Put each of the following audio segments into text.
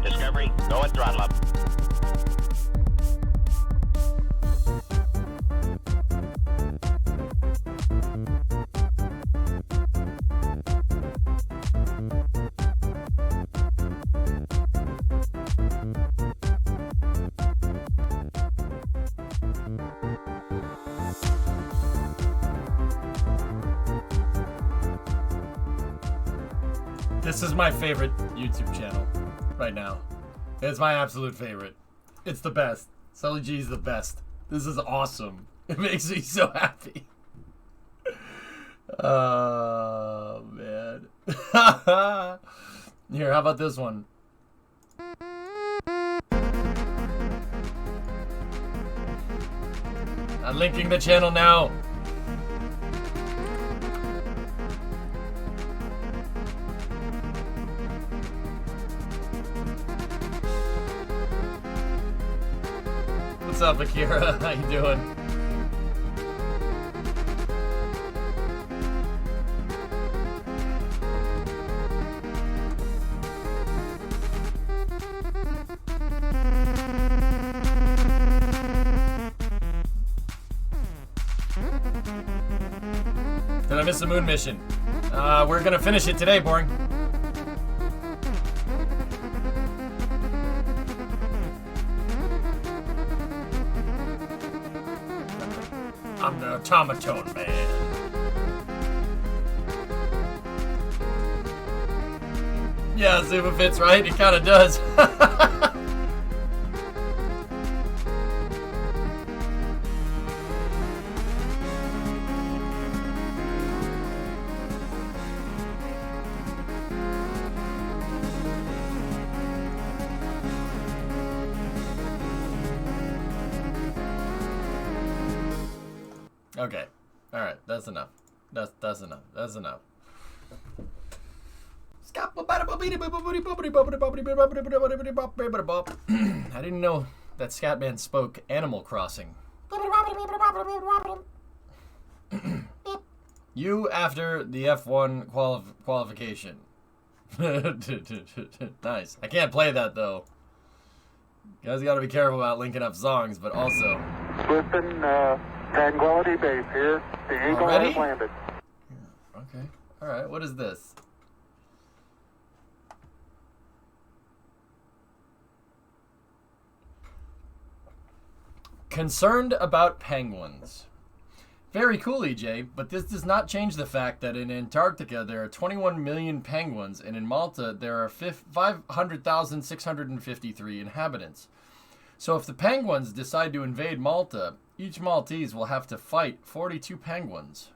Discovery, go and throttle up. This is my favorite YouTube channel right now. It's my absolute favorite. It's the best. Sully G is the best. This is awesome. It makes me so happy. Oh, man. Here, how about this one? I'm linking the channel now. What's up, Akira? How you doing? Did I miss the moon mission? We're gonna finish it today, Boring. I'm the automaton man. Yeah, Zuba fits, right? It kinda does. Okay. Alright, that's enough. That's enough. That's enough. I didn't know that Scatman spoke Animal Crossing. You after the F1 qualification. Nice. I can't play that though. You guys gotta be careful about linking up songs, but also. Listen, Tranquility Base here. The Eagle has landed. Okay. Alright, what is this? Concerned about penguins. Very cool, EJ, but this does not change the fact that in Antarctica there are 21 million penguins, and in Malta there are 500,653 inhabitants. So if the penguins decide to invade Malta, each Maltese will have to fight 42 penguins.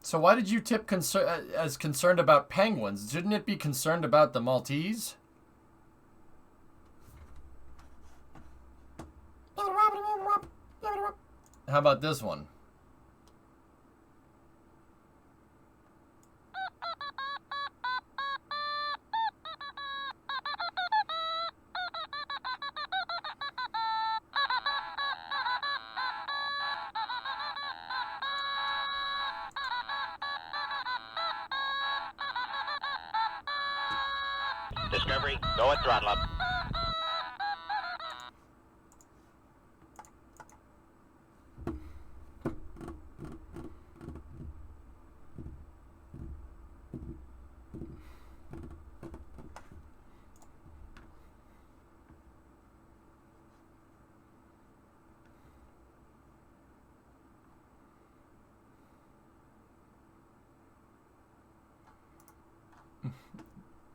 So why did you tip as concerned about penguins? Shouldn't it be concerned about the Maltese? How about this one? Discovery, go and throttle up.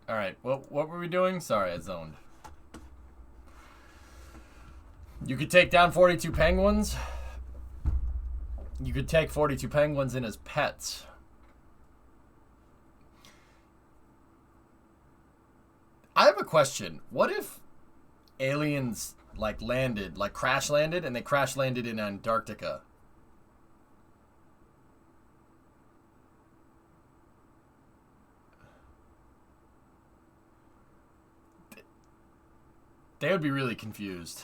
All right, what were we doing? Sorry, I zoned. You could take down 42 penguins. You could take 42 penguins in as pets. I have a question. What if aliens like landed, like crash landed, and they crash landed in Antarctica? They would be really confused.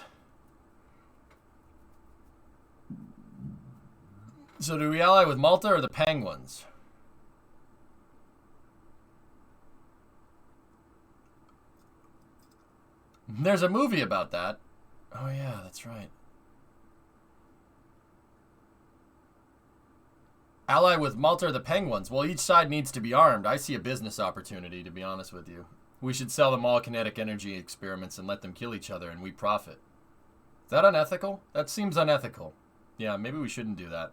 So do we ally with Malta or the Penguins? There's a movie about that. Oh yeah, that's right. Ally with Malta or the Penguins? Well, each side needs to be armed. I see a business opportunity, to be honest with you. We should sell them all kinetic energy experiments and let them kill each other and we profit. Is that unethical? That seems unethical. Yeah, maybe we shouldn't do that.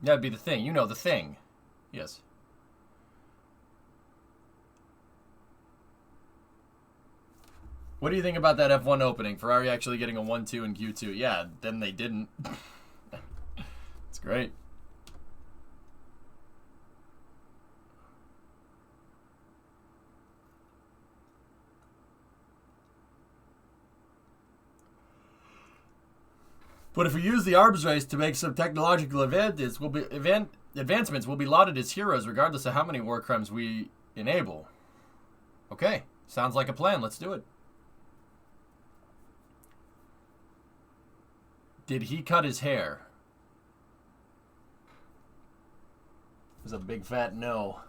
That'd be the thing. You know the thing. Yes. What do you think about that F1 opening? Ferrari actually getting a 1-2 in Q2. Yeah, then they didn't. It's great. But if we use the arms race to make some technological advances, advancements will be lauded as heroes regardless of how many war crimes we enable. Okay, sounds like a plan. Let's do it. Did he cut his hair? It was a big fat no.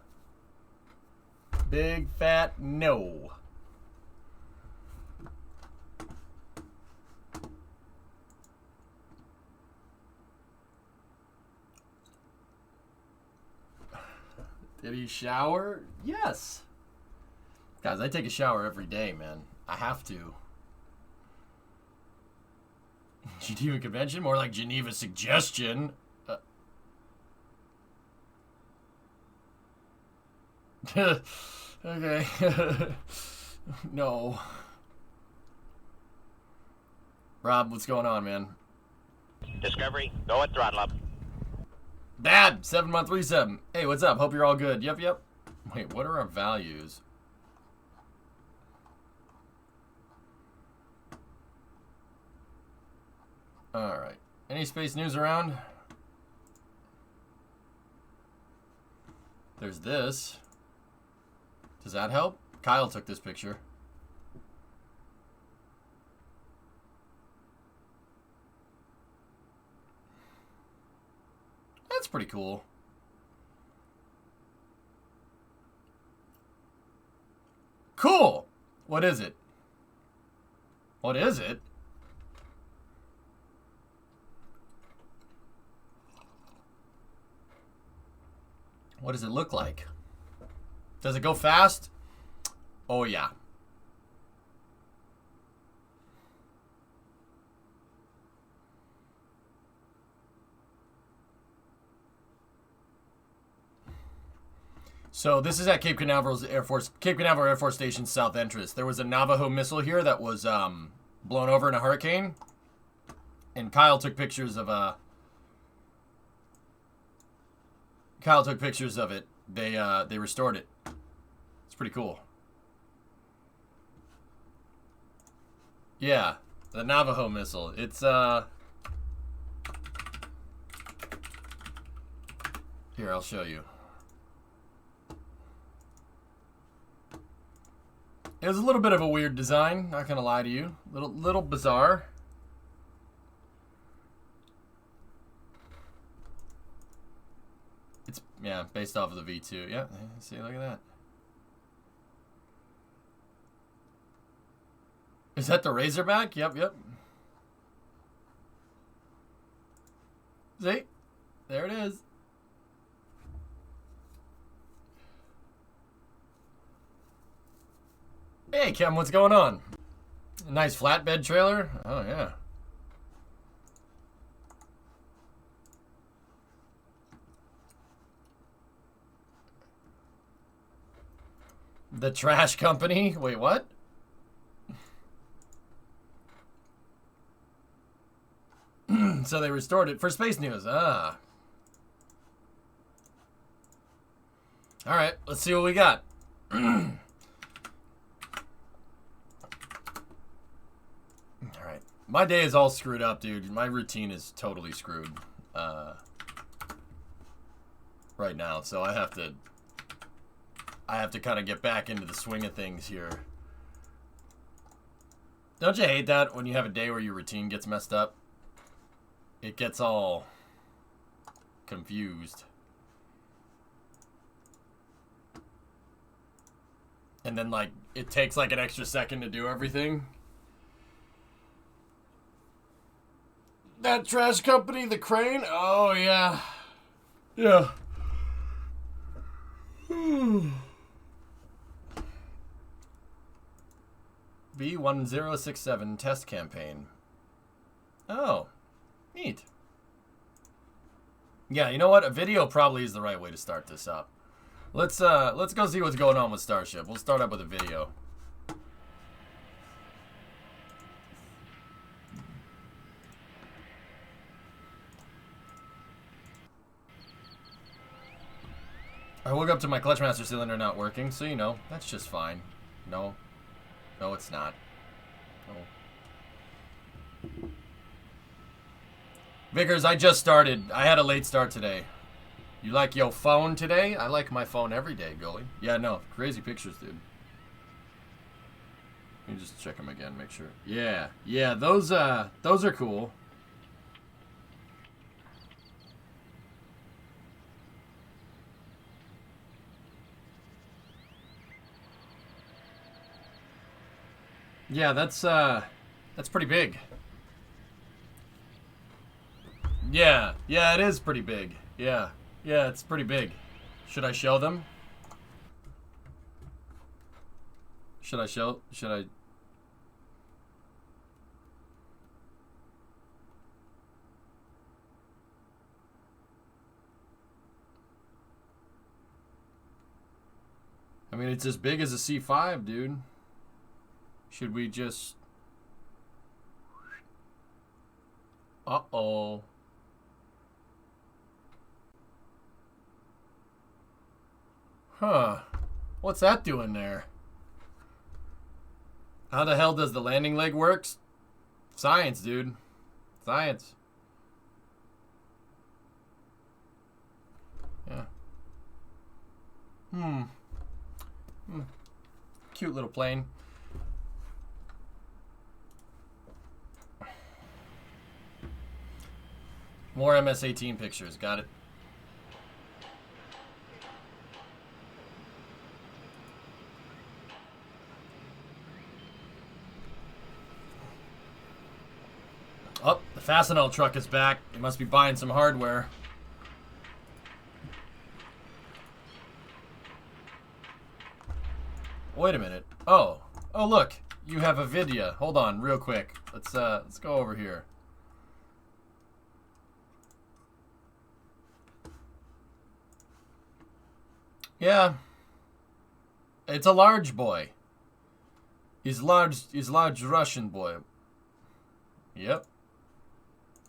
Big fat no. Did he shower? Yes. Guys, I take a shower every day, man. I have to. Geneva Convention? More like Geneva Suggestion. Okay. No. Rob, what's going on, man? Discovery, go and throttle up. Bad 7137. Hey, what's up? Hope you're all good. Yep. Wait, what are our values? Alright. Any space news around? There's this. Does that help? Kyle took this picture. That's pretty cool. Cool! What is it? What is it? What does it look like? Does it go fast? Oh, yeah. So this is at Cape Canaveral Air Force Station's south entrance. There was a Navajo missile here that was blown over in a hurricane, and Kyle took pictures of it. They restored it. It's pretty cool. Yeah, the Navajo missile. It's here, I'll show you. It was a little bit of a weird design, not gonna lie to you. Little bizarre. It's, yeah, based off of the V2. Yeah, see, look at that. Is that the Razorback? Yep, yep. See? There it is. Hey, Kim, what's going on? A nice flatbed trailer? Oh, yeah. The trash company? Wait, what? So they restored it for Space News. Ah. Alright, let's see what we got. Alright. My day is all screwed up, dude. My routine is totally screwed. Right now, so I have to kind of get back into the swing of things here. Don't you hate that when you have a day where your routine gets messed up? It gets all confused. And then, like, it takes like an extra second to do everything. That trash company, the crane? Oh, yeah. Yeah. B1067 test campaign. Oh, neat. Yeah, you know what? A video probably is the right way to start this up. Let's go see what's going on with Starship. We'll start up with a video. I woke up to my Clutchmaster cylinder not working, so you know, that's just fine. No. No, it's not. No. Vickers, I just started. I had a late start today. You like your phone today? I like my phone every day, Gully. Yeah, no. Crazy pictures, dude. Let me just check them again, make sure. Yeah. Yeah, those are cool. Yeah, that's pretty big. Yeah, yeah, it is pretty big. Yeah, yeah, it's pretty big. Should I show them? Should I? I mean, it's as big as a C5, dude. Should we just... Uh-oh. Huh. What's that doing there? How the hell does the landing leg work? Science, dude. Science. Yeah. Cute little plane. More MS-18 pictures. Got it. Oh, the Fastenal truck is back. You must be buying some hardware. Wait a minute. Oh. Oh, look. You have a video. Hold on, real quick. Let's go over here. Yeah. It's a large boy. He's large Russian boy. Yep.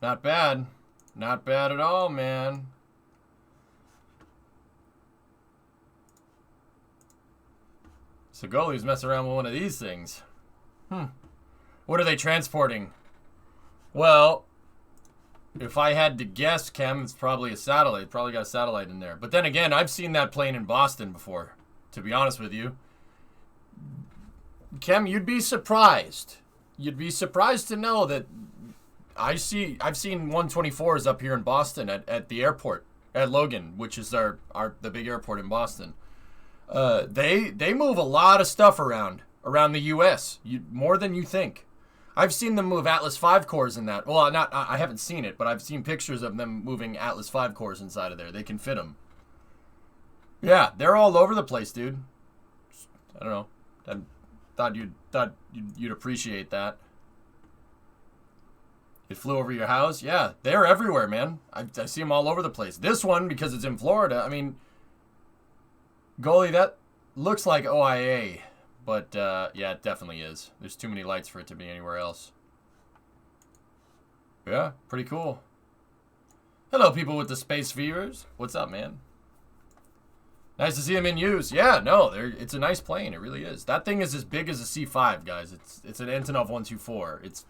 Not bad. Not bad at all, man. So Goalie's messing around with one of these things. What are they transporting? Well, if I had to guess, Chem, it's probably a satellite. Probably got a satellite in there. But then again, I've seen that plane in Boston before, to be honest with you. Chem, you'd be surprised. You'd be surprised to know that I've seen 124s up here in Boston at the airport, at Logan, which is the big airport in Boston. They move a lot of stuff around. around the U.S. More than you think. I've seen them move Atlas V cores in that. Well, I haven't seen it, but I've seen pictures of them moving Atlas V cores inside of there. They can fit them. Yeah, they're all over the place, dude. I don't know. I thought you'd appreciate that. It flew over your house? Yeah, they're everywhere, man. I see them all over the place. This one, because it's in Florida, I mean, goalie, that looks like OIA. But, yeah, it definitely is. There's too many lights for it to be anywhere else. Yeah, pretty cool. Hello, people with the space fevers. What's up, man? Nice to see them in use. Yeah, no, it's a nice plane. It really is. That thing is as big as a C5, guys. It's an Antonov 124. It's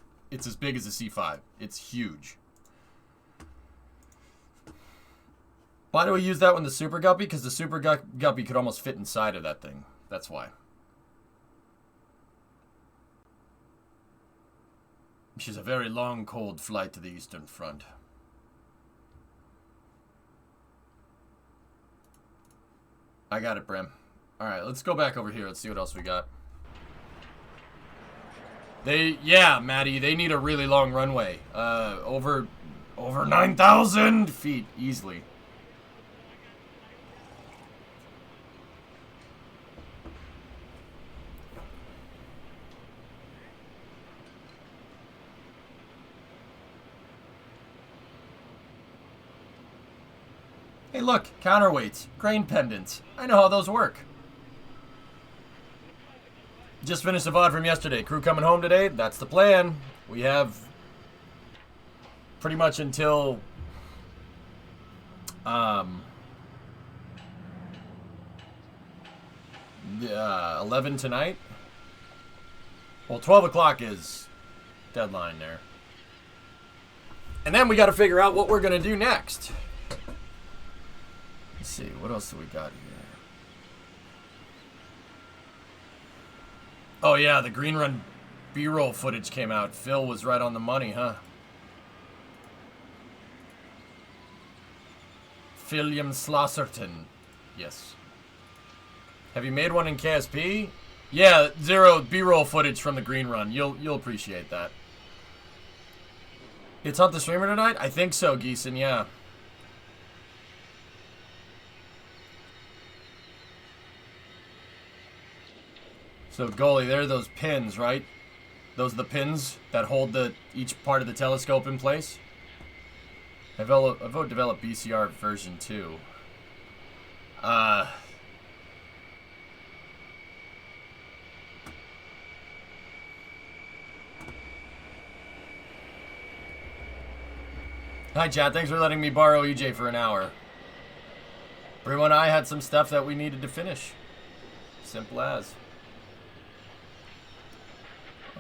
as big as a C5. It's huge. Why do we use that one, the Super Guppy? Because the Super Guppy could almost fit inside of that thing. That's why. She's a very long, cold flight to the Eastern Front. I got it, Brim. Alright, let's go back over here. Let's see what else we got. Yeah, Maddie, they need a really long runway. Over 9,000 feet, easily. Hey, look, counterweights, grain pendants. I know how those work. Just finished a VOD from yesterday. Crew coming home today. That's the plan. We have pretty much until 11 tonight. Well, 12 o'clock is deadline there. And then we got to figure out what we're going to do next. Let's see, what else do we got here? Oh yeah, the Green Run B-roll footage came out. Phil was right on the money, huh? Philium Slosserton. Yes. Have you made one in KSP? Yeah, zero B-roll footage from the Green Run. You'll appreciate that. It's Hunt the Streamer tonight? I think so, Geeson, yeah. So, goalie, there are those pins, right? Those are the pins that hold each part of the telescope in place. I've developed BCR version 2. Hi, chat. Thanks for letting me borrow EJ for an hour. Bruno and I had some stuff that we needed to finish. Simple as.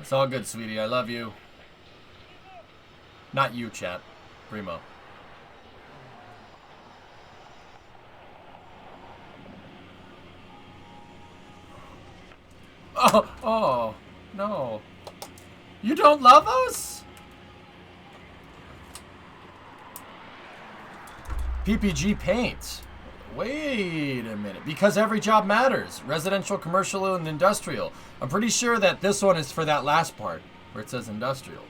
It's all good, sweetie. I love you. Not you, chat. Primo. Oh, no. You don't love us? PPG paints. Wait a minute. Because every job matters. Residential, commercial, and industrial. I'm pretty sure that this one is for that last part, where it says industrial.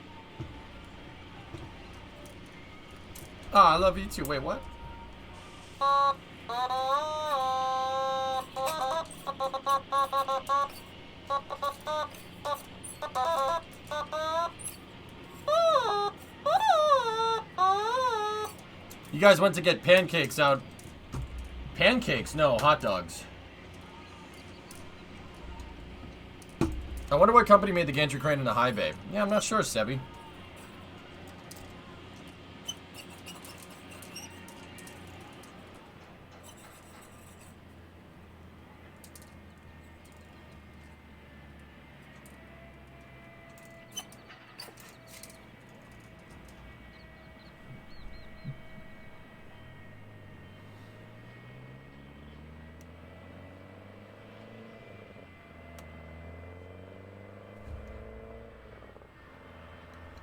Oh, I love you too. Wait, what? You guys went to get pancakes out. Pancakes? No, hot dogs. I wonder what company made the gantry crane in the high bay. Yeah, I'm not sure, Sebi.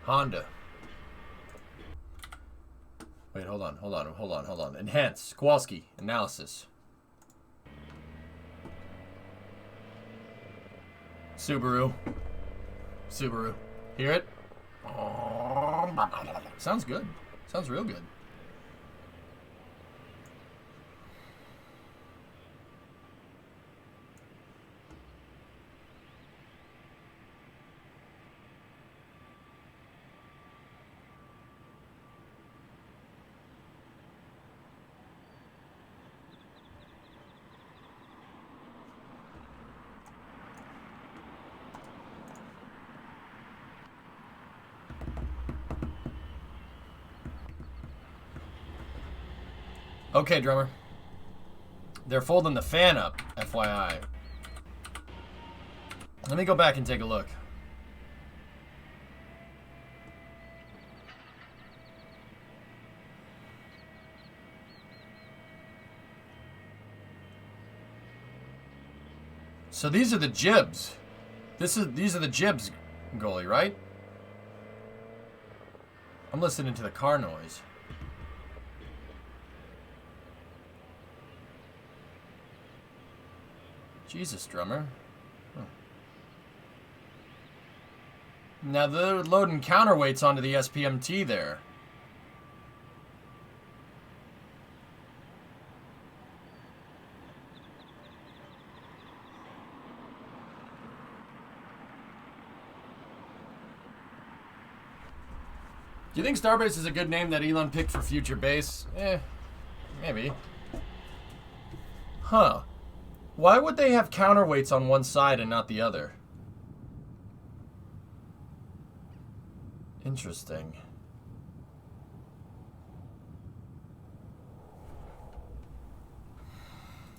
Honda. Wait, hold on. Enhance. Kowalski. Analysis. Subaru. Subaru. Hear it? Sounds good. Sounds real good. Okay, drummer. They're folding the fan up, FYI. Let me go back and take a look. So these are the jibs. These are the jibs, goalie, right? I'm listening to the car noise. Jesus, drummer. Huh. Now they're loading counterweights onto the SPMT there. Do you think Starbase is a good name that Elon picked for future base? Maybe. Huh. Why would they have counterweights on one side and not the other? Interesting.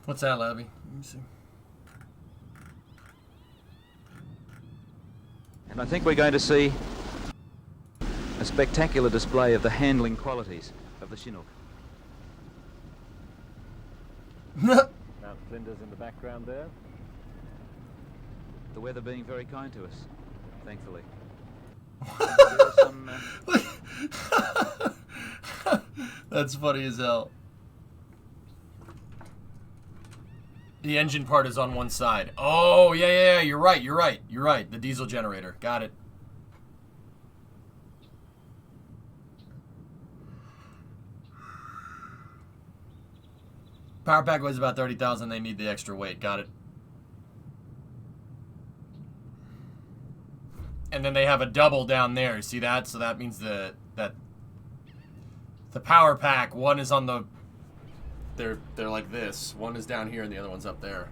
What's that, Labby? Let me see. And I think we're going to see a spectacular display of the handling qualities of the Chinook. Mount Flinders in the background there. The weather being very kind to us, thankfully. That's funny as hell. The engine part is on one side. Oh, yeah, you're right. The diesel generator. Got it. Power pack weighs about 30,000. They need the extra weight. Got it. And then they have a double down there. See that? So that means that the power pack, one is on the... They're like this. One is down here and the other one's up there.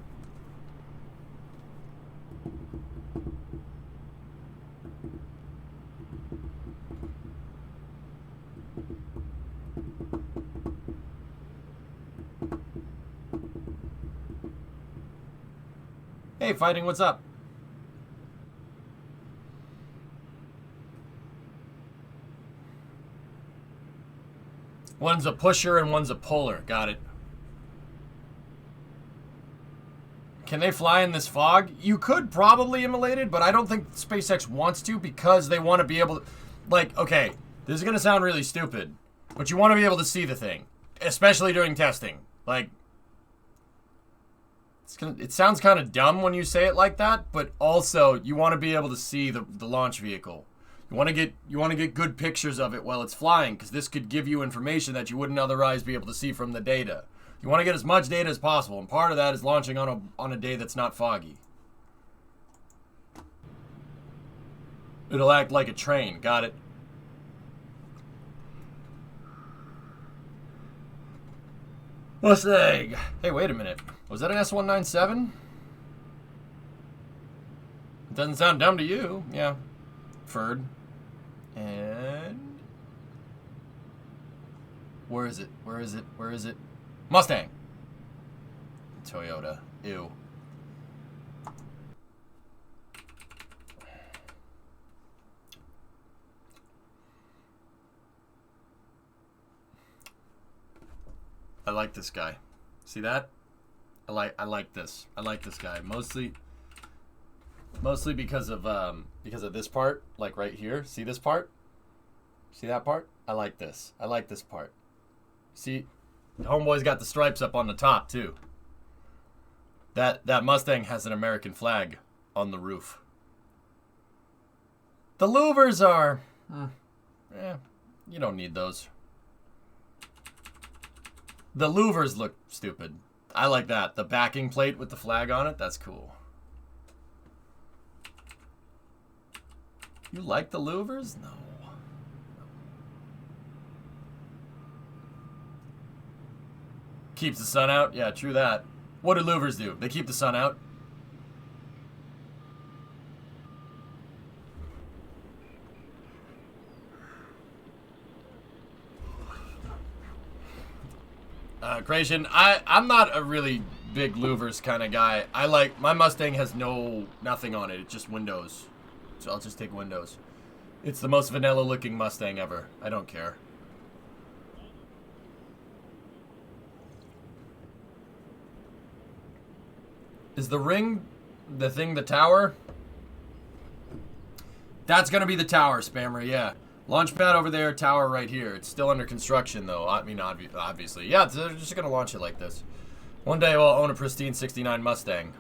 Hey, Fighting, what's up? One's a pusher and one's a puller. Got it. Can they fly in this fog? You could probably emulate it, but I don't think SpaceX wants to because they want to be able to... Like, okay, this is going to sound really stupid, but you want to be able to see the thing, especially during testing. Like... It sounds kind of dumb when you say it like that, but also you want to be able to see the launch vehicle. You want to get good pictures of it while it's flying, because this could give you information that you wouldn't otherwise be able to see from the data. You want to get as much data as possible, and part of that is launching on a day that's not foggy. It'll act like a train. Got it. Mustang. Hey, wait a minute. Was that an S197? It doesn't sound dumb to you. Yeah. Ferd. And... Where is it? Where is it? Where is it? Mustang. Toyota. Ew. I like this guy. See that? I like this. I like this guy. Mostly because of this part, like right here. See this part? See that part? I like this. I like this part. See? The homeboy's got the stripes up on the top too. That Mustang has an American flag on the roof. The louvers are... you don't need those. The louvers look stupid. I like that. The backing plate with the flag on it, that's cool. You like the louvers? No. Keeps the sun out? Yeah, true that. What do louvers do? They keep the sun out? Creation, I'm not a really big louvers kind of guy. I like, my Mustang has nothing on it. It's just windows. So I'll just take windows. It's the most vanilla looking Mustang ever. I don't care. Is the ring the thing, the tower? That's gonna be the tower, Spammer, yeah. Launch pad over there, tower right here. It's still under construction, though. I mean, obviously. Yeah, they're just going to launch it like this. One day I'll own a pristine 69 Mustang.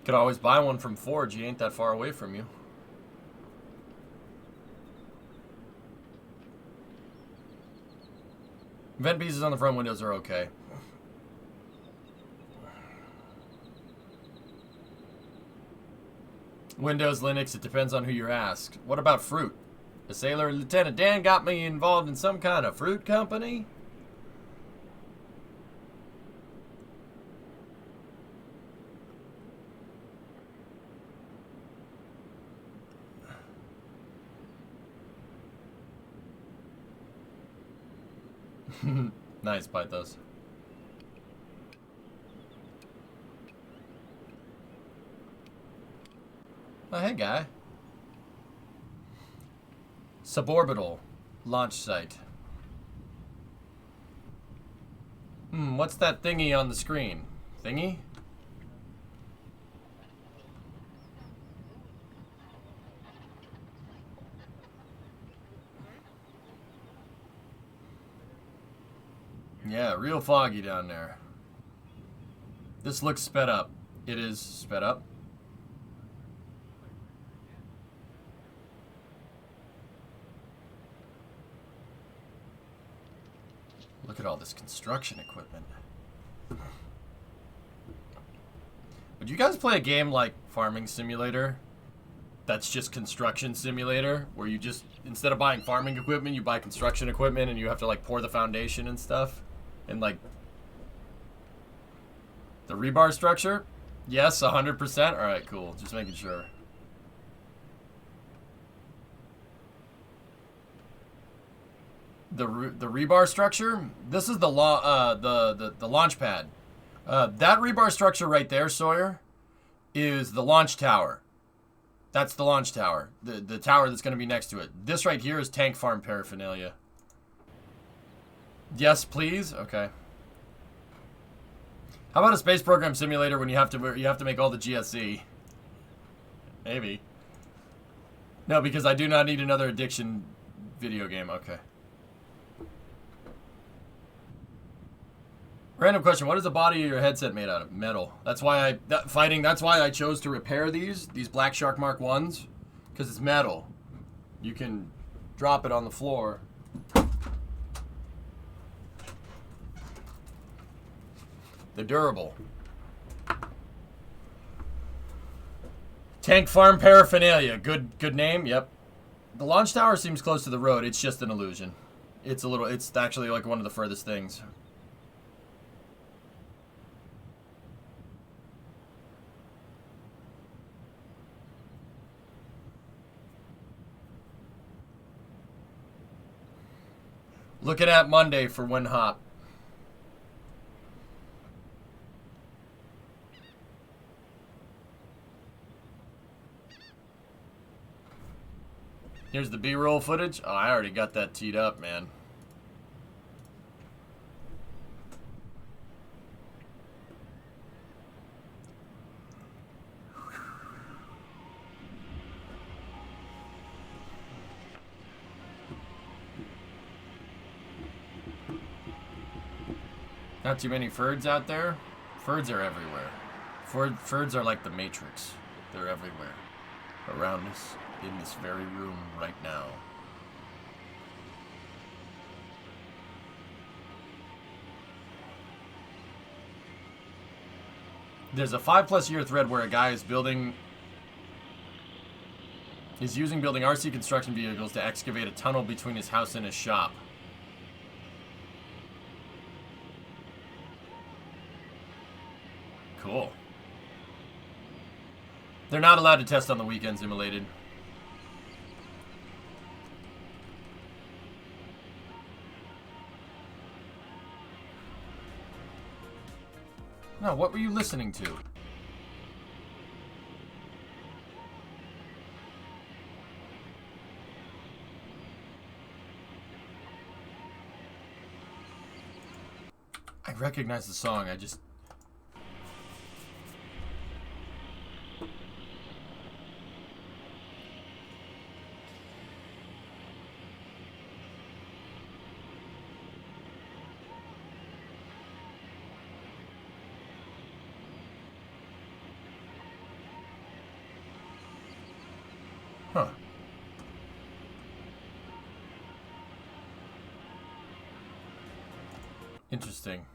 Could always buy one from Ford. He ain't that far away from you. Vent pieces on the front windows are okay. Windows, Linux, it depends on who you're asked. What about fruit? A sailor, Lieutenant Dan got me involved in some kind of fruit company? Nice, Pythos. Oh, hey, guy. Suborbital launch site. What's that thingy on the screen? Thingy? Yeah, real foggy down there. This looks sped up. It is sped up. Look at all this construction equipment. Would you guys play a game like Farming Simulator? That's just construction simulator, where you just, instead of buying farming equipment, you buy construction equipment and you have to like pour the foundation and stuff? And like, the rebar structure? Yes, 100%? Alright, cool. Just making sure. The rebar structure. This is the launch pad. That rebar structure right there, Sawyer, is the launch tower. That's the launch tower. The tower that's going to be next to it. This right here is tank farm paraphernalia. Yes, please. Okay. How about a space program simulator when you have to make all the GSE? Maybe. No, because I do not need another addiction video game. Okay. Random question: what is the body of your headset made out of? Metal. That's why that's why I chose to repair these Black Shark Mark 1s, because it's metal. You can drop it on the floor. They're durable. Tank farm paraphernalia. Good name. Yep. The launch tower seems close to the road. It's just an illusion. It's actually like one of the furthest things. Looking at Monday for Win Hop. Here's the B-roll footage. Oh, I already got that teed up, man. Not too many Ferds out there. Ferds are everywhere. Birds are like the Matrix. They're everywhere. Around us, in this very room right now. There's a 5+ year thread where a guy is using building RC construction vehicles to excavate a tunnel between his house and his shop. Cool. They're not allowed to test on the weekends, immolated. No, what were you listening to? I recognize the song, I just... Huh. Interesting.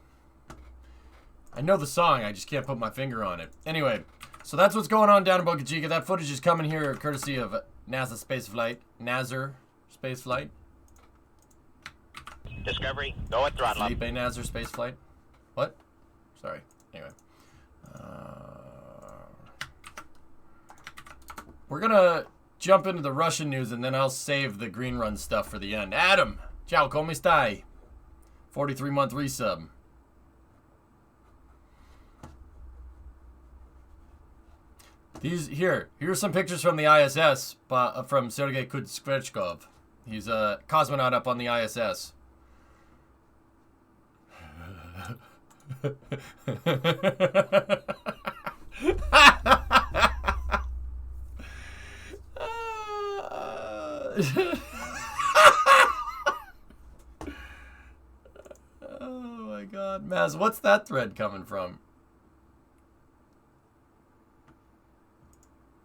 I know the song, I just can't put my finger on it. Anyway, so that's what's going on down in Boca Chica. That footage is coming here courtesy of NASA Spaceflight. Nazar Spaceflight. Discovery, go at throttle up. Felipe Nazar Spaceflight. What? Sorry. Anyway. We're gonna jump into the Russian news and then I'll save the green run stuff for the end. Adam! Ciao, come stai? 43-month resub. Here's some pictures from the ISS from Sergei Kudskverchkov. He's a cosmonaut up on the ISS. Oh my god. Maz, what's that thread coming from?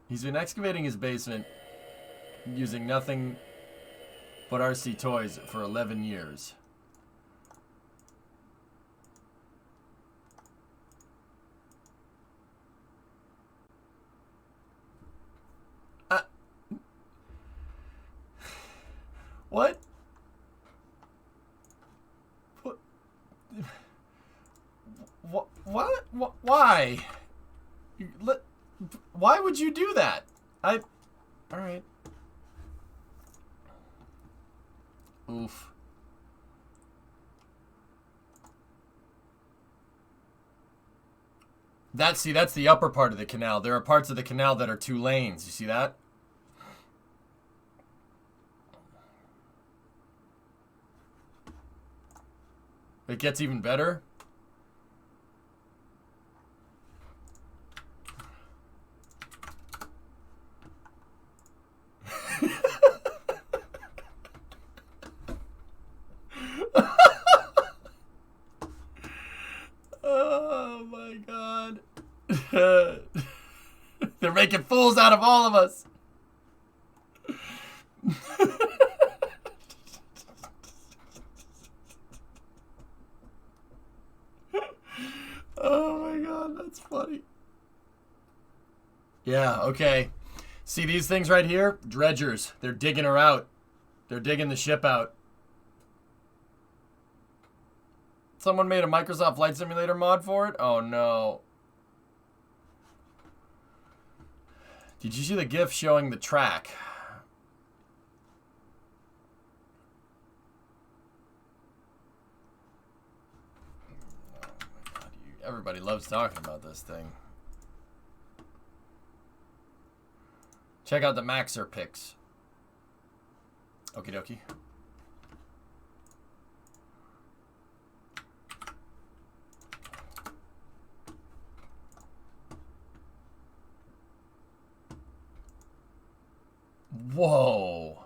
He's been excavating his basement using nothing but RC toys for 11 years. What? What? Why? Why would you do that? Alright. Oof. That's the upper part of the canal. There are parts of the canal that are 2 lanes. You see that? It gets even better. Oh my god. They're making fools out of all of us. Oh my god, that's funny. Yeah, okay. See these things right here? Dredgers. They're digging her out. They're digging the ship out. Someone made a Microsoft Flight Simulator mod for it? Oh no. Did you see the GIF showing the track? Oh my god, everybody loves talking about this thing. Check out the Maxer pics. Okie dokie. Whoa.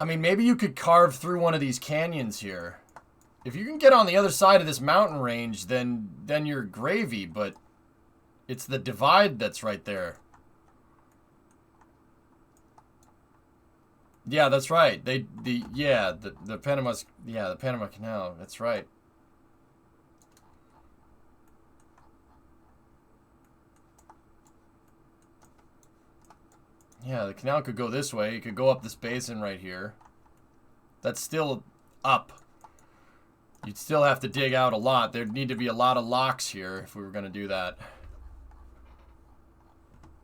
I mean, maybe you could carve through one of these canyons here. If you can get on the other side of this mountain range, then you're gravy, but it's the divide that's right there. Yeah, that's right. The Panama Canal, that's right. Yeah, the canal could go this way. It could go up this basin right here. That's still up. You'd still have to dig out a lot. There'd need to be a lot of locks here if we were going to do that.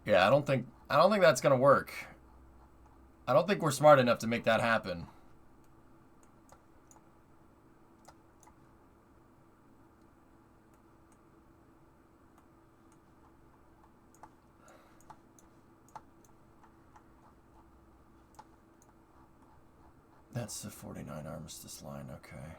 Yeah, I don't think that's going to work. I don't think we're smart enough to make that happen. That's the 49 armistice line, okay.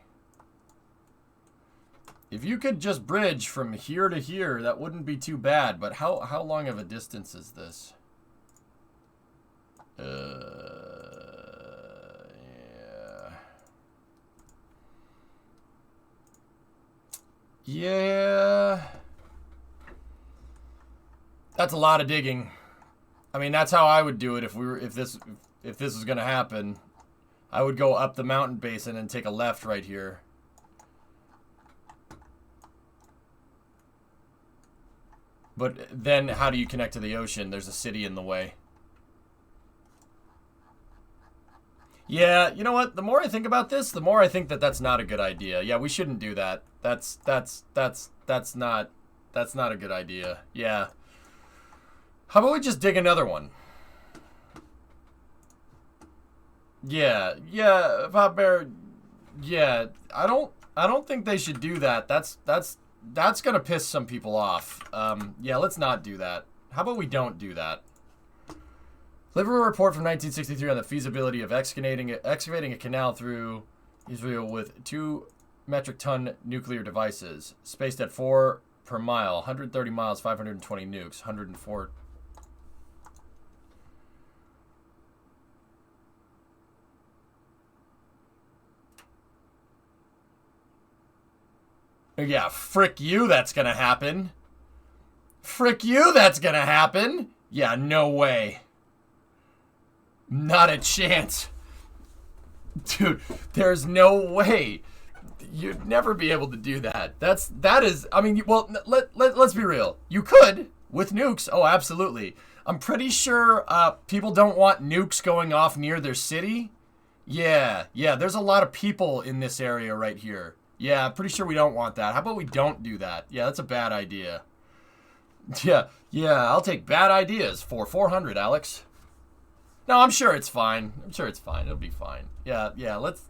If you could just bridge from here to here, that wouldn't be too bad, but how long of a distance is this? Yeah. Yeah. That's a lot of digging. I mean, that's how I would do it if this was going to happen. I would go up the mountain basin and take a left right here. But then how do you connect to the ocean? There's a city in the way. Yeah, you know what? The more I think about this, the more I think that that's not a good idea. Yeah, we shouldn't do that. That's not a good idea. Yeah. How about we just dig another one? Yeah, Pop Bear. Yeah, I don't think they should do that. That's gonna piss some people off. Yeah, let's not do that. How about we don't do that? Deliver a report from 1963 on the feasibility of excavating a canal through Israel with 2 metric ton nuclear devices, spaced at 4 per mile, 130 miles, 520 nukes, 104. Yeah, frick you, that's gonna happen. Frick you, that's gonna happen. Yeah, no way. Not a chance. Dude, there's no way. You'd never be able to do that. That is, I mean, well, let's be real. You could, with nukes. Oh, absolutely. I'm pretty sure people don't want nukes going off near their city. Yeah, there's a lot of people in this area right here. Yeah, I'm pretty sure we don't want that. How about we don't do that? Yeah, that's a bad idea. Yeah, I'll take bad ideas for 400, Alex. No, I'm sure it's fine. It'll be fine. Yeah, let's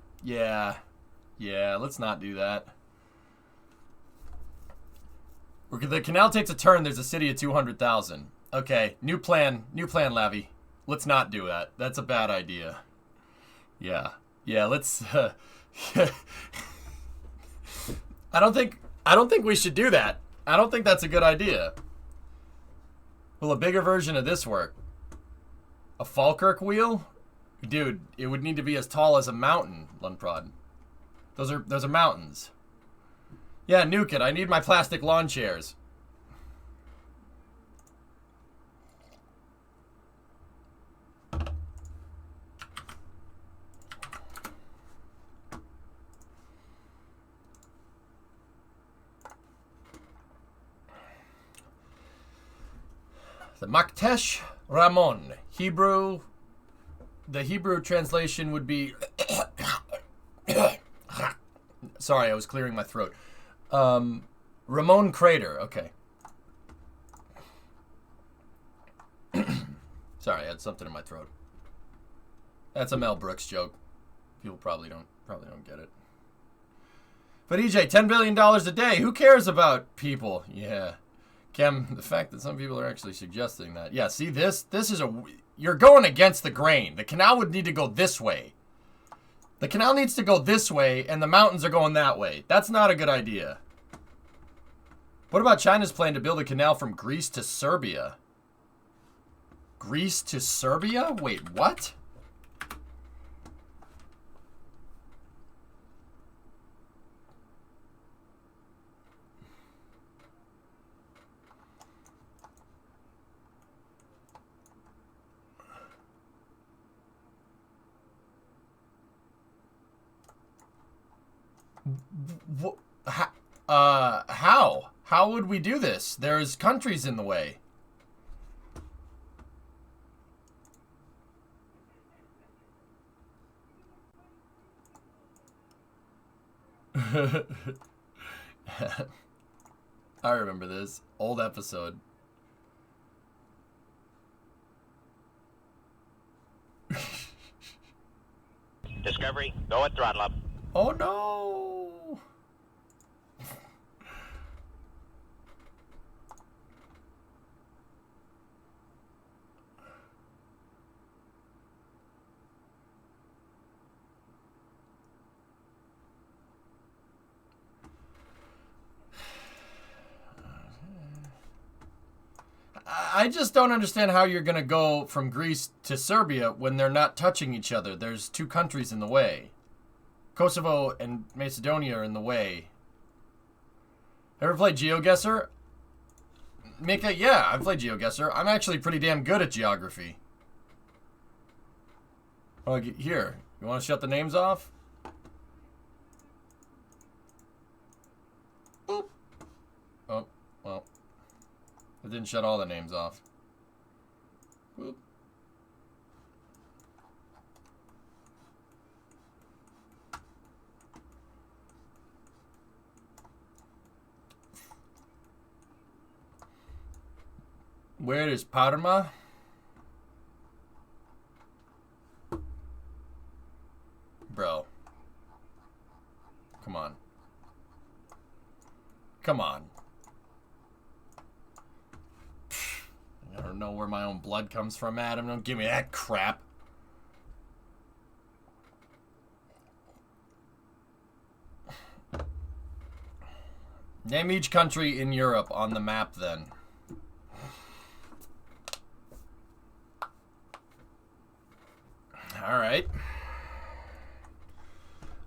not do that. The canal takes a turn. There's a city of 200,000. Okay, new plan, Lavi. Let's not do that. That's a bad idea. Yeah, let's... I don't think we should do that. I don't think that's a good idea. Will a bigger version of this work? A Falkirk wheel? Dude, it would need to be as tall as a mountain, Lunprod. Those are mountains. Yeah, nuke it. I need my plastic lawn chairs. The Maktesh Ramon. The Hebrew translation would be... Sorry, I was clearing my throat. Ramon Crater. Okay. Sorry, I had something in my throat. That's a Mel Brooks joke. People probably don't get it. But EJ, $10 billion a day. Who cares about people? Yeah. Kem, the fact that some people are actually suggesting that. Yeah, see, this is you're going against the grain. The canal would need to go this way. The canal needs to go this way, and the mountains are going that way. That's not a good idea. What about China's plan to build a canal from Greece to Serbia? Greece to Serbia? Wait, what? How? How would we do this? There's countries in the way. I remember this. Old episode. Discovery, go at throttle up. Oh no! I just don't understand how you're going to go from Greece to Serbia when they're not touching each other. There's two countries in the way. Kosovo and Macedonia are in the way. Ever played GeoGuessr? Mika, yeah, I've played GeoGuessr. I'm actually pretty damn good at geography. Oh, here, you want to shut the names off? Boop. Oh, well. It didn't shut all the names off. Boop. Where is Parma? Bro. Come on. Come on. I don't know where my own blood comes from, Adam. Don't give me that crap. Name each country in Europe on the map, then. All right.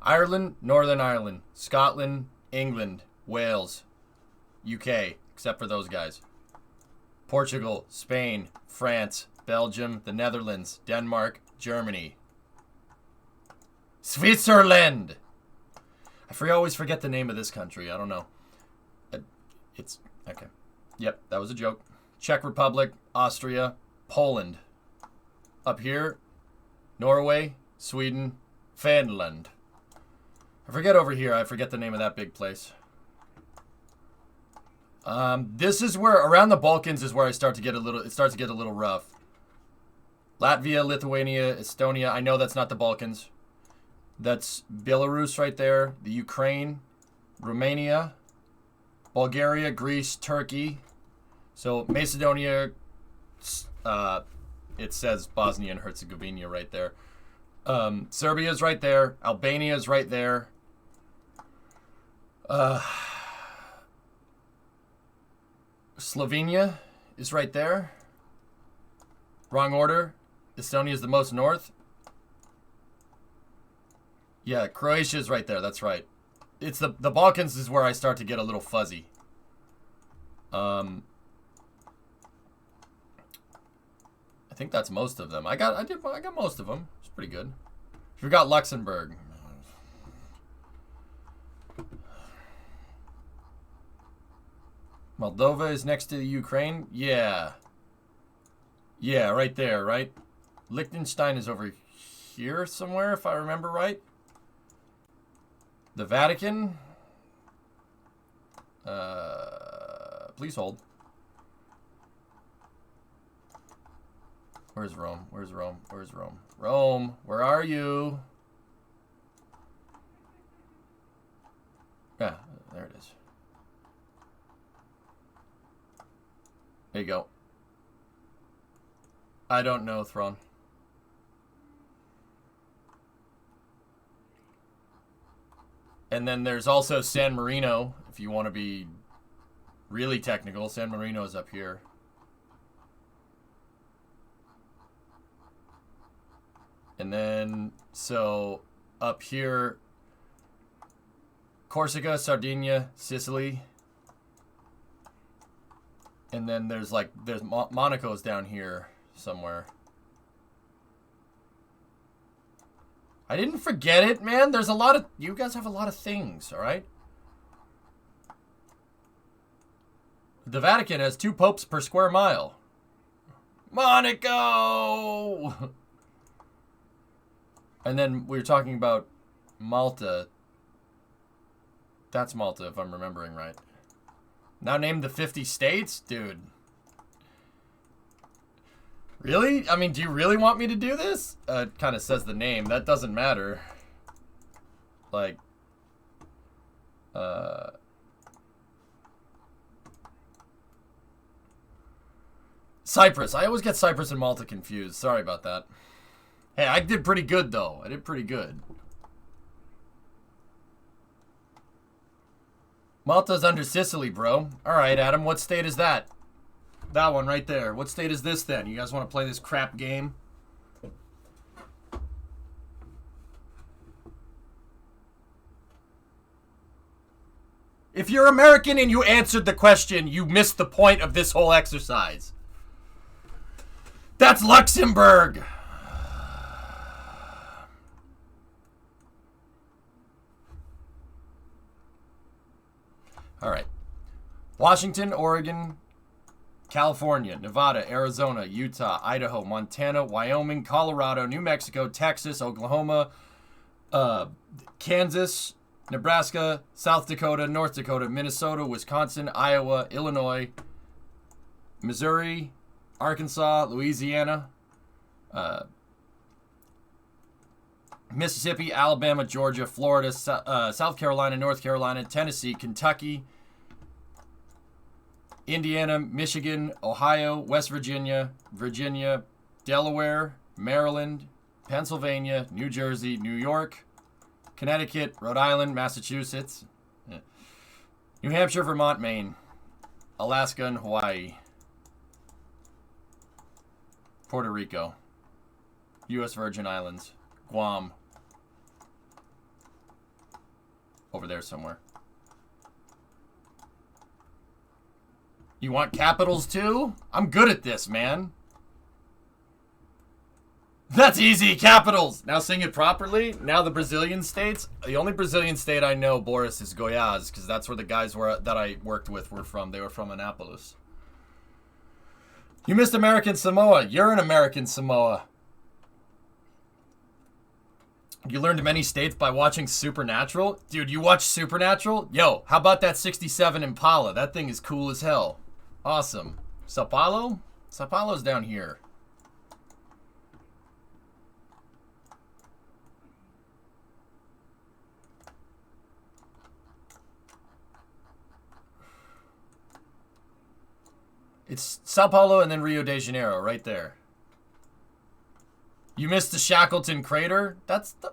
Ireland, Northern Ireland, Scotland, England, Wales, UK, except for those guys. Portugal, Spain, France, Belgium, the Netherlands, Denmark, Germany. Switzerland! I always forget the name of this country. I don't know. It's... Okay. Yep, that was a joke. Czech Republic, Austria, Poland. Up here, Norway, Sweden, Finland. I forget over here. I forget the name of that big place. This is where, around the Balkans is where it starts to get a little rough. Latvia, Lithuania, Estonia. I know that's not the Balkans. That's Belarus right there. The Ukraine, Romania, Bulgaria, Greece, Turkey. So Macedonia, it says Bosnia and Herzegovina right there. Serbia's right there. Albania's right there. Slovenia is right there. Wrong order. Estonia is the most north. Yeah, Croatia's right there. That's right. It's the Balkans is where I start to get a little fuzzy. I think that's most of them. I got most of them. It's pretty good. Forgot Luxembourg. Moldova is next to the Ukraine? Yeah. Yeah, right there, right? Liechtenstein is over here somewhere, if I remember right. The Vatican? Please hold. Where's Rome? Where's Rome? Where's Rome? Rome, where are you? Yeah, there it is. There you go. I don't know, Thrawn. And then there's also San Marino, if you want to be really technical. San Marino is up here. And then, so, up here, Corsica, Sardinia, Sicily. And then there's Monaco's down here somewhere. I didn't forget it, man. There's a lot of... You guys have a lot of things, all right? The Vatican has 2 popes per square mile. Monaco! And then we were talking about Malta. That's Malta, if I'm remembering right. Now name the 50 states? Dude. Really? I mean, do you really want me to do this? It kind of says the name. That doesn't matter. Like... Cyprus. I always get Cyprus and Malta confused. Sorry about that. Hey, I did pretty good, though. I did pretty good. Malta's under Sicily, bro. Alright, Adam, what state is that? That one right there. What state is this, then? You guys want to play this crap game? If you're American and you answered the question, you missed the point of this whole exercise. That's Luxembourg! Alright. Washington, Oregon, California, Nevada, Arizona, Utah, Idaho, Montana, Wyoming, Colorado, New Mexico, Texas, Oklahoma, Kansas, Nebraska, South Dakota, North Dakota, Minnesota, Wisconsin, Iowa, Illinois, Missouri, Arkansas, Louisiana, Mississippi, Alabama, Georgia, Florida, South Carolina, North Carolina, Tennessee, Kentucky, Indiana, Michigan, Ohio, West Virginia, Virginia, Delaware, Maryland, Pennsylvania, New Jersey, New York, Connecticut, Rhode Island, Massachusetts, New Hampshire, Vermont, Maine, Alaska, and Hawaii, Puerto Rico, U.S. Virgin Islands, Guam, over there somewhere. You want capitals too? I'm good at this, man. That's easy, capitals. Now sing it properly. Now the Brazilian states. The only Brazilian state I know, Boris, is Goiás, because that's where the guys were that I worked with were from. They were from Anápolis. You missed American Samoa. You're an American Samoa. You learned many states by watching Supernatural? Dude, you watch Supernatural? Yo, how about that 67 Impala? That thing is cool as hell. Awesome. Sao Paulo? Sao Paulo's down here. It's Sao Paulo and then Rio de Janeiro, right there. You missed the Shackleton crater? That's the...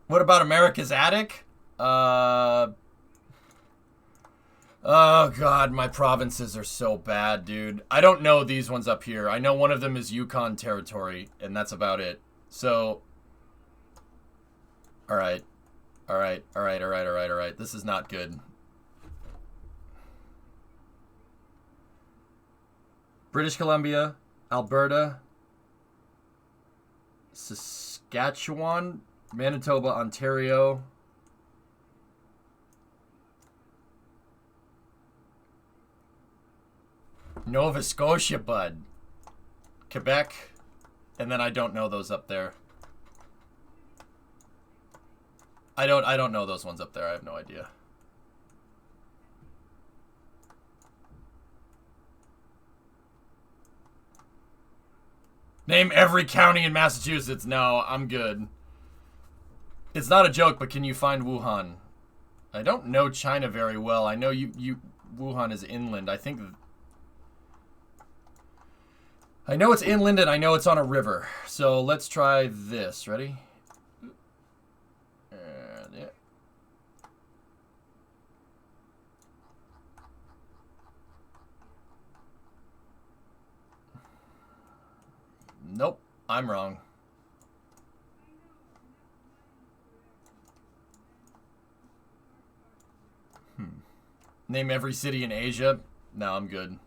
What about America's Attic? Oh, God, my provinces are so bad, dude. I don't know these ones up here. I know one of them is Yukon Territory, and that's about it. So... Alright. Alright. This is not good. British Columbia, Alberta, Saskatchewan, Manitoba, Ontario, Nova Scotia, bud, Quebec, and then I don't know those up there. I don't know those ones up there. I have no idea. Name every county in Massachusetts. No, I'm good. It's not a joke, but can you find Wuhan? I don't know China very well. I know Wuhan is inland. I know it's inland and I know it's on a river. So let's try this. Ready? Yeah. Nope, I'm wrong. Name every city in Asia? No, I'm good.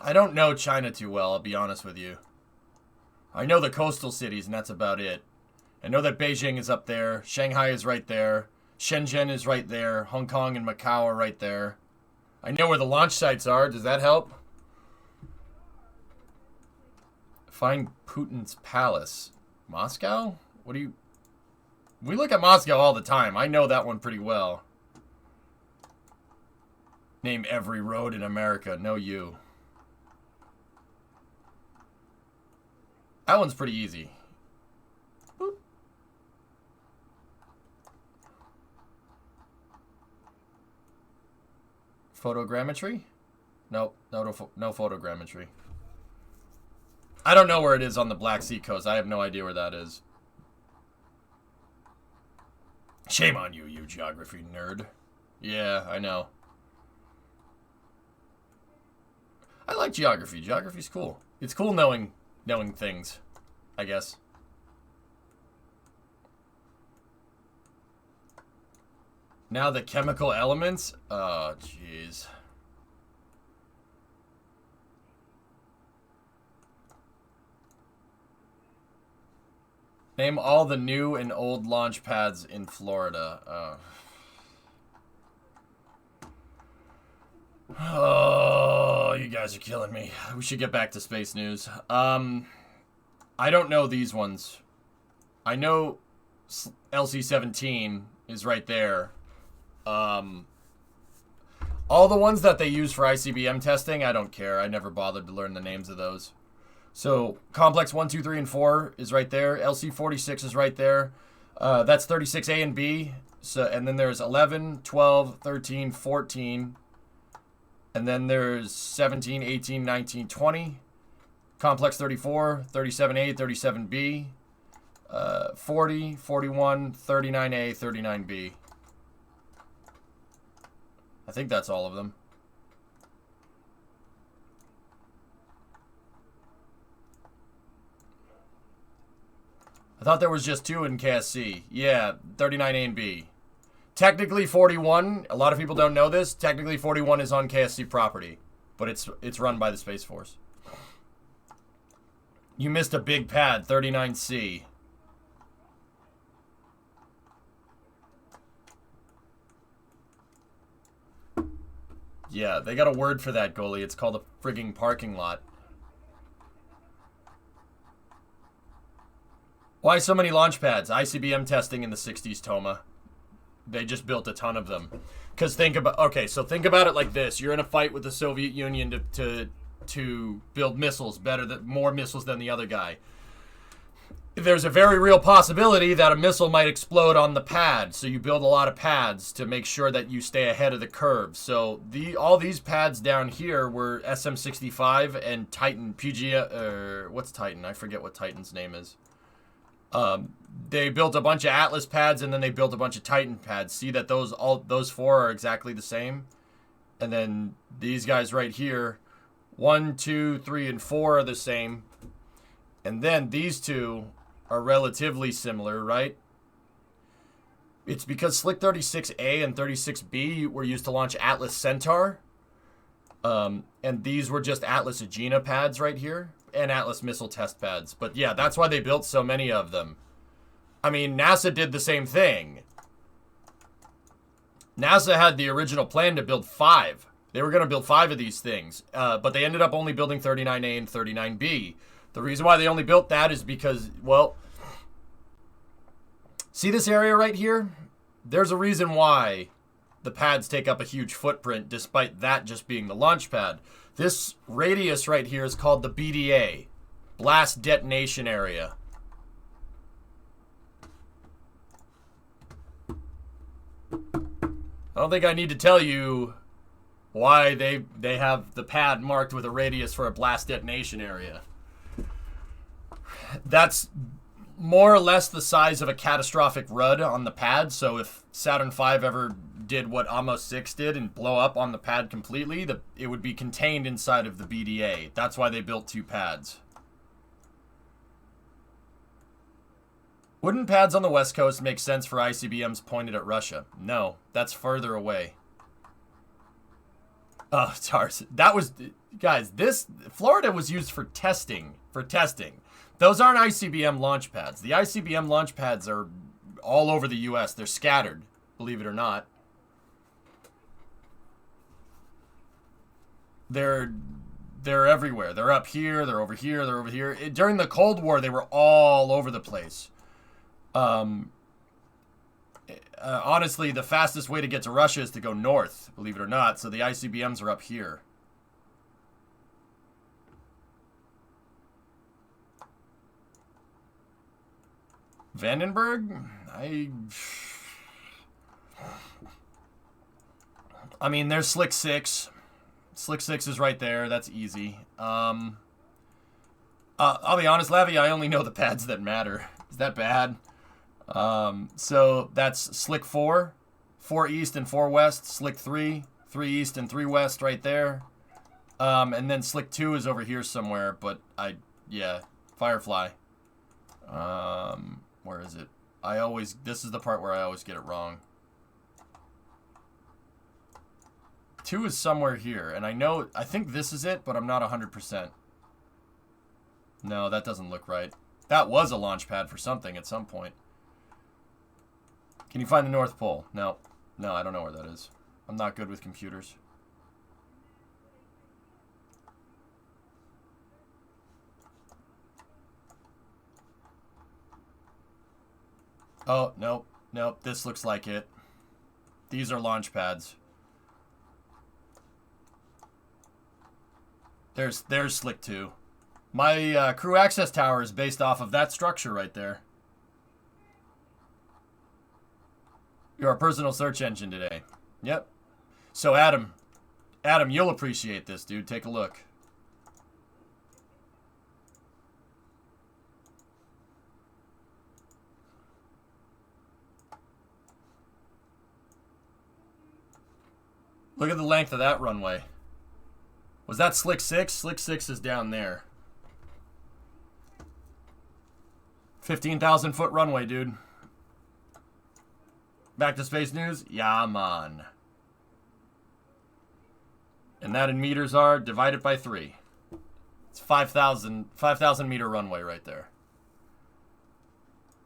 I don't know China too well, I'll be honest with you. I know the coastal cities, and that's about it. I know that Beijing is up there. Shanghai is right there. Shenzhen is right there. Hong Kong and Macau are right there. I know where the launch sites are. Does that help? Find Putin's palace. Moscow? What do you... We look at Moscow all the time. I know that one pretty well. Name every road in America. No, you. That one's pretty easy. Boop. Photogrammetry? Nope. No photogrammetry. I don't know where it is on the Black Sea coast. I have no idea where that is. Shame on you, you geography nerd. Yeah, I know. I like geography. Geography's cool. It's cool knowing things, I guess. Now the chemical elements? Oh, jeez. Name all the new and old launch pads in Florida. Oh, you guys are killing me. We should get back to space news. I don't know these ones. I know LC-17 is right there. All the ones that they use for ICBM testing, I don't care. I never bothered to learn the names of those. So, Complex 1, 2, 3, and 4 is right there. LC-46 is right there. That's 36A and B. So, and then there's 11, 12, 13, 14. And then there's 17, 18, 19, 20. Complex 34, 37A, 37B. 40, 41, 39A, 39B. I think that's all of them. I thought there was just 2 in KSC. Yeah, 39A and B. Technically 41, a lot of people don't know this, technically 41 is on KSC property, but it's run by the Space Force. You missed a big pad, 39C. Yeah, they got a word for that, goalie. It's called a frigging parking lot. Why so many launch pads? ICBM testing in the 60s, Toma. They just built a ton of them. Because think about... Okay, so think about it like this. You're in a fight with the Soviet Union to build missiles, more missiles than the other guy. There's a very real possibility that a missile might explode on the pad. So you build a lot of pads to make sure that you stay ahead of the curve. So all these pads down here were SM-65 and Titan. What's Titan? I forget what Titan's name is. They built a bunch of Atlas pads and then they built a bunch of Titan pads. See that those 4 are exactly the same? And then these guys right here, 1, 2, 3, and 4 are the same. And then these 2 are relatively similar, right? It's because Slick 36A and 36B were used to launch Atlas Centaur. And these were just Atlas Agena pads right here. And Atlas missile test pads. But yeah, that's why they built so many of them. I mean, NASA did the same thing. NASA had the original plan to build 5. They were going to build 5 of these things. But they ended up only building 39A and 39B. The reason why they only built that is because, well, see this area right here? There's a reason why the pads take up a huge footprint despite that just being the launch pad. This radius right here is called the BDA, Blast Detonation Area. I don't think I need to tell you why they have the pad marked with a radius for a blast detonation area. That's more or less the size of a catastrophic RUD on the pad, so if Saturn V ever did what Amos 6 did and blow up on the pad completely, it would be contained inside of the BDA. That's why they built 2 pads. Wouldn't pads on the West Coast make sense for ICBMs pointed at Russia? No, that's further away. Oh, Tars. That was... Guys, this Florida was used for testing. Those aren't ICBM launch pads. The ICBM launch pads are all over the U.S. They're scattered, believe it or not. They're everywhere. They're up here. They're over here. They're over here. During the Cold War, they were all over the place. Honestly, the fastest way to get to Russia is to go north, believe it or not. So the ICBMs are up here. Vandenberg? I mean, there's Slick 6. Slick 6 is right there. That's easy. I'll be honest, Lavi, I only know the pads that matter. Is that bad? So that's Slick 4. 4 east and 4 west. Slick 3. 3 east and 3 west right there. And then Slick 2 is over here somewhere. But yeah. Firefly. Where is it? This is the part where I always get it wrong. 2 is somewhere here, and I think this is it, but I'm not 100%. No, that doesn't look right. That was a launch pad for something at some point. Can you find the North Pole? No. No, I don't know where that is. I'm not good with computers. Oh, nope. Nope, this looks like it. These are launch pads. There's Slick 2. My crew access tower is based off of that structure right there. You're our personal search engine today. Yep. So Adam, you'll appreciate this, dude. Take a look. Look at the length of that runway. Was that Slick 6? Slick 6 is down there. 15,000 foot runway, dude. Back to space news? Yeah, man. And that in meters are divided by 3. It's 5,000 meter runway right there.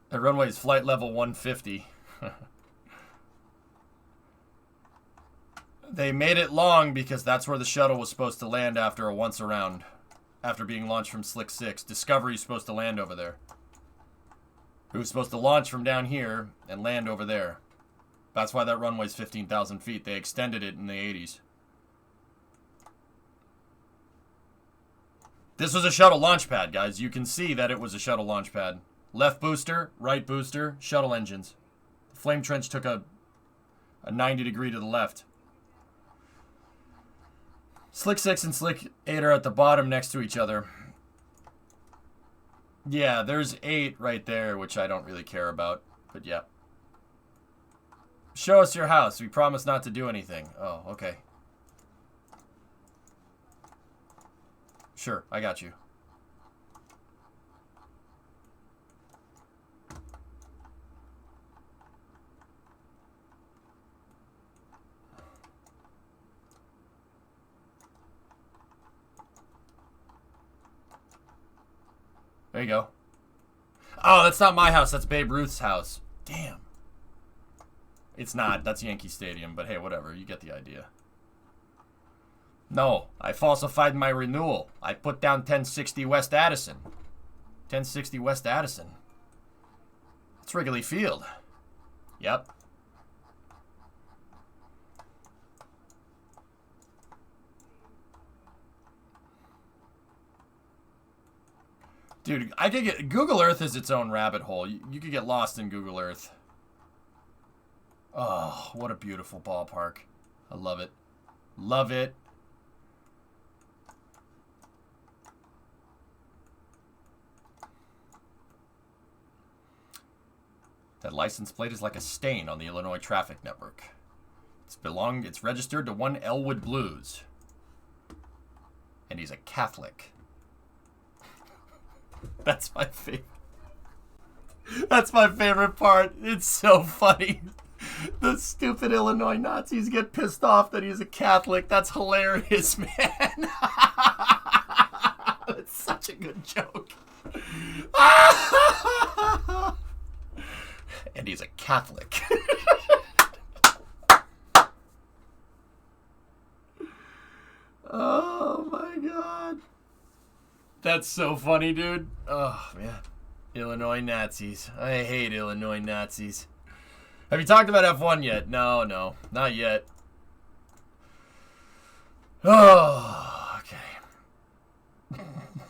That runway is flight level 150. They made it long because that's where the shuttle was supposed to land after a once around. After being launched from Slick 6. Discovery's supposed to land over there. It was supposed to launch from down here and land over there. That's why that runway's 15,000 feet. They extended it in the 80s. This was a shuttle launch pad, guys. You can see that it was a shuttle launch pad. Left booster, right booster, shuttle engines. The flame trench took a 90 degree to the left. Slick 6 and Slick 8 are at the bottom next to each other. Yeah, there's 8 right there, which I don't really care about. But yeah. Show us your house. We promise not to do anything. Oh, okay. Sure, I got you. There you go. Oh, that's not my house. That's Babe Ruth's house. Damn. It's not. That's Yankee Stadium. But hey, whatever. You get the idea. No. I falsified my renewal. I put down 1060 West Addison. 1060 West Addison. It's Wrigley Field. Yep. Dude, I could get... Google Earth is its own rabbit hole. You could get lost in Google Earth. Oh, what a beautiful ballpark. I love it. Love it. That license plate is like a stain on the Illinois traffic network. It's registered to one Elwood Blues. And he's a Catholic. That's my favorite. That's my favorite part. It's so funny. The stupid Illinois Nazis get pissed off that he's a Catholic. That's hilarious, man. That's such a good joke. And he's a Catholic. Oh my god. That's so funny, dude. Oh, man. Illinois Nazis. I hate Illinois Nazis. Have you talked about F1 yet? No, not yet. Oh, okay.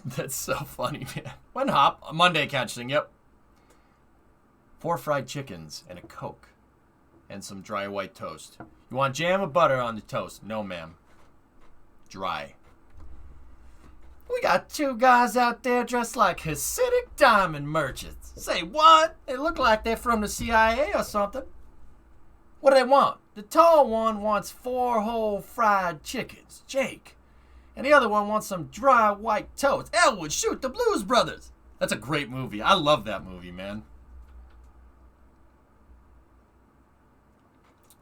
That's so funny, man. When hop? Monday catching, yep. 4 fried chickens and a Coke. And some dry white toast. You want jam or butter on the toast? No, ma'am. Dry. We got 2 guys out there dressed like Hasidic diamond merchants. Say what? They look like they're from the CIA or something. What do they want? The tall one wants 4 whole fried chickens, Jake. And the other one wants some dry white toast. Elwood, shoot the Blues Brothers. That's a great movie. I love that movie, man.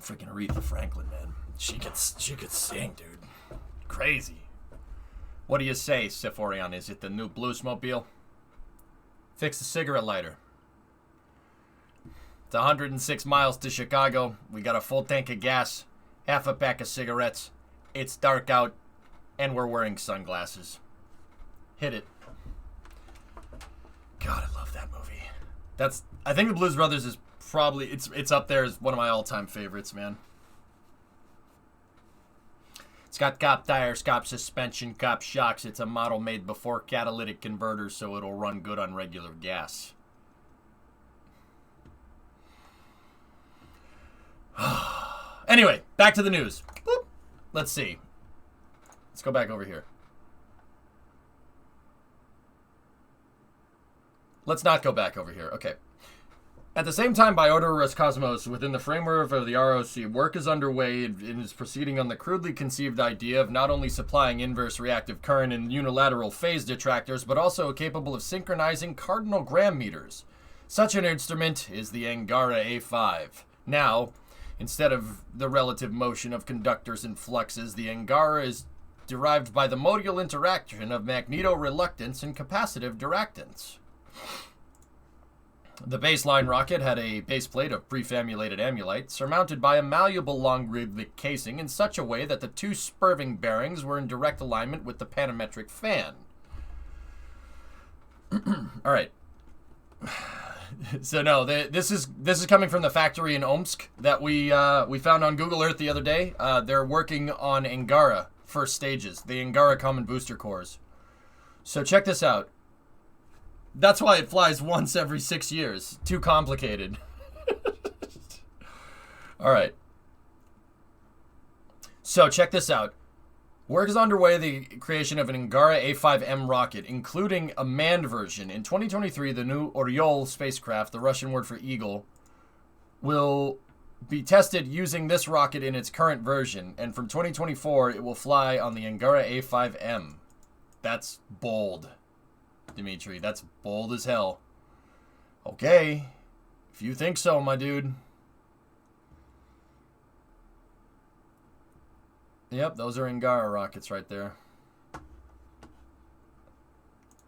Freaking Aretha Franklin, man. She could sing, dude. Crazy. What do you say, Siforion? Is it the new Bluesmobile? Fix the cigarette lighter. It's 106 miles to Chicago. We got a full tank of gas, half a pack of cigarettes. It's dark out, and we're wearing sunglasses. Hit it. God, I love that movie. I think the Blues Brothers is probably, it's up there as one of my all-time favorites, man. It's got cop tires, cop suspension, cop shocks. It's a model made before catalytic converters, so it'll run good on regular gas. Anyway, back to the news. Boop. Let's see. Let's go back over here. Let's not go back over here. Okay. At the same time, by order of Roscosmos, within the framework of the ROC, work is underway and is proceeding on the crudely conceived idea of not only supplying inverse reactive current and unilateral phase detractors, but also capable of synchronizing cardinal gram meters. Such an instrument is the Angara A5. Now, instead of the relative motion of conductors and fluxes, the Angara is derived by the modal interaction of magnetoreluctance and capacitive diractance. The baseline rocket had a base plate of prefamulated amulite, surmounted by a malleable long rivlet casing in such a way that the 2 spurving bearings were in direct alignment with the panometric fan. All right. So no, this is coming from the factory in Omsk that we found on Google Earth the other day. They're working on Angara first stages, the Angara common booster cores. So check this out. That's why it flies once every 6 years. Too complicated. All right. So check this out. Work is underway the creation of an Angara A5M rocket, including a manned version. In 2023, the new Oryol spacecraft, the Russian word for eagle, will be tested using this rocket in its current version. And from 2024, it will fly on the Angara A5M. That's bold. Dimitri, that's bold as hell. Okay, if you think so, my dude. Yep, those are Angara rockets right there. I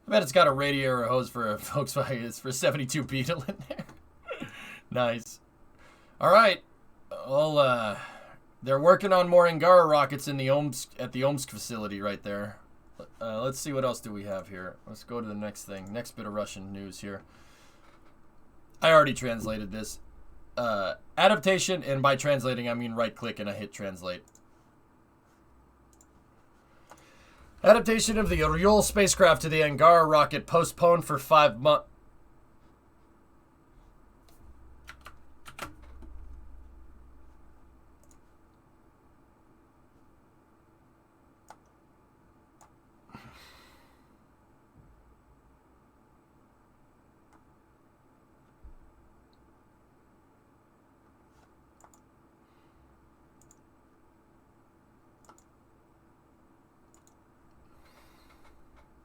bet it's got a radiator or a hose for a Volkswagen. It's for 72 Beetle in there. Nice. All right. Well, they're working on more Angara rockets in the at the Omsk facility right there. Let's see what else do we have here. Let's go to the next thing. Next bit of Russian news here. I already translated this. Adaptation, and by translating I mean right click and I hit translate. Adaptation of the Oryol spacecraft to the Angara rocket postponed for 5 months.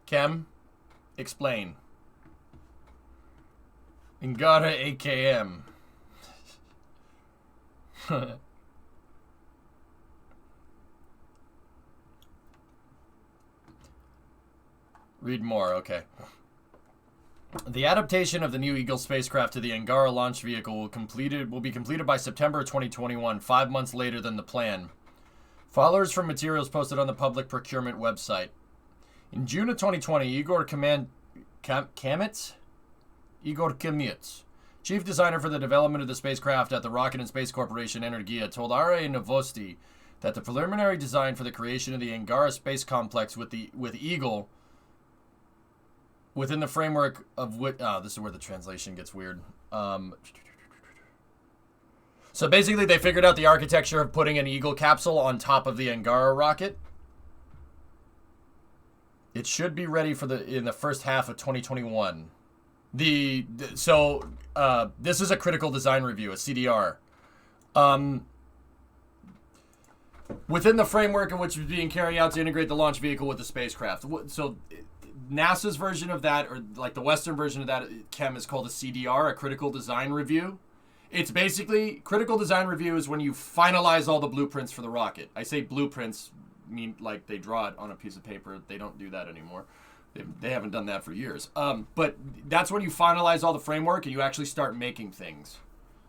Chem, explain. Angara AKM. Read more, okay. The adaptation of the new Eagle spacecraft to the Angara launch vehicle will be completed by September 2021, 5 months later than the plan. Followers from materials posted on the public procurement website. In June of 2020, Igor Kamets, chief designer for the development of the spacecraft at the Rocket and Space Corporation Energia, told RA Novosti that the preliminary design for the creation of the Angara Space Complex with Eagle within the framework of which... this is where the translation gets weird. So basically they figured out the architecture of putting an Eagle capsule on top of the Angara rocket. It should be ready for in the first half of 2021. This is a critical design review, a CDR. Within the framework in which is being carried out to integrate the launch vehicle with the spacecraft. So NASA's version of that, or like the Western version of that, Chem, is called a CDR, a critical design review. It's basically, critical design review is when you finalize all the blueprints for the rocket. I say blueprints mean like they draw it on a piece of paper. They don't do that anymore. They haven't done that for years. But that's when you finalize all the framework and you actually start making things.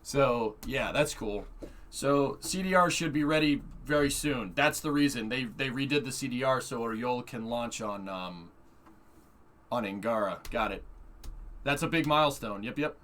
So yeah, that's cool. So CDR should be ready very soon. That's the reason they redid the CDR so Oriol can launch on Angara. Got it. That's a big milestone. Yep.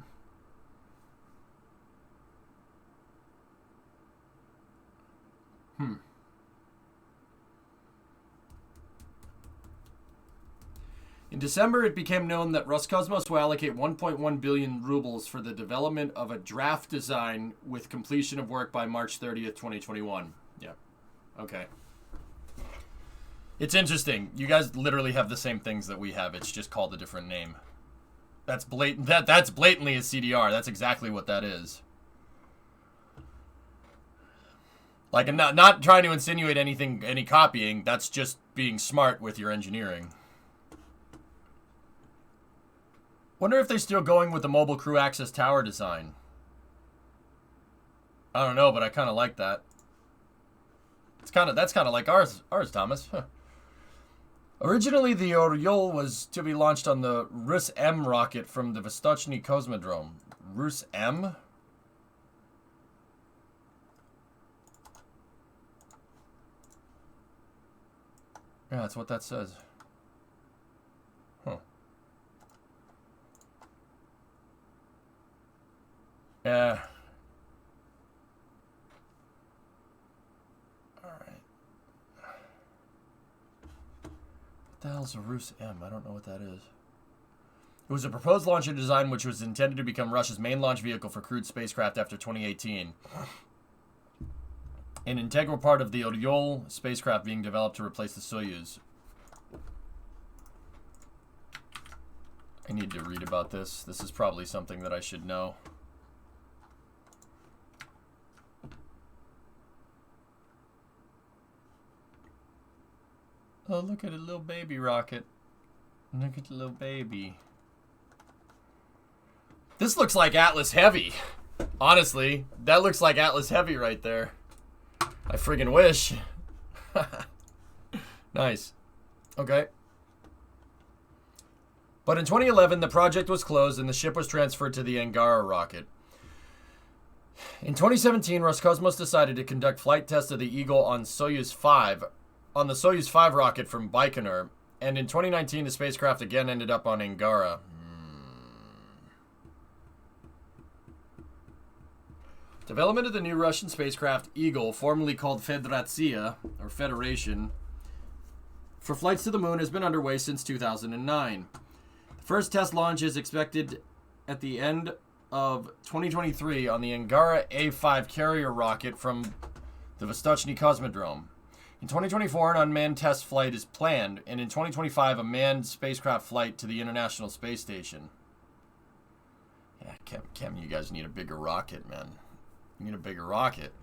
In December, it became known that Roscosmos will allocate 1.1 billion rubles for the development of a draft design with completion of work by March 30th, 2021. Yeah. Okay. It's interesting. You guys literally have the same things that we have. It's just called a different name. That's blatant. That's blatantly a CDR. That's exactly what that is. Like, I'm not trying to insinuate any copying. That's just being smart with your engineering. Wonder if they're still going with the mobile crew access tower design. I don't know, but I kind of like that. That's kind of like ours, Thomas. Huh. Originally, the Oriol was to be launched on the Rus-M rocket from the Vostochny Cosmodrome. Rus-M? Yeah, that's what that says. Huh. Yeah. Alright. What the hell's a Rus-M? I don't know what that is. It was a proposed launcher design which was intended to become Russia's main launch vehicle for crewed spacecraft after 2018. An integral part of the Oriol spacecraft being developed to replace the Soyuz. I need to read about this. This is probably something that I should know. Oh, look at a little baby rocket. Look at the little baby. This looks like Atlas Heavy. Honestly, that looks like Atlas Heavy right there. I friggin' wish. Nice. Okay. But in 2011, the project was closed and the ship was transferred to the Angara rocket. In 2017, Roscosmos decided to conduct flight tests of the Eagle on Soyuz 5, on the Soyuz 5 rocket from Baikonur, and in 2019, the spacecraft again ended up on Angara. Development of the new Russian spacecraft Eagle, formerly called Federatsiya, or Federation, for flights to the moon has been underway since 2009. The first test launch is expected at the end of 2023 on the Angara A5 carrier rocket from the Vostochny Cosmodrome. In 2024, an unmanned test flight is planned, and in 2025, a manned spacecraft flight to the International Space Station. Yeah, Cam, you guys need a bigger rocket, man. You need a bigger rocket.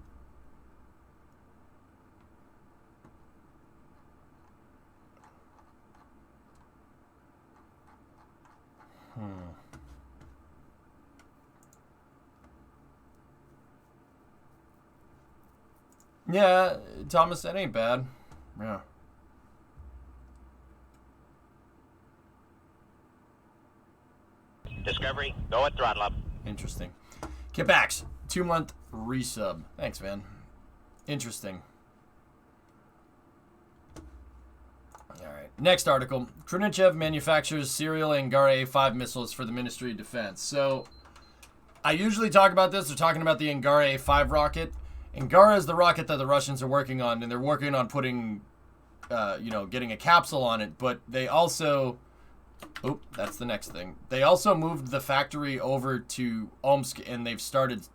Yeah, Thomas, that ain't bad. Yeah. Discovery, go at throttle up. Interesting. Kipax, 2-month resub. Thanks, man. Interesting. Alright. Next article. Krunichev manufactures serial Angara A5 missiles for the Ministry of Defense. So, I usually talk about this. They're talking about the Angara A5 rocket. Angara is the rocket that the Russians are working on, and they're working on putting, getting a capsule on it. But they also... Oop, that's the next thing. They also moved the factory over to Omsk, and they've started...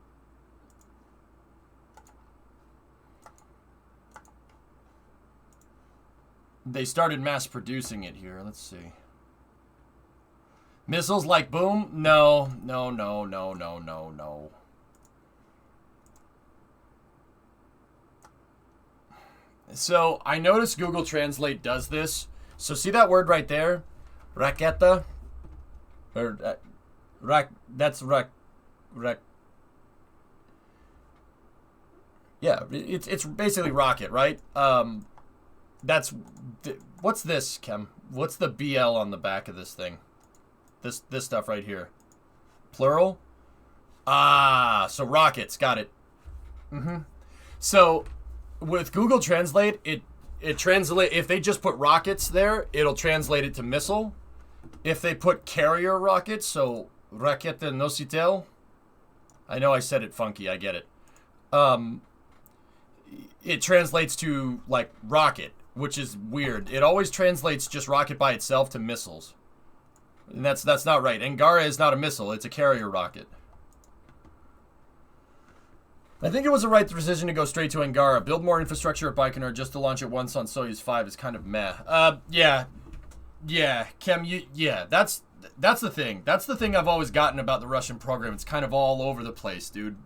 They started mass producing it here. Let's see. Missiles like Boom? No. No, no, no, no, no, no. So, I noticed Google Translate does this. So, see that word right there? Raketa? Or, that's yeah, it's basically rocket, right? What's this, Kem? What's the BL on the back of this thing? This stuff right here. Plural? Ah, so rockets, got it. So, with Google Translate, it translate, if they just put rockets there, it'll translate it to missile. If they put carrier rockets, so raketa nositel, I know I said it funky, I get it. It translates to like rocket, which is weird. It always translates just rocket by itself to missiles. And that's not right. Angara is not a missile, it's a carrier rocket. I think it was the right decision to go straight to Angara. Build more infrastructure at Baikonur just to launch it once on Soyuz 5 is kind of meh. Yeah, Kem, that's the thing. That's the thing I've always gotten about the Russian program. It's kind of all over the place, dude.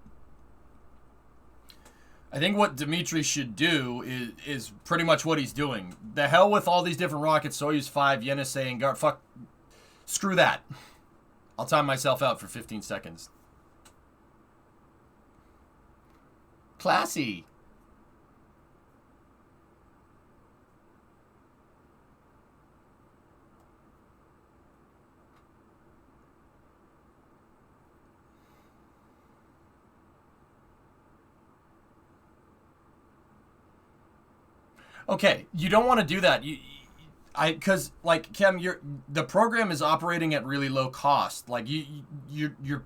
I think what Dmitry should do is pretty much what he's doing. The hell with all these different rockets, Soyuz 5, Yenisei, Angara, fuck, screw that. I'll time myself out for 15 seconds. Classy. Okay, you don't want to do that. Because like Kem, the program is operating at really low cost. Like you're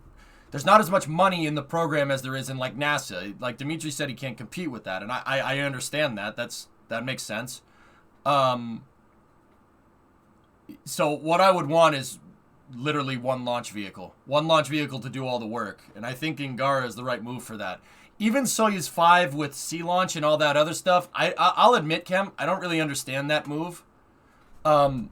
there's not as much money in the program as there is in like NASA. Like Dmitry said, he can't compete with that, and I understand that. That makes sense. So what I would want is literally one launch vehicle to do all the work, and I think Angara is the right move for that. Even Soyuz 5 with sea launch and all that other stuff, I'll admit, Kem, I don't really understand that move. I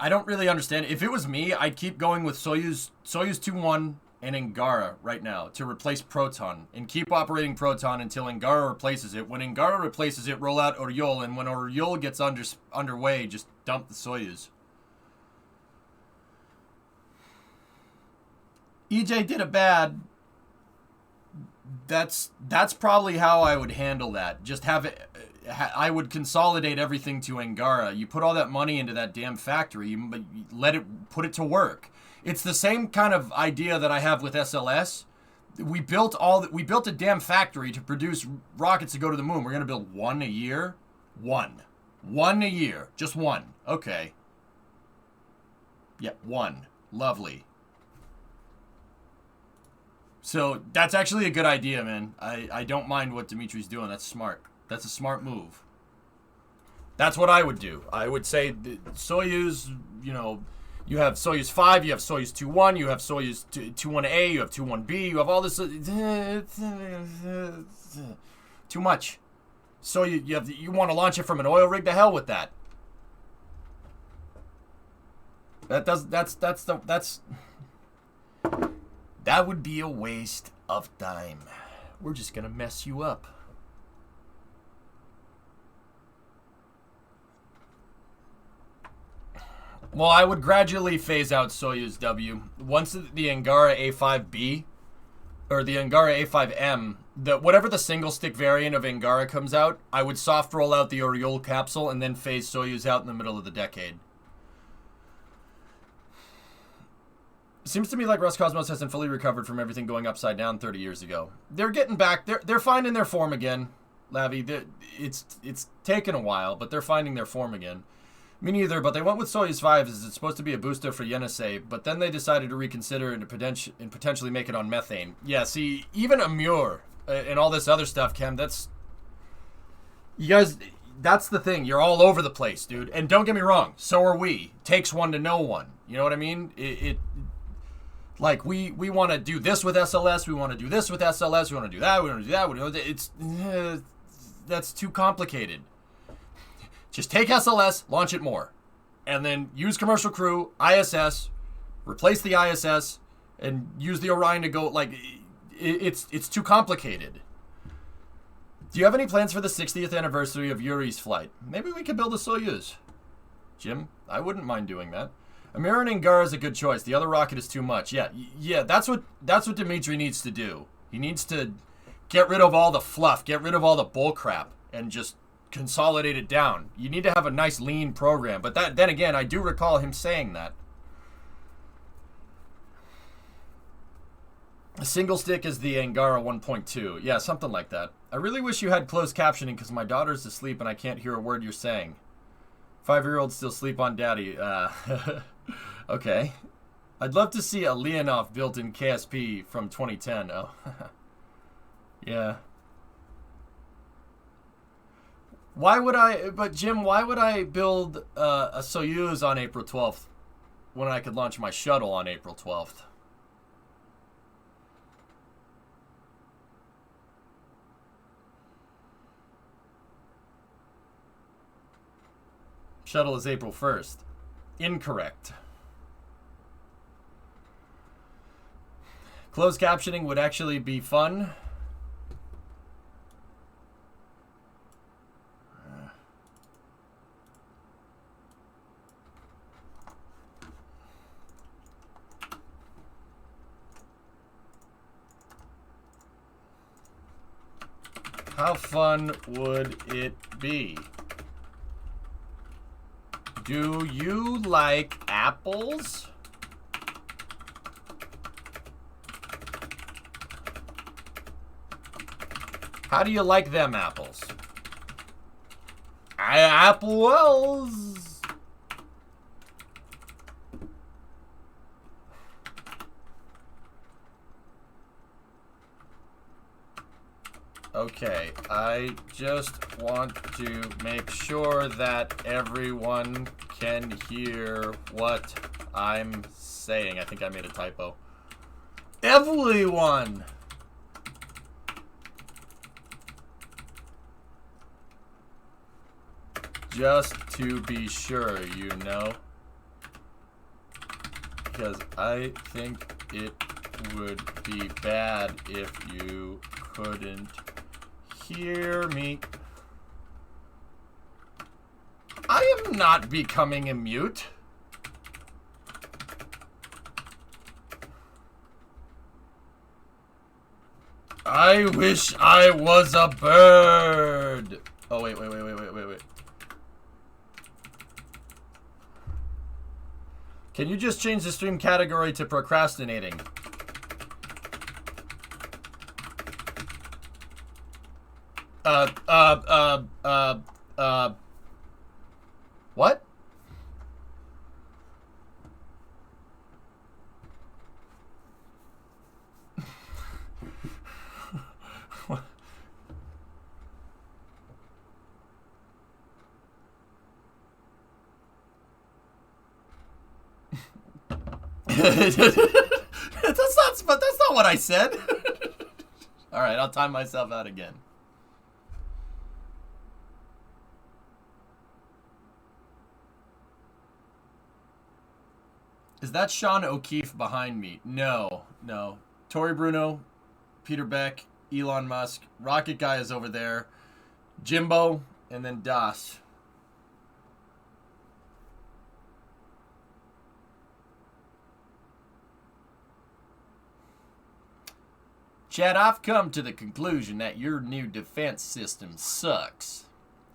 don't really understand. If it was me, I'd keep going with Soyuz 2-1 and Angara right now to replace Proton and keep operating Proton until Angara replaces it. When Angara replaces it, roll out Oryol, and when Oryol gets underway, just dump the Soyuz. EJ did it bad. That's probably how I would handle that. Just have it. I would consolidate everything to Angara. You put all that money into that damn factory. You put it to work. It's the same kind of idea that I have with SLS. We built a damn factory to produce rockets to go to the moon. We're gonna build one a year. One a year. Just one. Okay. Yep, one. Lovely. So that's actually a good idea, man. I don't mind what Dmitry's doing. That's smart. That's a smart move. That's what I would do. I would say Soyuz, you have Soyuz 5, you have Soyuz 2-1, you have Soyuz 2-1A, you have 2-1B, you have all this. Too much. So you want to launch it from an oil rig? To hell with that. That would be a waste of time. We're just gonna mess you up. Well, I would gradually phase out Soyuz W. Once the Angara A5B or the Angara A5M, whatever the single stick variant of Angara comes out, I would soft roll out the Oriole capsule and then phase Soyuz out in the middle of the decade. Seems to me like Roscosmos hasn't fully recovered from everything going upside down 30 years ago. They're getting back. They're finding their form again, Lavi. It's taken a while, but they're finding their form again. Me neither, but they went with Soyuz 5 as it's supposed to be a booster for Yenisei, but then they decided to reconsider and potentially make it on methane. Yeah, see, even Amur and all this other stuff, Kem, that's... You guys, that's the thing. You're all over the place, dude. And don't get me wrong, so are we. Takes one to know one. You know what I mean? Like, we want to do this with SLS, we want to do this with SLS, we want to do that, we want to do that. That's too complicated. Just take SLS, launch it more. And then use commercial crew, ISS, replace the ISS, and use the Orion to go, like, it's too complicated. Do you have any plans for the 60th anniversary of Yuri's flight? Maybe we could build a Soyuz. Jim, I wouldn't mind doing that. Amir and Angara is a good choice. The other rocket is too much. Yeah, that's what Dimitri needs to do. He needs to get rid of all the fluff, get rid of all the bull crap, and just consolidate it down. You need to have a nice lean program. But then again, I do recall him saying that. A single stick is the Angara 1.2. Yeah, something like that. I really wish you had closed captioning because my daughter's asleep and I can't hear a word you're saying. 5-year-olds still sleep on daddy. Okay. I'd love to see a Leonov built-in KSP from 2010. Oh, yeah. But Jim, why would I build a Soyuz on April 12th when I could launch my shuttle on April 12th? Shuttle is April 1st. Incorrect. Closed captioning would actually be fun. How fun would it be? Do you like apples? How do you like them apples? Apples. Okay, I just want to make sure that everyone can hear what I'm saying. I think I made a typo. Everyone! Just to be sure, you know. Because I think it would be bad if you couldn't hear me. I am not becoming a mute. I wish I was a bird. Oh, wait. Can you just change the stream category to procrastinating? What? That's not what I said. All right, I'll time myself out again. Is that Sean O'Keefe behind me? No. Tory Bruno, Peter Beck, Elon Musk, Rocket Guy is over there, Jimbo, and then Das. Chad, I've come to the conclusion that your new defense system sucks.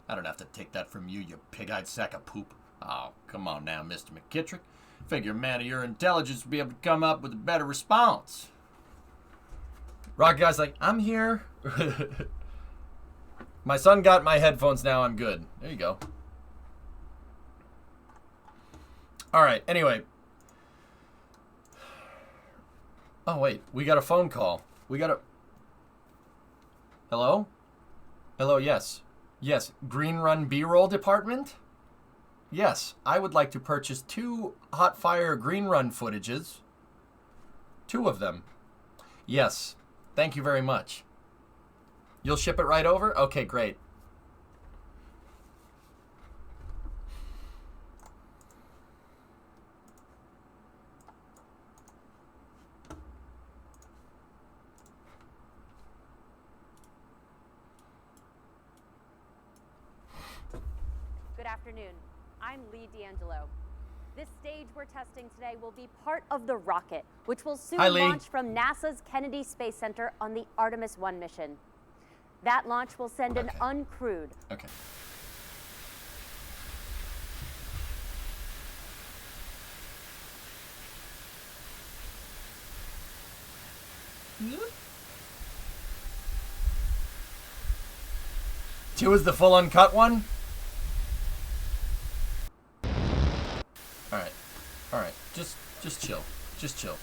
I don't have to take that from you, you pig-eyed sack of poop. Oh, come on now, Mr. McKittrick. Figure a man of your intelligence would be able to come up with a better response. Rock Guy's like, I'm here. My son got my headphones now, I'm good. There you go. Alright, anyway. Oh, wait. We got a phone call. We got a... Hello? Hello, yes. Yes, Green Run B-roll department? Yes, I would like to purchase 2 hot fire Green Run footages. 2 of them. Yes, thank you very much. You'll ship it right over? Okay, great. Good afternoon. I'm Lee D'Angelo. This stage we're testing today will be part of the rocket, which will soon launch from NASA's Kennedy Space Center on the Artemis 1 mission. That launch will send an uncrewed. Okay. Two is the full uncut one? Alright. Alright. Just chill. Just chill.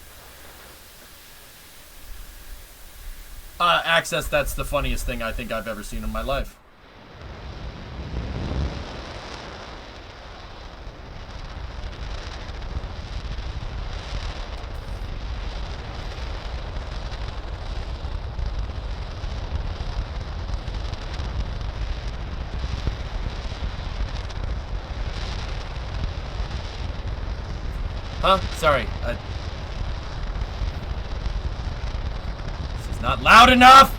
Access, that's the funniest thing I think I've ever seen in my life. Huh? Sorry. This is not loud enough!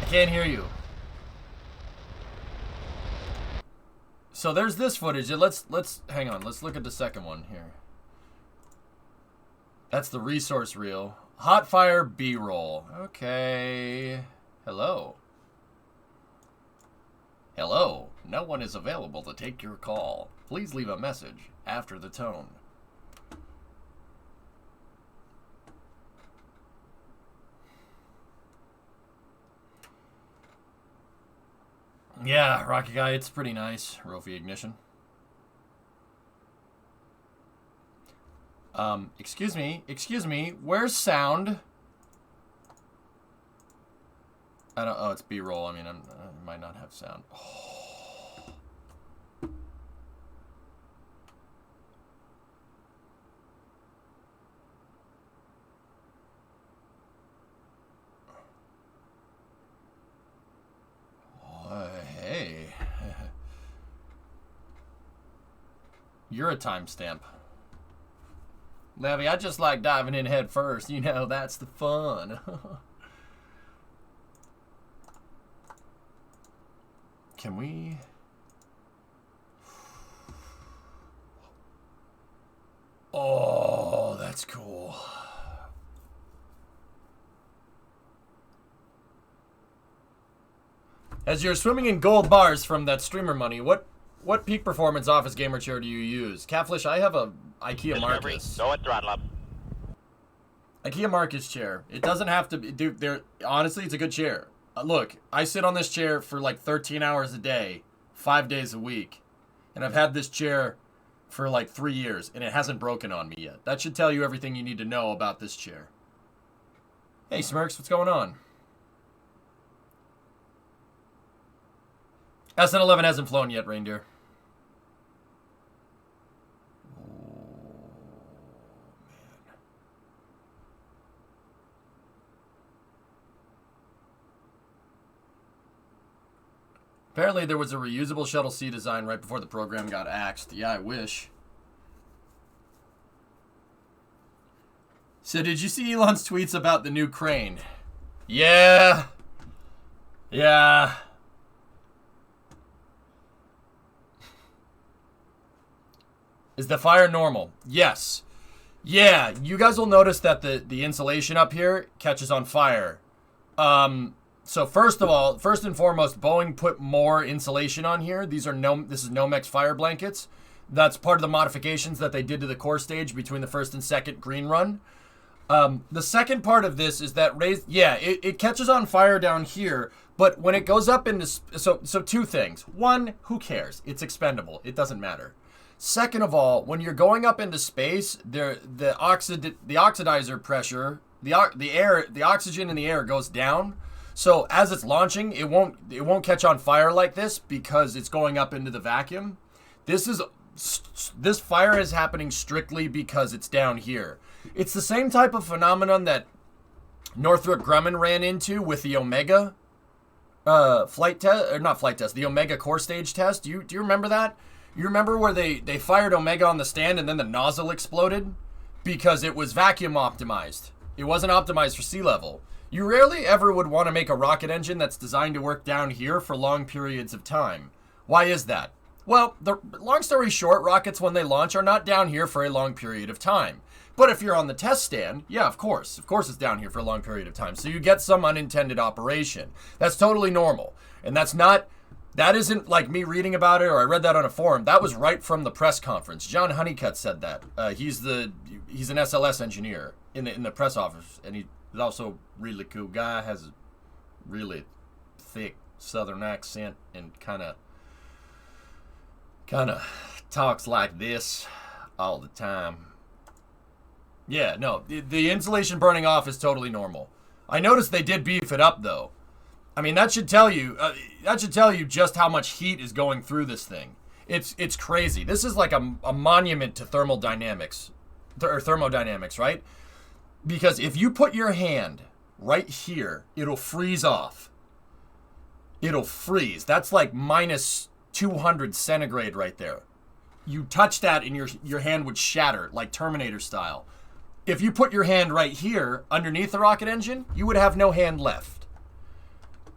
Can't hear you. So there's this footage. Let's hang on. Let's look at the second one here. That's the resource reel. Hot fire B-roll. Okay. Hello. Hello. No one is available to take your call. Please leave a message after the tone. Yeah, Rocky Guy, it's pretty nice. Rofi ignition. Excuse me, where's sound? I don't, oh, it's B-roll. I mean, I might not have sound. Oh. Oh, hey. You're a timestamp. Levy, I just like diving in head first. You know, that's the fun. Can we... Oh, that's cool. As you're swimming in gold bars from that streamer money, what peak performance office gamer chair do you use? Catfish, I have a IKEA Marcus. Go at throttle up. IKEA Marcus chair. It doesn't have to be, dude, honestly, it's a good chair. Look, I sit on this chair for like 13 hours a day, 5 days a week. And I've had this chair for like 3 years, and it hasn't broken on me yet. That should tell you everything you need to know about this chair. Hey, Smirks, what's going on? SN11 hasn't flown yet, Reindeer. Apparently there was a reusable Shuttle C design right before the program got axed. Yeah, I wish. So did you see Elon's tweets about the new crane? Yeah. Yeah. Is the fire normal? Yes. Yeah, you guys will notice that the insulation up here catches on fire. So first and foremost, Boeing put more insulation on here. This is Nomex fire blankets. That's part of the modifications that they did to the core stage between the first and second green run. The second part of this is that it catches on fire down here, but when it goes up into, so two things. One, who cares? It's expendable. It doesn't matter. Second of all, when you're going up into space, the oxidizer pressure, the oxygen in the air goes down. So as it's launching, it won't catch on fire like this because it's going up into the vacuum. This fire is happening strictly because it's down here. It's the same type of phenomenon that Northrop Grumman ran into with the Omega the Omega core stage test. Do you remember that? You remember where they fired Omega on the stand and then the nozzle exploded? Because it was vacuum optimized. It wasn't optimized for sea level. You rarely ever would want to make a rocket engine that's designed to work down here for long periods of time. Why is that? Well, the long story short, rockets when they launch are not down here for a long period of time. But if you're on the test stand, yeah, of course it's down here for a long period of time. So you get some unintended operation. That's totally normal. And that isn't like me reading about it or I read that on a forum. That was right from the press conference. John Honeycutt said that. He's an SLS engineer in the press office, and he's also really cool guy. Has a really thick Southern accent and kind of talks like this all the time. Yeah, no, the insulation burning off is totally normal. I noticed they did beef it up though. I mean, that should tell you just how much heat is going through this thing. It's crazy. This is like a monument to thermodynamics, right? Because if you put your hand right here, it'll freeze off. It'll freeze. That's like minus 200 centigrade right there. You touch that and your hand would shatter like Terminator style. If you put your hand right here underneath the rocket engine, you would have no hand left.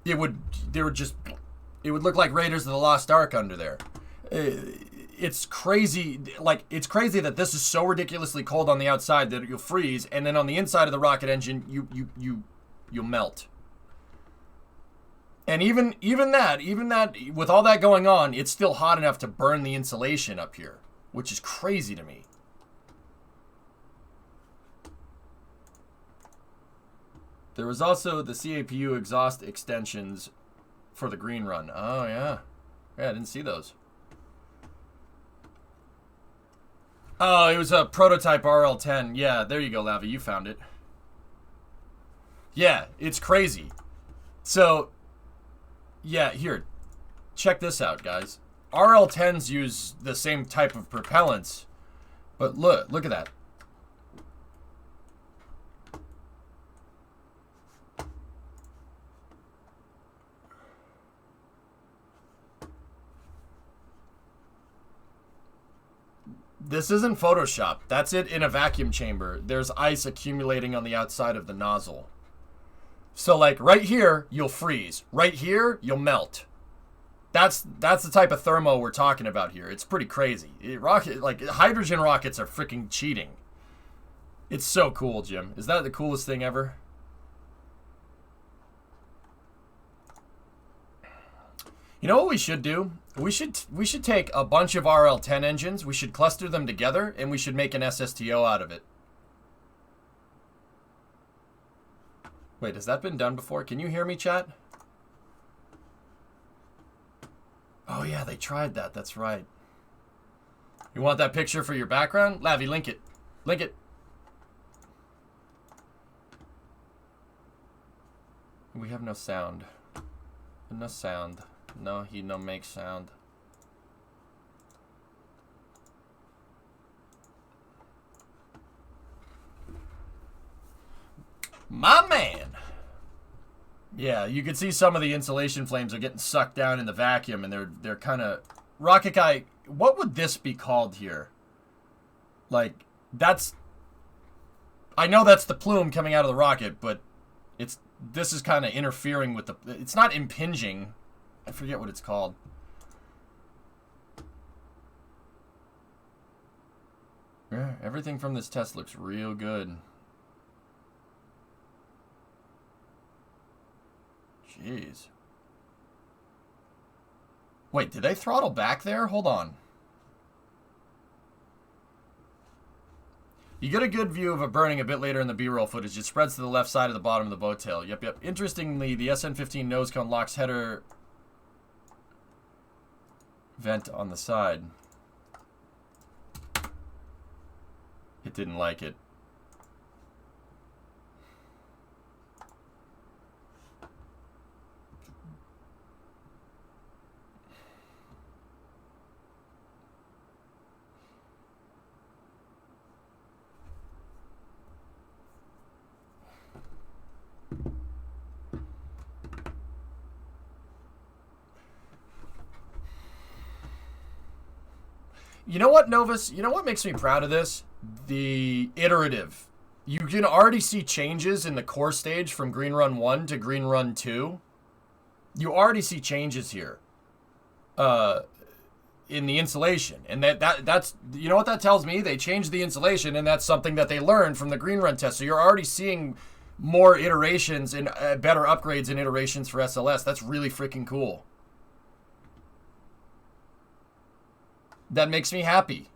It would look like Raiders of the Lost Ark under there. it's crazy. Like, it's crazy that this is so ridiculously cold on the outside that you'll freeze, and then on the inside of the rocket engine, you'll melt. And even that, with all that going on, it's still hot enough to burn the insulation up here, which is crazy to me. There was also the CAPU exhaust extensions for the green run. Oh, yeah. Yeah, I didn't see those. Oh, it was a prototype RL10. Yeah, there you go, Lavi. You found it. Yeah, it's crazy. So, yeah, here. Check this out, guys. RL10s use the same type of propellants. But look at that. This isn't Photoshop. That's it in a vacuum chamber. There's ice accumulating on the outside of the nozzle. So, like, right here, you'll freeze. Right here, you'll melt. That's the type of thermo we're talking about here. It's pretty crazy. Hydrogen rockets are freaking cheating. It's so cool, Jim. Is that the coolest thing ever? You know what we should do? We should take a bunch of RL10 engines, we should cluster them together, and we should make an SSTO out of it. Wait, has that been done before? Can you hear me, chat? Oh yeah, they tried that, that's right. You want that picture for your background? Lavi, link it. Link it. We have no sound. No sound. No, he no make sound. My man! Yeah, you can see some of the insulation flames are getting sucked down in the vacuum, and they're kind of... Rocket Guy, what would this be called here? Like, that's... I know that's the plume coming out of the rocket, but this is kind of interfering with the... It's not impinging. I forget what it's called. Yeah, everything from this test looks real good. Jeez. Wait, did they throttle back there? Hold on. You get a good view of it burning a bit later in the B-roll footage. It spreads to the left side of the bottom of the boat tail. Yep. Interestingly, the SN15 nose cone locks header vent on the side. It didn't like it. You know what, Novus? You know what makes me proud of this? The iterative. You can already see changes in the core stage from Green Run 1 to Green Run 2. You already see changes here. In the insulation. And that's... You know what that tells me? They changed the insulation, and that's something that they learned from the Green Run test. So you're already seeing more iterations and better upgrades and iterations for SLS. That's really freaking cool. That makes me happy.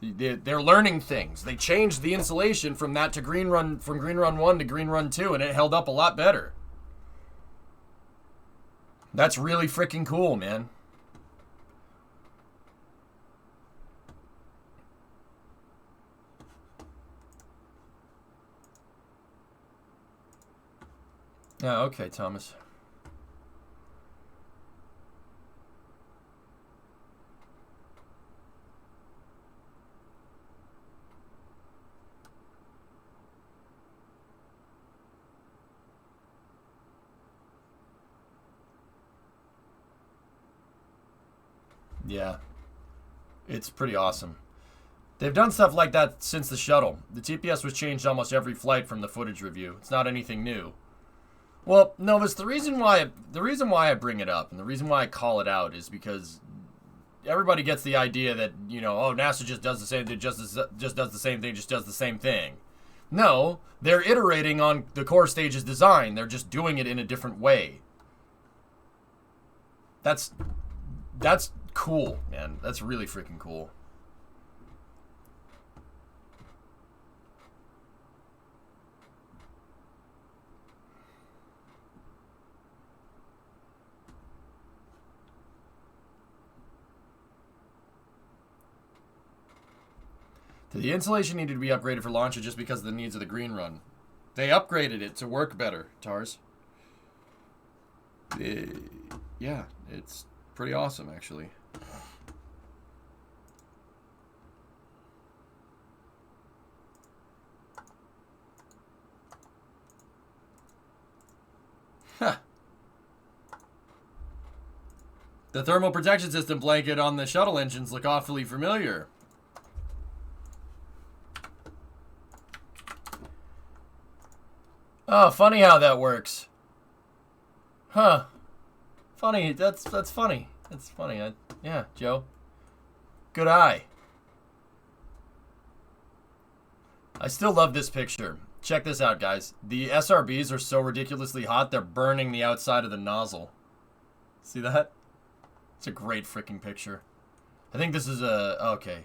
They're learning things. They changed the insulation from that to Green Run, from Green Run 1 to Green Run 2, and it held up a lot better. That's really freaking cool, man. Oh, okay, Thomas. Yeah, it's pretty awesome. They've done stuff like that since the shuttle. The TPS was changed almost every flight from the footage review. It's not anything new. Well, Novus, the reason why I bring it up and the reason why I call it out is because everybody gets the idea that, you know, oh, NASA just does the same thing, just does the same thing, just does the same thing. No, they're iterating on the core stage's design. They're just doing it in a different way. That's cool, man. That's really freaking cool. The insulation needed to be upgraded for launch just because of the needs of the green run. They upgraded it to work better, Tars. Yeah, it's pretty awesome, actually. Huh. The thermal protection system blanket on the shuttle engines look awfully familiar. Oh, funny how that works. Huh. Funny. That's funny. That's funny. Yeah, Joe. Good eye. I still love this picture. Check this out, guys. The SRBs are so ridiculously hot, they're burning the outside of the nozzle. See that? It's a great freaking picture. I think this is a... Okay.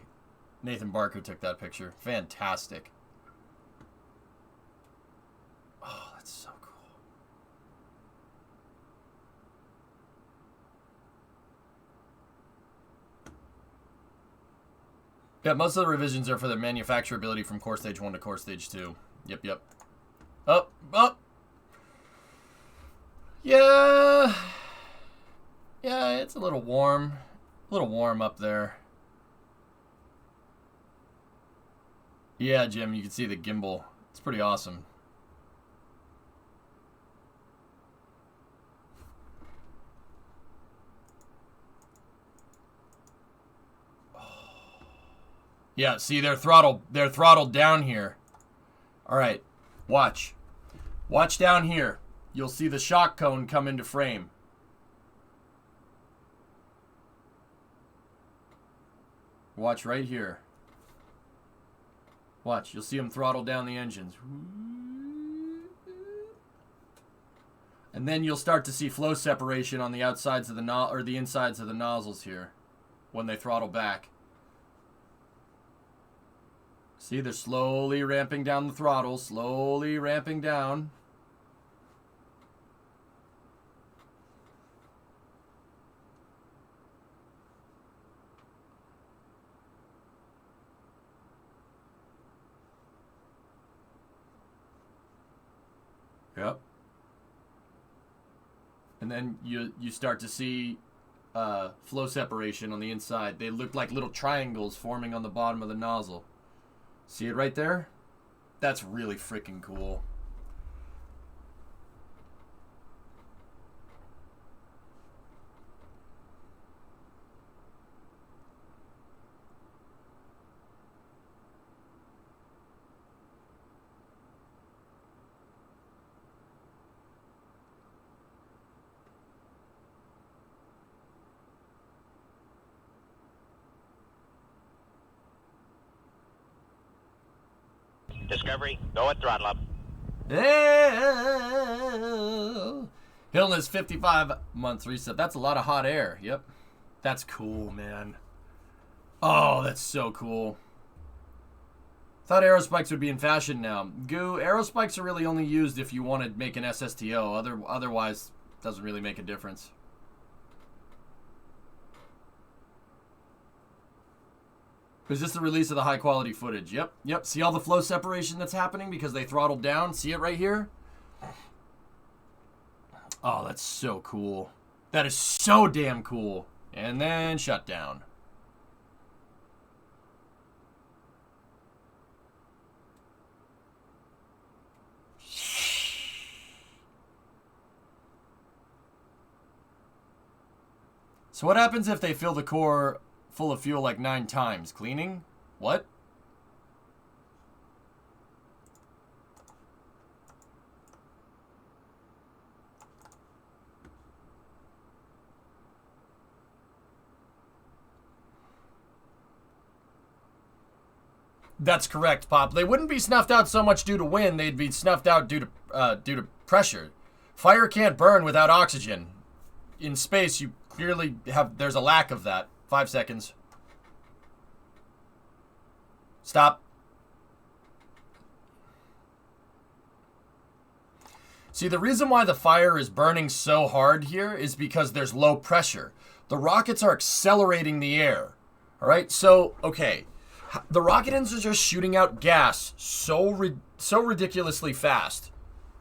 Nathan Barker took that picture. Fantastic. Oh, that's so cool. Yeah, most of the revisions are for the manufacturability from core stage 1 to core stage 2. Yep. Up. Yeah. Yeah, it's a little warm. A little warm up there. Yeah, Jim, you can see the gimbal. It's pretty awesome. Yeah, see, they're throttled down here. All right, watch. Watch down here. You'll see the shock cone come into frame. Watch right here. Watch, you'll see them throttle down the engines. And then you'll start to see flow separation on the outsides of the insides of the nozzles here when they throttle back. See, they're slowly ramping down the throttle, slowly ramping down. Yep. And then you start to see flow separation on the inside. They look like little triangles forming on the bottom of the nozzle. See it right there? That's really freaking cool. Discovery, go at throttle up. Hilton is 55 months reset. That's a lot of hot air. Yep. That's cool, man. Oh, that's so cool. Thought aerospikes would be in fashion now. Goo, aerospikes are really only used if you want to make an SSTO. Otherwise, doesn't really make a difference. Is this the release of the high quality footage? Yep. See all the flow separation that's happening because they throttled down? See it right here? Oh, that's so cool. That is so damn cool. And then shut down. So what happens if they fill the core full of fuel like 9 times? Cleaning? What? That's correct, Pop. They wouldn't be snuffed out so much due to wind. They'd be snuffed out due to pressure. Fire can't burn without oxygen. In space, you clearly have... There's a lack of that. 5 seconds. Stop. See, the reason why the fire is burning so hard here is because there's low pressure. The rockets are accelerating the air. All right? So, okay. The rocket engines are shooting out gas so ridiculously fast,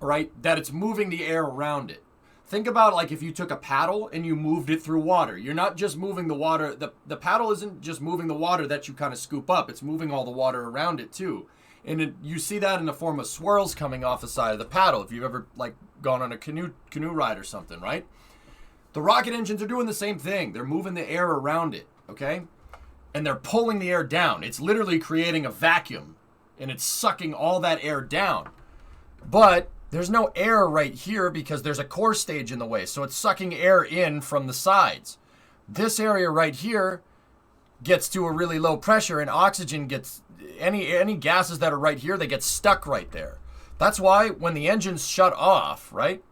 all right, that it's moving the air around it. Think about like if you took a paddle and you moved it through water. You're not just moving the water. The paddle isn't just moving the water that you kind of scoop up. It's moving all the water around it too. And you see that in the form of swirls coming off the side of the paddle if you've ever like gone on a canoe ride or something, right? The rocket engines are doing the same thing. They're moving the air around it, okay? And they're pulling the air down. It's literally creating a vacuum, and it's sucking all that air down. But there's no air right here because there's a core stage in the way, so it's sucking air in from the sides. This area right here gets to a really low pressure, and oxygen gets... Any gases that are right here, they get stuck right there. That's why when the engines shut off, right?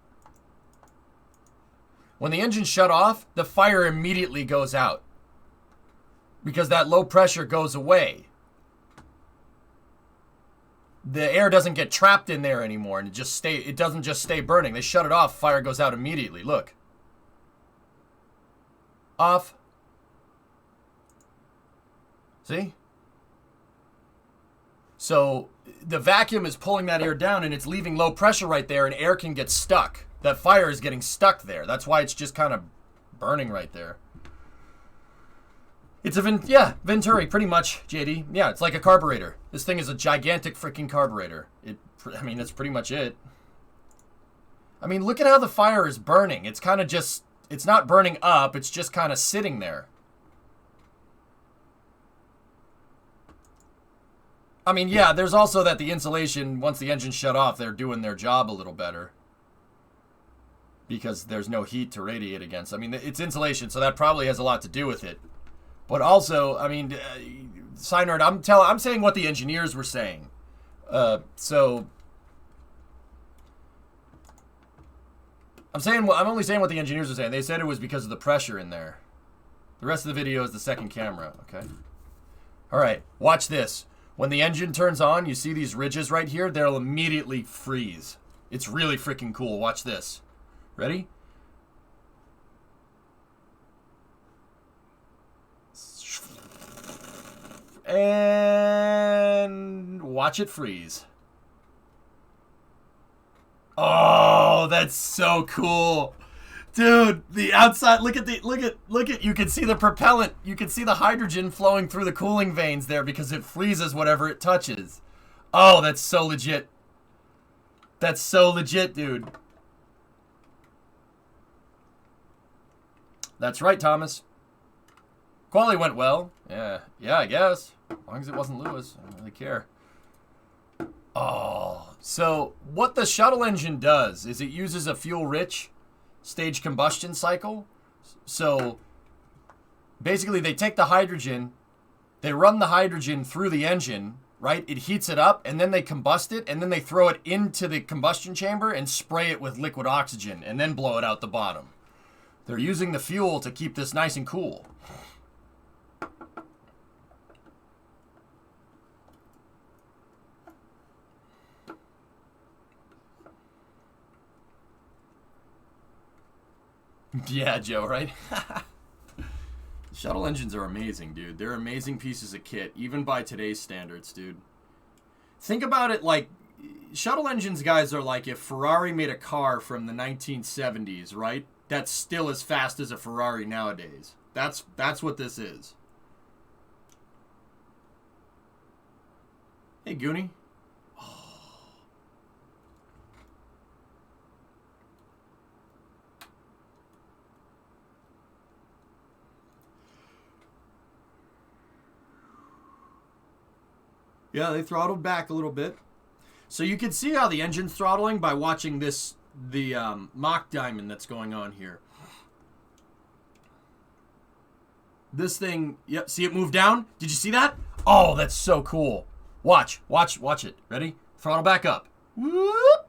When the engines shut off, the fire immediately goes out. Because that low pressure goes away. The air doesn't get trapped in there anymore, and it doesn't just stay burning. They shut it off, fire goes out immediately. Look. Off. See? So the vacuum is pulling that air down, and it's leaving low pressure right there, and air can get stuck. That fire is getting stuck there. That's why it's just kind of burning right there. It's a Venturi, pretty much, JD. Yeah, it's like a carburetor. This thing is a gigantic freaking carburetor. I mean, that's pretty much it. I mean, look at how the fire is burning. It's kind of just, it's not burning up. It's just kind of sitting there. I mean, yeah, there's also that the insulation, once the engine's shut off, they're doing their job a little better. Because there's no heat to radiate against. I mean, it's insulation, so that probably has a lot to do with it. But also, I mean, Synerd, I'm saying what the engineers were saying. So I'm only saying what the engineers were saying. They said it was because of the pressure in there. The rest of the video is the second camera, okay? All right, watch this. When the engine turns on, you see these ridges right here? They'll immediately freeze. It's really freaking cool. Watch this. Ready? And watch it freeze. Oh, that's so cool. Dude, the outside, look at, you can see the propellant. You can see the hydrogen flowing through the cooling veins there because it freezes whatever it touches. Oh, that's so legit. That's so legit, dude. That's right, Thomas. Quali went well. Yeah, I guess. As long as it wasn't Lewis. I don't really care. Oh, so what the shuttle engine does is it uses a fuel-rich stage combustion cycle. So basically they take the hydrogen, they run the hydrogen through the engine, right? It heats it up, and then they combust it, and then they throw it into the combustion chamber and spray it with liquid oxygen, and then blow it out the bottom. They're using the fuel to keep this nice and cool. Yeah, Joe, right? Shuttle engines are amazing, dude. They're amazing pieces of kit, even by today's standards, dude. Think about it like, shuttle engines, guys, are like if Ferrari made a car from the 1970s, right? That's still as fast as a Ferrari nowadays. That's what this is. Hey, Goonie. Yeah, they throttled back a little bit. So you can see how the engine's throttling by watching this, the Mach diamond that's going on here. This thing, yep, see it move down? Did you see that? Oh, that's so cool. Watch it. Ready? Throttle back up. Whoop.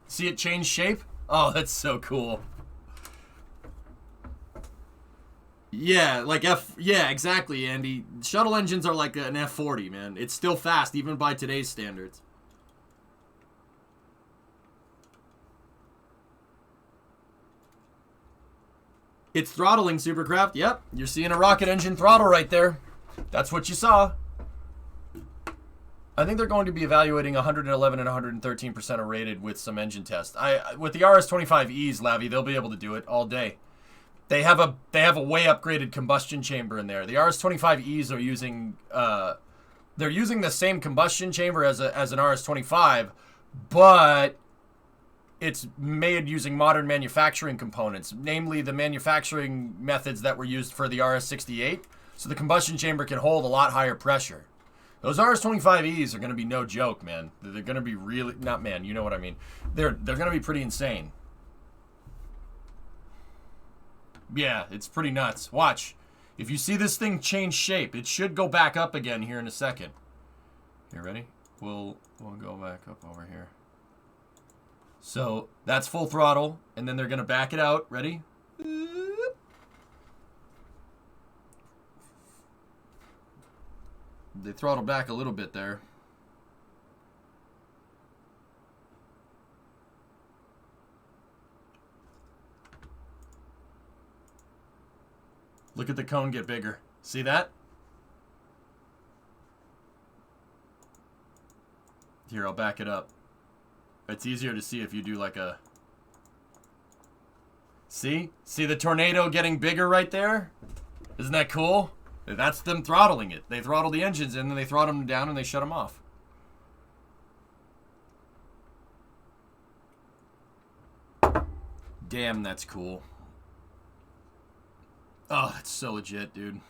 See it change shape? Oh, that's so cool. Yeah, like yeah, exactly, Andy. Shuttle engines are like an F40, man. It's still fast, even by today's standards. It's throttling, Supercraft. Yep, you're seeing a rocket engine throttle right there. That's what you saw. I think they're going to be evaluating 111 and 113% of rated with some engine tests. With the RS-25Es, Lavi, they'll be able to do it all day. They have a way upgraded combustion chamber in there. The RS-25Es are using they're using the same combustion chamber as an RS-25, but it's made using modern manufacturing components, namely the manufacturing methods that were used for the RS-68. So the combustion chamber can hold a lot higher pressure. Those RS-25Es are going to be no joke, man. They're going to be really, not man, you know what I mean. They're going to be pretty insane. Yeah, it's pretty nuts. Watch. If you see this thing change shape, it should go back up again here in a second. You ready? We'll go back up over here. So that's full throttle, and then they're going to back it out. Ready? They throttle back a little bit there. Look at the cone get bigger. See that? Here, I'll back it up. It's easier to see if you do like a... See? See the tornado getting bigger right there? Isn't that cool? That's them throttling it. They throttle the engines in, then they throttle them down, and they shut them off. Damn, that's cool. Oh, that's so legit, dude.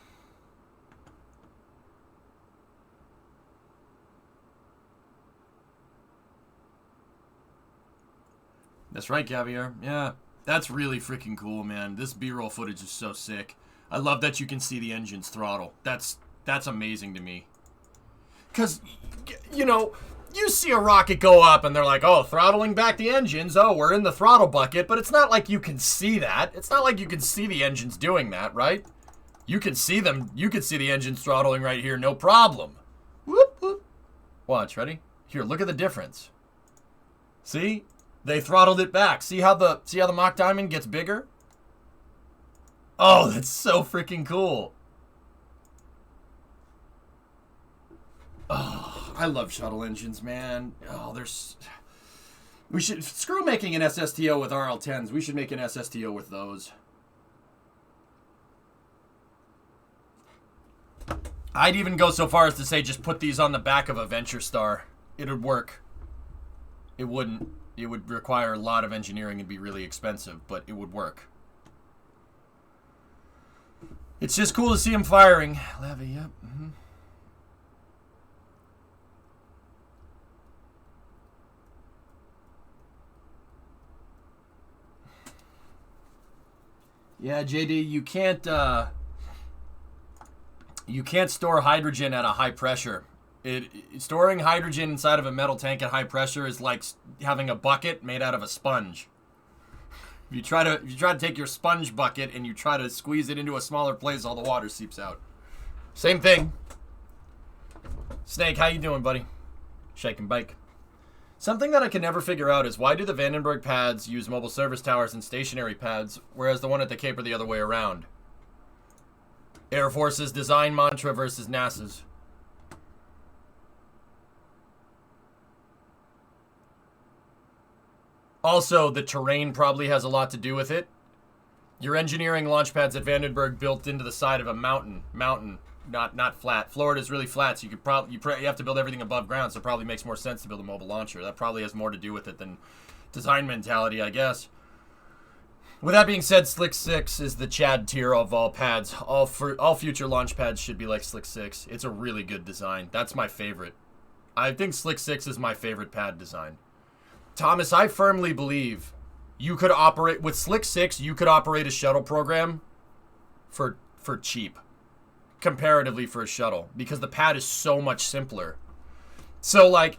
That's right, Caviar. Yeah, that's really freaking cool, man. This B-roll footage is so sick. I love that you can see the engine's throttle. That's amazing to me. Because, you know, you see a rocket go up and they're like, oh, throttling back the engines. Oh, we're in the throttle bucket. But it's not like you can see that. It's not like you can see the engines doing that, right? You can see them. You can see the engines throttling right here, no problem. Whoop, whoop. Watch, ready? Here, look at the difference. See? They throttled it back. See how the Mach Diamond gets bigger? Oh, that's so freaking cool. Oh, I love shuttle engines, man. Oh, we should screw making an SSTO with RL10s. We should make an SSTO with those. I'd even go so far as to say just put these on the back of a Venture Star. It would work. It wouldn't. It would require a lot of engineering and be really expensive, but it would work. It's just cool to see him firing. Levy, yep. Mm-hmm. Yeah, JD, you can't store hydrogen at a high pressure. Storing hydrogen inside of a metal tank at high pressure is like having a bucket made out of a sponge. If you try to take your sponge bucket and you try to squeeze it into a smaller place, all the water seeps out. Same thing. Snake, how you doing, buddy? Shake and bake. Something that I can never figure out is why do the Vandenberg pads use mobile service towers and stationary pads, whereas the one at the Cape are the other way around? Air Force's design mantra versus NASA's. Also, the terrain probably has a lot to do with it. Your engineering launch pads at Vandenberg built into the side of a mountain, not flat. Florida's really flat, so you have to build everything above ground, so it probably makes more sense to build a mobile launcher. That probably has more to do with it than design mentality, I guess. With that being said, Slick 6 is the Chad tier of all pads. All future launch pads should be like Slick 6. It's a really good design. That's my favorite. I think Slick 6 is my favorite pad design. Thomas, I firmly believe you could operate with Slick 6. You could operate a shuttle program for cheap, comparatively for a shuttle, because the pad is so much simpler. So like,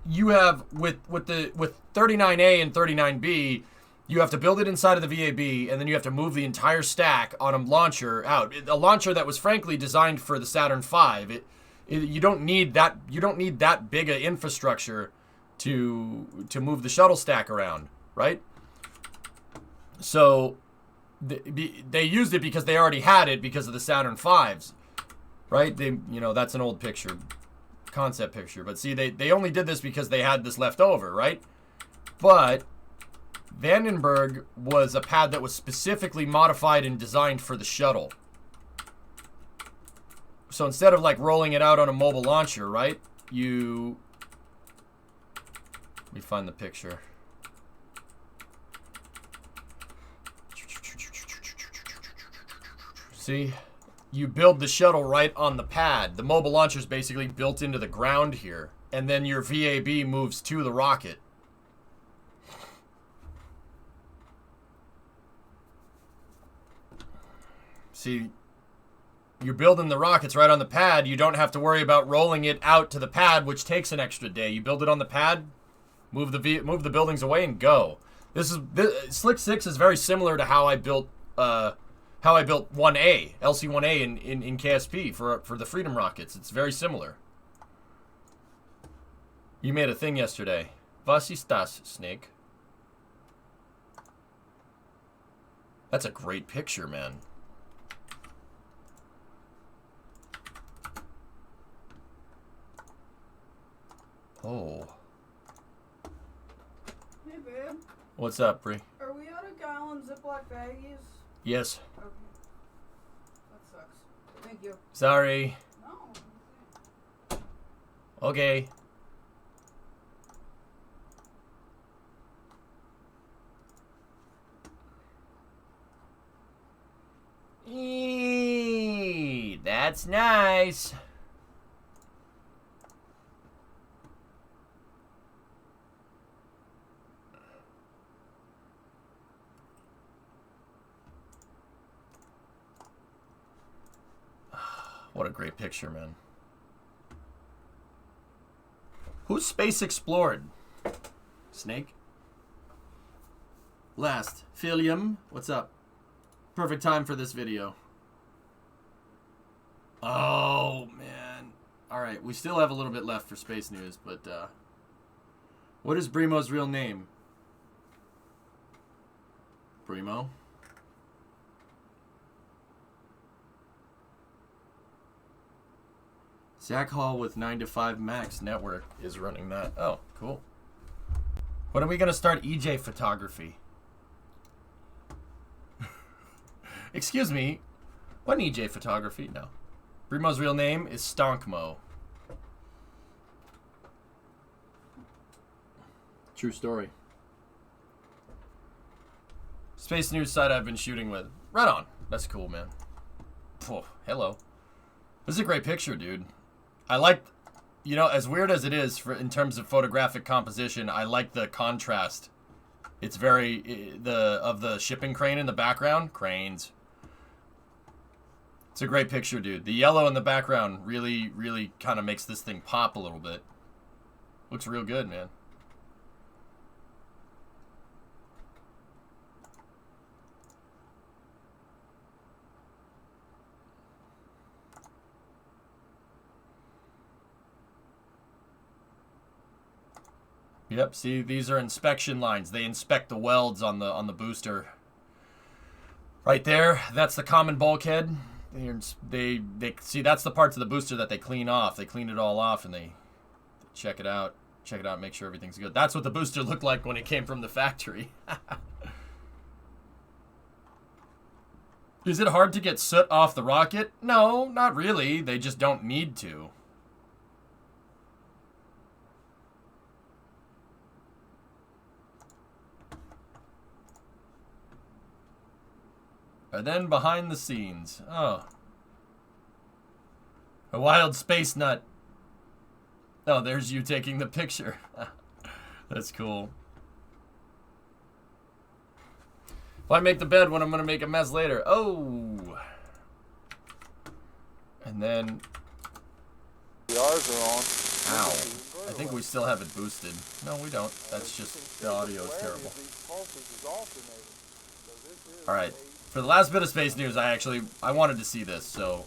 you have with 39A and 39B, you have to build it inside of the VAB, and then you have to move the entire stack on a launcher out. A launcher that was frankly designed for the Saturn V. You don't need that. You don't need that big a infrastructure to move the shuttle stack around, right? So they used it because they already had it because of the Saturn V's, right? That's an old picture, concept picture. But see, they only did this because they had this left over, right? But Vandenberg was a pad that was specifically modified and designed for the shuttle. So instead of like rolling it out on a mobile launcher, right? Let me find the picture. See? You build the shuttle right on the pad. The mobile launcher is basically built into the ground here. And then your VAB moves to the rocket. See, you're building the rockets right on the pad. You don't have to worry about rolling it out to the pad, which takes an extra day. You build it on the pad, move the buildings away, and go. Slick 6 is very similar to how I built 1A, LC-1A in KSP for the Freedom rockets. It's very similar. You made a thing yesterday. Was ist das, Snake? That's a great picture, man. Oh. Hey, babe. What's up, Bree? Are we out of gallon Ziploc baggies? Yes. Okay. That sucks. Thank you. Sorry. No. Okay. Eee, that's nice. What a great picture, man. Who's space explored? Snake? Last. Philium, what's up? Perfect time for this video. Oh, man. Alright, we still have a little bit left for space news, but, what is Brimo's real name? Brimo? Zach Hall with 9 to 5 Max Network is running that. Oh, cool. When are we going to start EJ photography? Excuse me. What EJ photography? No. Brimo's real name is Stonkmo. True story. Space news site I've been shooting with. Right on. That's cool, man. Oh, hello. This is a great picture, dude. I like, as weird as it is in terms of photographic composition, I like the contrast. It's very, of the shipping crane in the background. Cranes. It's a great picture, dude. The yellow in the background really, really kind of makes this thing pop a little bit. Looks real good, man. Yep, see, these are inspection lines. They inspect the welds on the booster. Right there, that's the common bulkhead. They see, that's the parts of the booster that they clean off. They clean it all off and they check it out. Check it out, make sure everything's good. That's what the booster looked like when it came from the factory. Is it hard to get soot off the rocket? No, not really. They just don't need to. And then behind the scenes. Oh. A wild space nut. Oh, there's you taking the picture. That's cool. Why make the bed when I'm going to make a mess later? Oh. And then... The R's are on. Ow. I think we still have it boosted. No, we don't. That's just the audio is terrible. Alright. For the last bit of space news, I wanted to see this, so...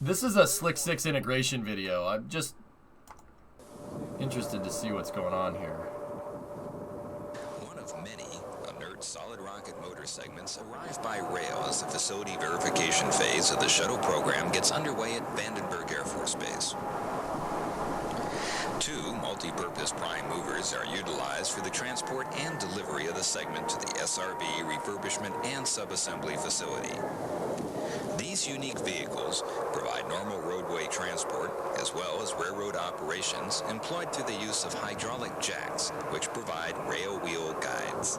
This is a Slick 6 integration video. I'm just interested to see what's going on here. One of many inert solid rocket motor segments arrive by rail as the facility verification phase of the shuttle program gets underway at Vandenberg Air Force Base. Two multi-purpose prime movers are utilized for the transport and delivery of the segment to the SRB refurbishment and subassembly facility. These unique vehicles provide normal roadway transport as well as railroad operations employed through the use of hydraulic jacks, which provide rail wheel guides.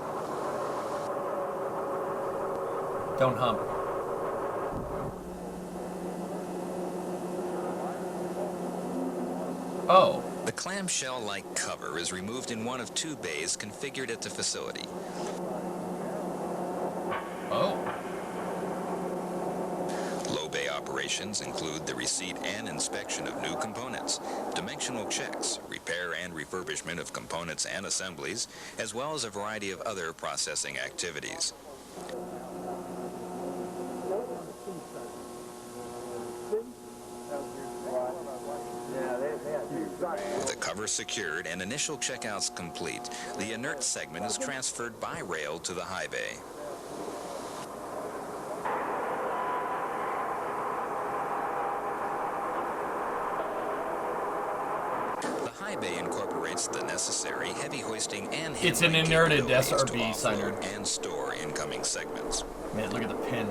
Don't hump. Oh. The clamshell-like cover is removed in one of two bays configured at the facility. Oh. Low bay operations include the receipt and inspection of new components, dimensional checks, repair and refurbishment of components and assemblies, as well as a variety of other processing activities. With the cover secured and initial checkouts complete, the inert segment is transferred by rail to the high bay. The high bay incorporates the necessary heavy hoisting and handling It's an inerted capabilities to SRB signer. offload and store incoming segments. Man, look at the pin.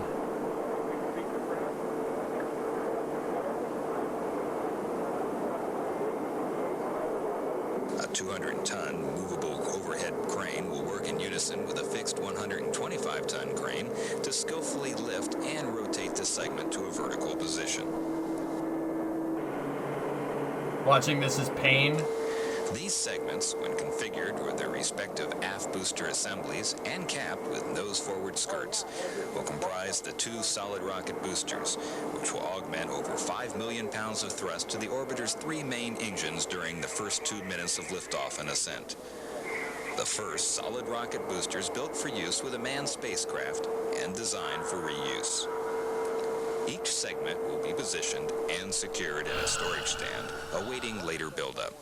A 200-ton movable overhead crane will work in unison with a fixed 125-ton crane to skillfully lift and rotate the segment to a vertical position. Watching this is pain. These segments, when configured with their respective aft booster assemblies and capped with nose-forward skirts, will comprise the two solid rocket boosters, which will augment over 5 million pounds of thrust to the orbiter's three main engines during the first 2 minutes of liftoff and ascent. The first solid rocket boosters built for use with a manned spacecraft and designed for reuse. Each segment will be positioned and secured in a storage stand, awaiting later buildup.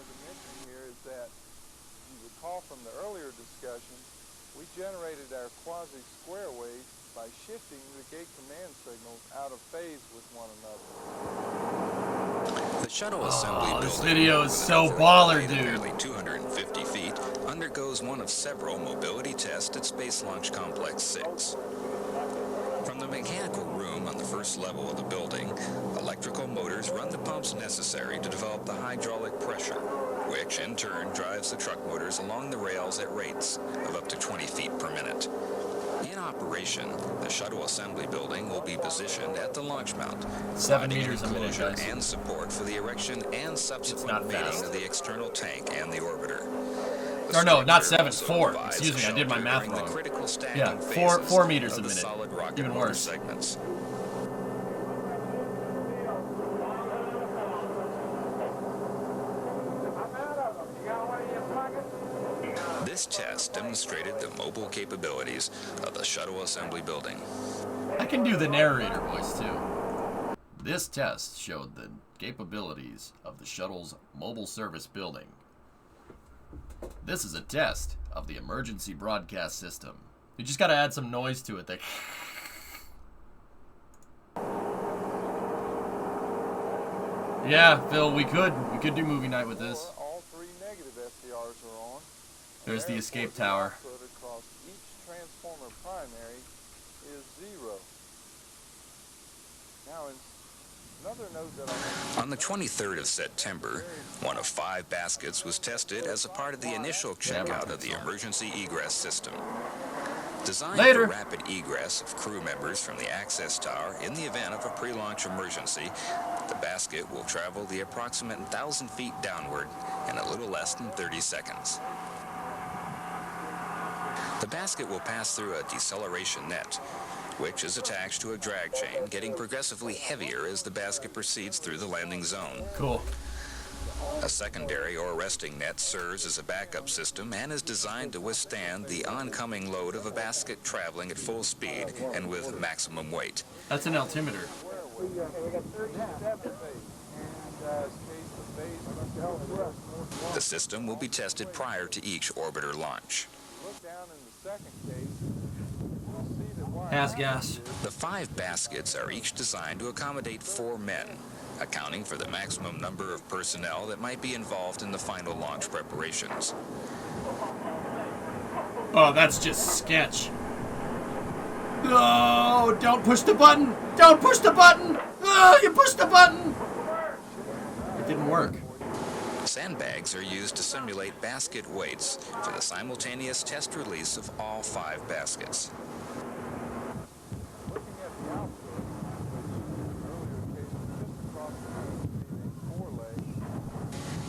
From the earlier discussion, we generated our quasi-square wave by shifting the gate command signals out of phase with one another. The shuttle assembly building, this video is so with an baller, overall height of dude. Nearly 250 feet, undergoes one of several mobility tests at Space Launch Complex 6. From the mechanical room on the first level of the building, electrical motors run the pumps necessary to develop the hydraulic pressure, which in turn drives the truck motors along the rails at rates of up to 20 feet per minute. In operation, the shuttle assembly building will be positioned at the launch mount, 7 providing meters a minute, enclosure guys. and support for the erection and subsequent mating fast. of the external tank and the orbiter. Or no, not structure 7, also 4. provides Excuse me, I did my shelter math during the wrong. critical stacking Yeah, phases 4 meters of a the minute. solid rocket Even motor worse. segments. This test demonstrated the mobile capabilities of the shuttle assembly building. I can do the narrator voice too. This test showed the capabilities of the shuttle's mobile service building. This is a test of the emergency broadcast system. You just gotta add some noise to it. Yeah, Phil, we could do movie night with this. All three negative SCRs are on. There's the escape tower. Output across each transformer primary is 0. Now, another note that On the 23rd of September, one of 5 baskets was tested as a part of the initial checkout of the emergency egress system. Designed Later. for rapid egress of crew members from the access tower in the event of a pre-launch emergency, the basket will travel the approximate 1,000 feet downward in a little less than 30 seconds. The basket will pass through a deceleration net, which is attached to a drag chain, getting progressively heavier as the basket proceeds through the landing zone. Cool. A secondary or resting net serves as a backup system and is designed to withstand the oncoming load of a basket traveling at full speed and with maximum weight. That's an altimeter. The system will be tested prior to each orbiter launch. Has gas. The 5 baskets are each designed to accommodate 4 men, accounting for the maximum number of personnel that might be involved in the final launch preparations. Oh, that's just sketch. No, don't push the button. Don't push the button. Oh, you pushed the button. It didn't work. Sandbags are used to simulate basket weights for the simultaneous test release of all 5 baskets.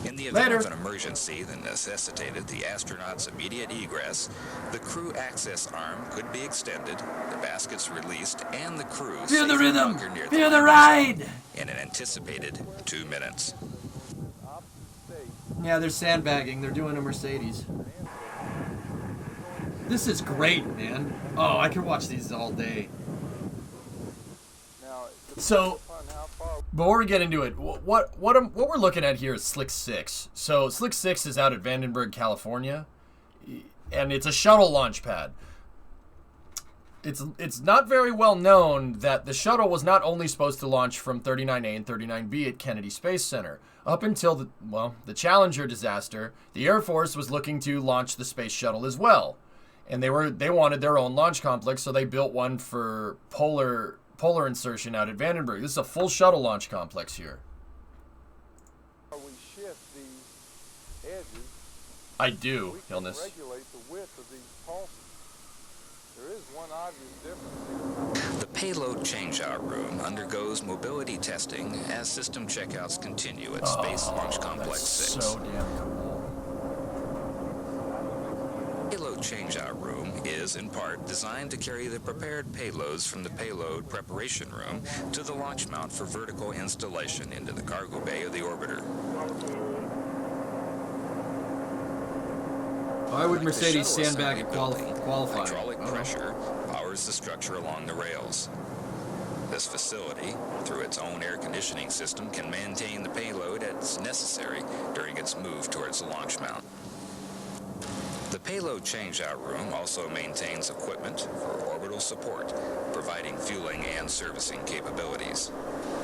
In the event of an emergency that necessitated the astronaut's immediate egress, the crew access arm could be extended, the baskets released, and the crew Feel the safely rhythm. bunker near Feel the landing zone ride. in an anticipated 2 minutes. Yeah, they're sandbagging. They're doing a Mercedes. This is great, man. Oh, I could watch these all day. So, before we get into it, what we're looking at here is Slick 6. So, Slick 6 is out at Vandenberg, California, and it's a shuttle launch pad. It's not very well known that the shuttle was not only supposed to launch from 39A and 39B at Kennedy Space Center. Up until the Challenger disaster, the Air Force was looking to launch the space shuttle as well. And they wanted their own launch complex, so they built one for polar insertion out at Vandenberg. This is a full shuttle launch complex here. We shift these edges. I do, We can Illness. regulate the width of these pulses. There is one obvious difference here. The payload changeout room undergoes mobility testing as system checkouts continue at Space Launch Complex 6. So damn cool. Payload changeout room is, in part, designed to carry the prepared payloads from the payload preparation room to the launch mount for vertical installation into the cargo bay of the orbiter. Why would Like the Mercedes shuttle sandbag assembly and building, qualify? hydraulic pressure powers the structure along the rails. This facility, through its own air conditioning system, can maintain the payload as necessary during its move towards the launch mount. The payload changeout room also maintains equipment for orbital support, providing fueling and servicing capabilities.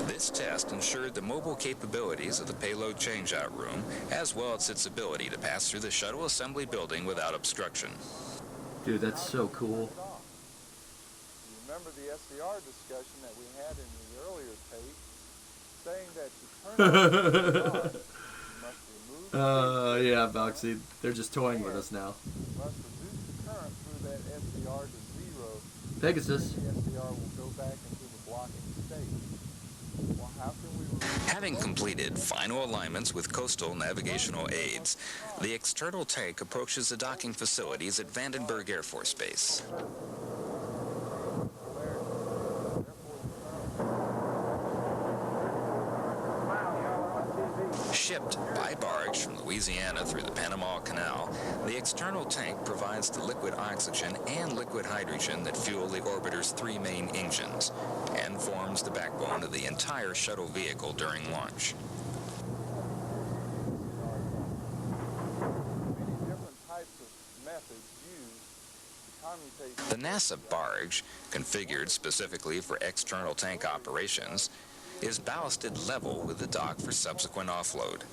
This test ensured the mobile capabilities of the payload changeout room, as well as its ability to pass through the shuttle assembly building without obstruction. Dude, that's so cool. You remember the SCR discussion that we had in the earlier tape, saying that to turn on the SCR, you must remove the Yeah, Boxy. They're just toying with us now. you must reduce the current through that SCR to 0. Pegasus. The SCR will go back into the blocking state. Well, how can we remove Having completed final alignments with coastal navigational aids, the external tank approaches the docking facilities at Vandenberg Air Force Base. Shipped by barge from Louisiana through the Panama Canal, the external tank provides the liquid oxygen and liquid hydrogen that fuel the orbiter's 3 main engines and forms the backbone of the entire shuttle vehicle during launch. many different types of methods used to commutate The NASA barge, configured specifically for external tank operations, is ballasted level with the dock for subsequent offload.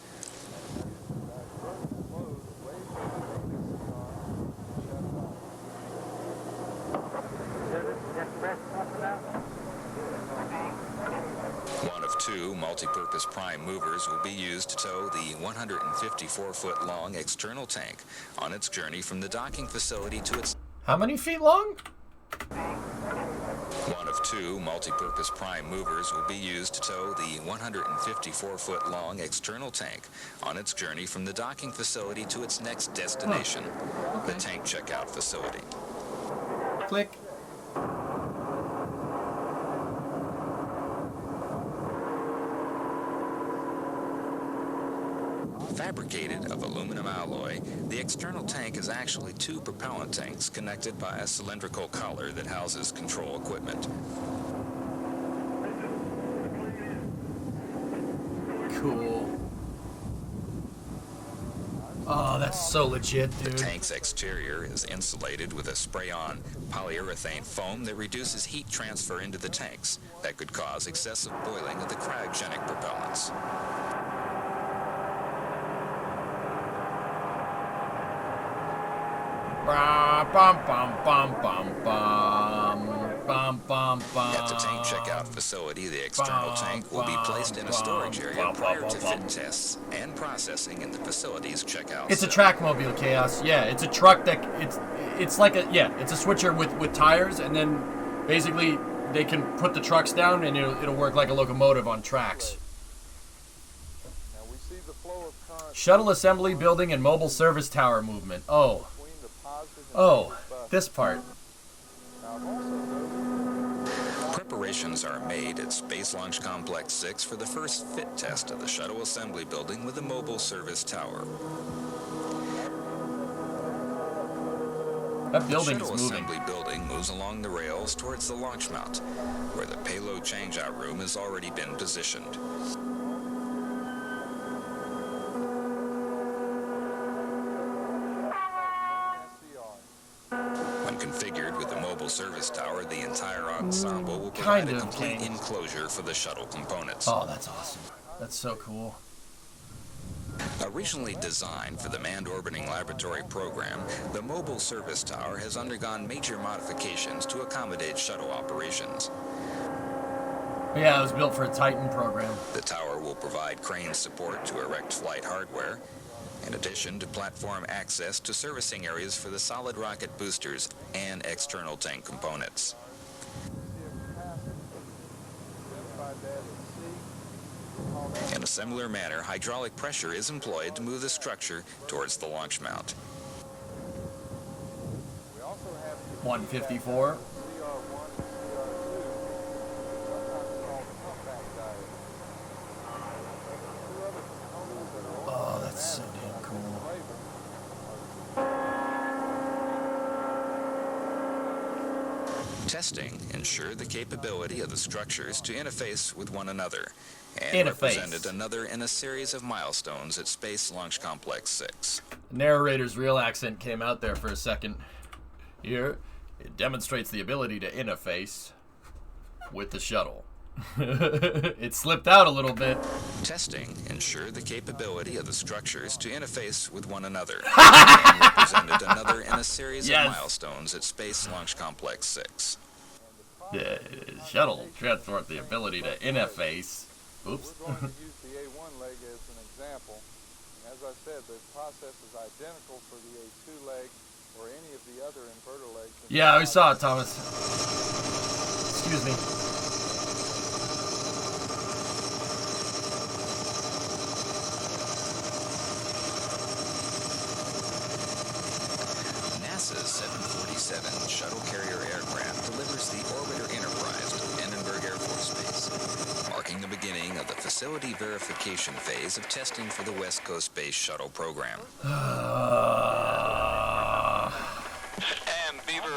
One of 2 multi-purpose prime movers will be used to tow the 154-foot-long external tank on its journey from the docking facility to its... How many feet long? One of 2 multi-purpose prime movers will be used to tow the 154-foot-long external tank on its journey from the docking facility to its next destination, the tank checkout facility. Click. Fabricated of aluminum alloy, the external tank is actually two propellant tanks connected by a cylindrical collar that houses control equipment. Cool. Oh, that's so legit, The dude. tank's exterior is insulated with a spray-on polyurethane foam that reduces heat transfer into the tanks that could cause excessive boiling of the cryogenic propellants. Bum, bum, bum, bum, bum, bum, bum, bum. At the tank checkout facility, the external tank will be placed in a storage area prior to fit tests and processing in the facility's checkout It's a cell. track mobile, Chaos. Yeah, it's a truck that it's like a it's a switcher with tires, and then basically they can put the trucks down and it'll work like a locomotive on tracks. Now we see the flow of current Shuttle assembly building and mobile service tower movement. Oh, between the positive and oh, negative buses. this part. Now I've also noted Preparations are made at Space Launch Complex 6 for the first fit test of the shuttle assembly building with a mobile service tower. That The building is shuttle moving. assembly building moves along the rails towards the launch mount, where the payload changeout room has already been positioned. When configured with the mobile service tower, the entire ensemble will provide Kind a of complete thing. enclosure for the shuttle components. Oh, that's awesome. That's so cool. Originally designed for the Manned Orbiting Laboratory program, the mobile service tower has undergone major modifications to accommodate shuttle operations. Yeah, it was built for a Titan program. The tower will provide crane support to erect flight hardware, in addition to platform access to servicing areas for the solid rocket boosters and external tank components. In a similar manner, hydraulic pressure is employed to move the structure towards the launch mount. we also have 154. CR1 and CR2, sometimes called humpback diet. Two other components that are Oh, that's so damn cool. Testing ensured the capability of the structures to interface with one another and represented another in a series of milestones at Space Launch Complex 6. The narrator's real accent came out there for a second. Here, it demonstrates the ability to interface with the shuttle. It slipped out a little bit. Testing ensured the capability of the structures to interface with one another and represented another in a series of milestones at Space Launch Complex 6. The shuttle transport the ability to interface. Oops. We're going to use the A1 leg as an example. And as I said, the process is identical for the A2 leg or any of the other inverter legs. Yeah, we saw it, Thomas. Excuse me. NASA's 747 shuttle carrier aircraft delivers the Orbiter Enterprise to Vandenberg Air Force Base, marking the beginning of the facility verification phase of testing for the West Coast Space Shuttle program. And Beaver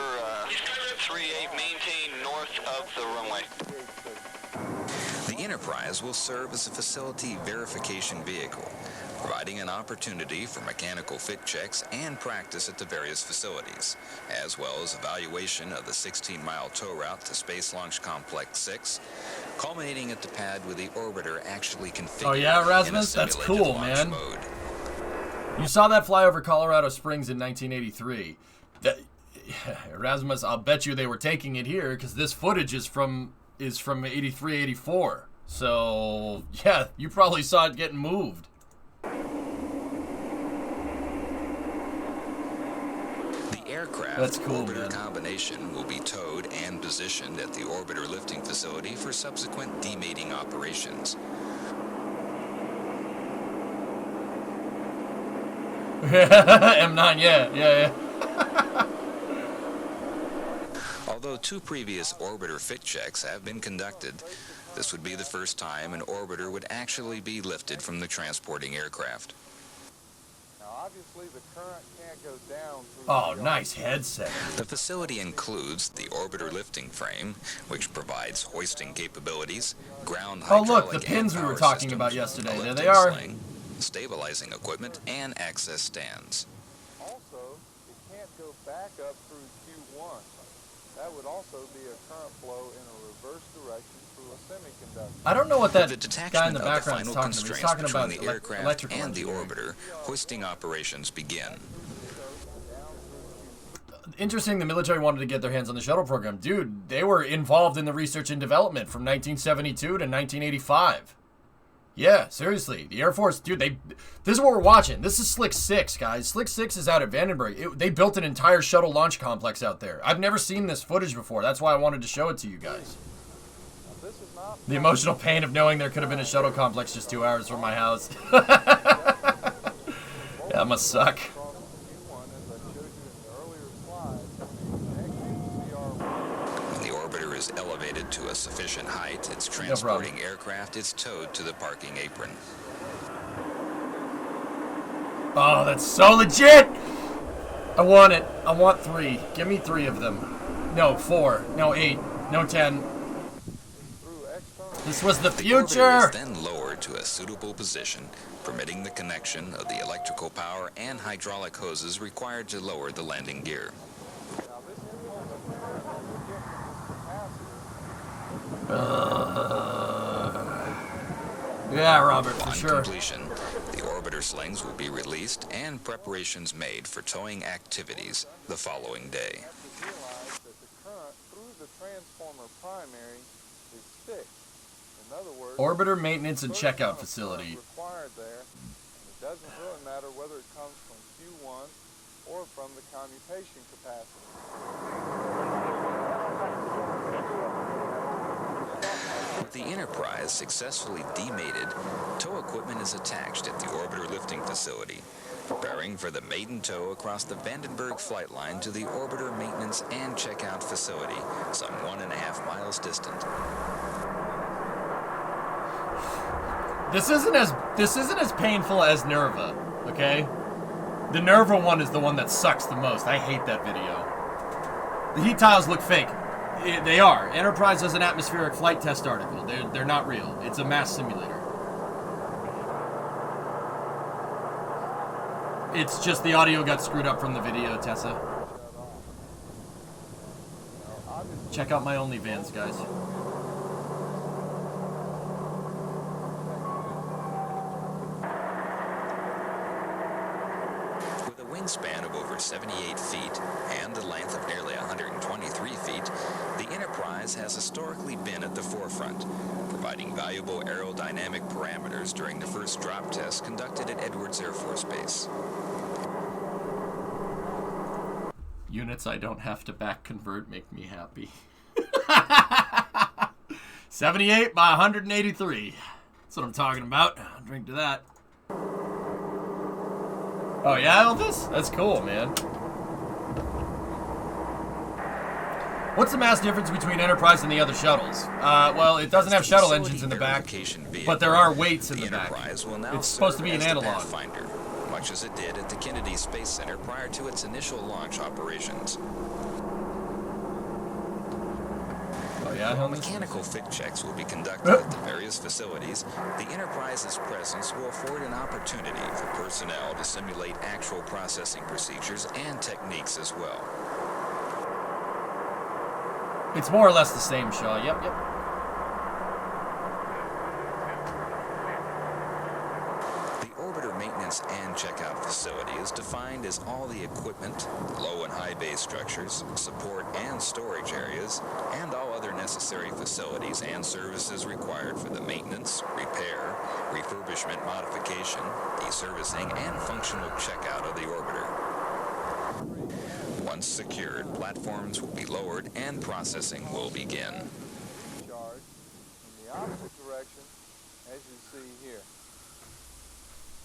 38, maintain north of the runway. The Enterprise will serve as a facility verification vehicle, providing an opportunity for mechanical fit checks and practice at the various facilities, as well as evaluation of the 16-mile tow route to Space Launch Complex 6, culminating at the pad with the orbiter actually configured. Oh yeah, Erasmus? in a That's simulated cool, launch man. mode. You saw that fly over Colorado Springs in 1983. Erasmus, I'll bet you they were taking it here because this footage is from 83, 84. So, yeah, you probably saw it getting moved. The aircraft That's cool, orbiter man. combination will be towed and positioned at the orbiter lifting facility for subsequent demating operations. M9, yeah. Although 2 previous orbiter fit checks have been conducted, this would be the first time an orbiter would actually be lifted from the transporting aircraft. Now, obviously, the current can't go down through Oh, the nice headset. The facility includes the orbiter lifting frame, which provides hoisting capabilities, ground Oh, hydraulic look, the and pins we were power talking systems, about yesterday. a There lifting they are. sling, stabilizing equipment, and access stands. Also, it can't go back up through Q1. That would also be a current flow in a reverse direction through a semiconductor. I don't know what that With the guy in detachment the of the background is final talking about. He's constraints talking between about the aircraft electrical and the engineering. orbiter, hoisting operations begin. Interesting, the military wanted to get their hands on the shuttle program. Dude, they were involved in the research and development from 1972 to 1985. Yeah, seriously. The Air Force, dude, this is what we're watching. This is Slick 6, guys. Slick 6 is out at Vandenberg. They built an entire shuttle launch complex out there. I've never seen this footage before. That's why I wanted to show it to you guys. The emotional pain of knowing there could have been a shuttle complex just 2 hours from my house. That must suck. When the orbiter is elevated to a sufficient height, its transporting aircraft is towed to the parking apron. Oh, that's so legit! I want it. I want 3. Give me 3 of them. No, 4. No, 8. No, 10. This was the The future! orbiter is then lowered to a suitable position, permitting the connection of the electrical power and hydraulic hoses required to lower the landing gear. Yeah, Robert, for Upon sure. completion, the orbiter slings will be released and preparations made for towing activities the following day. Realize that the current through the transformer primary is fixed. In other words, Orbiter maintenance and certain checkout amount of facility. current required there, and it doesn't really matter whether it comes from Q1 or from the commutation capacity. With the Enterprise successfully demated, tow equipment is attached at the orbiter lifting facility, preparing for the maiden tow across the Vandenberg flight line to the orbiter maintenance and checkout facility, some 1.5 miles distant. This isn't as painful as Nerva, okay? The Nerva one is the one that sucks the most. I hate that video. The heat tiles look fake. They are. Enterprise has an atmospheric flight test article. They're not real. It's a mass simulator. It's just the audio got screwed up from the video, Tessa. Check out my OnlyFans, guys. With a wingspan of over 78 feet and a length of nearly 123 feet, the Enterprise has historically been at the forefront, providing valuable aerodynamic parameters during the first drop test conducted at Edwards Air Force Base. Units I don't have to back convert make me happy. 78 by 183. That's what I'm talking about. I'll drink to that. Oh yeah, Elvis? That's cool, man. What's the mass difference between Enterprise and the other shuttles? Well, it doesn't have shuttle engines in the back, but there are weights in the back. Enterprise will now It's supposed to be an serve as the analog. Pathfinder, much as it did at the Kennedy Space Center prior to its initial launch operations. Oh yeah, While Helmus? mechanical fit checks will be conducted at the various facilities, the Enterprise's presence will afford an opportunity for personnel to simulate actual processing procedures and techniques as well. It's more or less the same, Shaw. Yep. The orbiter maintenance and checkout facility is defined as all the equipment, low and high base structures, support and storage areas, and all other necessary facilities and services required for the maintenance, repair, refurbishment modification, deservicing, and functional checkout of the orbiter. Once secured, platforms will be lowered and processing will begin. Charge in the opposite direction as you see here.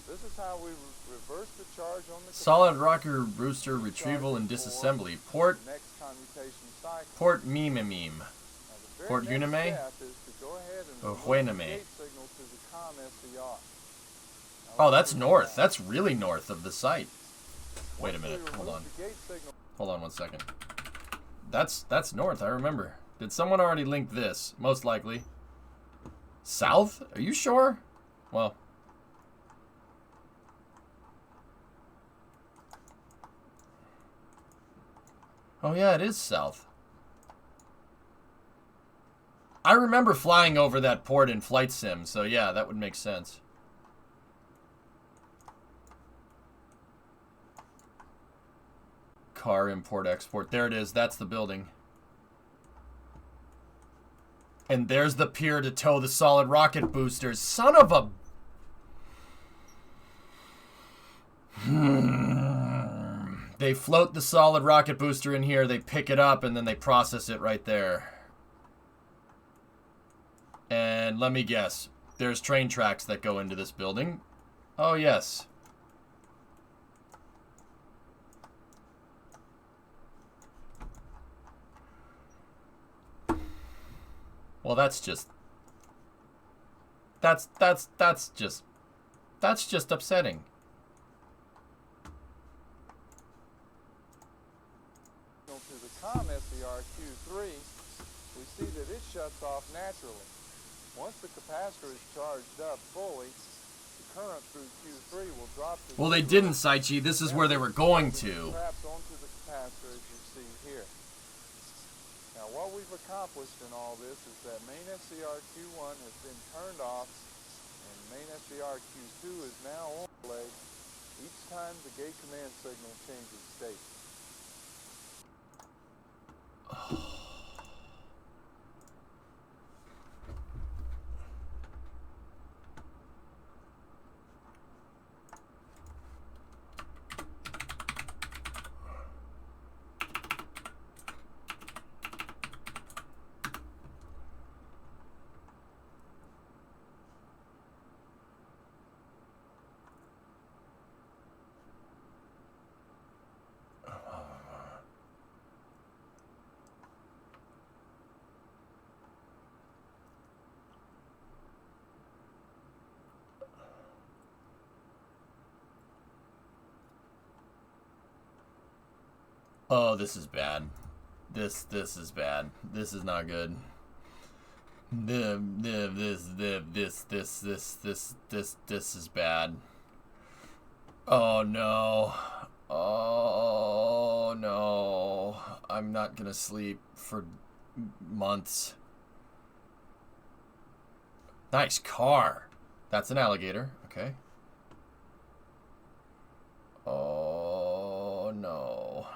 This is how we reverse the charge on the Solid rocker booster retrieval and disassembly. Port next commutation cycle. Port Mimimim. Now, the very Port next Unime? step is to go ahead and Or remove the Hueneme. gate signal to the COM SCR. Now, Oh, let's that's do north. that. That's really north of the site. Wait a Once we minute. Hold remove on. the gate signal, Hold on one second. That's north, I remember. Did someone already link this? Most likely. South? Are you sure? Well. Oh yeah, it is south. I remember flying over that port in Flight Sim, so yeah, that would make sense. Car import export. There it is. That's the building. And there's the pier to tow the solid rocket boosters. Son of a... They float the solid rocket booster in here, they pick it up, and then they process it right there. And let me guess. There's train tracks that go into this building. Oh, yes. Well, that's just upsetting. to the COM SCR Q3, we see that it shuts off naturally. Once the capacitor is charged up fully, the current through Q3 will drop to Well, they didn't, Saichi. This is where they were going to. traps onto the capacitor as you see here. Now what we've accomplished in all this is that main SCR Q1 has been turned off and main SCR Q2 is now on play each time the gate command signal changes state. Oh, this is bad. This is bad. This is not good. This is bad. Oh no. Oh no. I'm not gonna sleep for months. Nice car. That's an alligator. Okay. Oh no.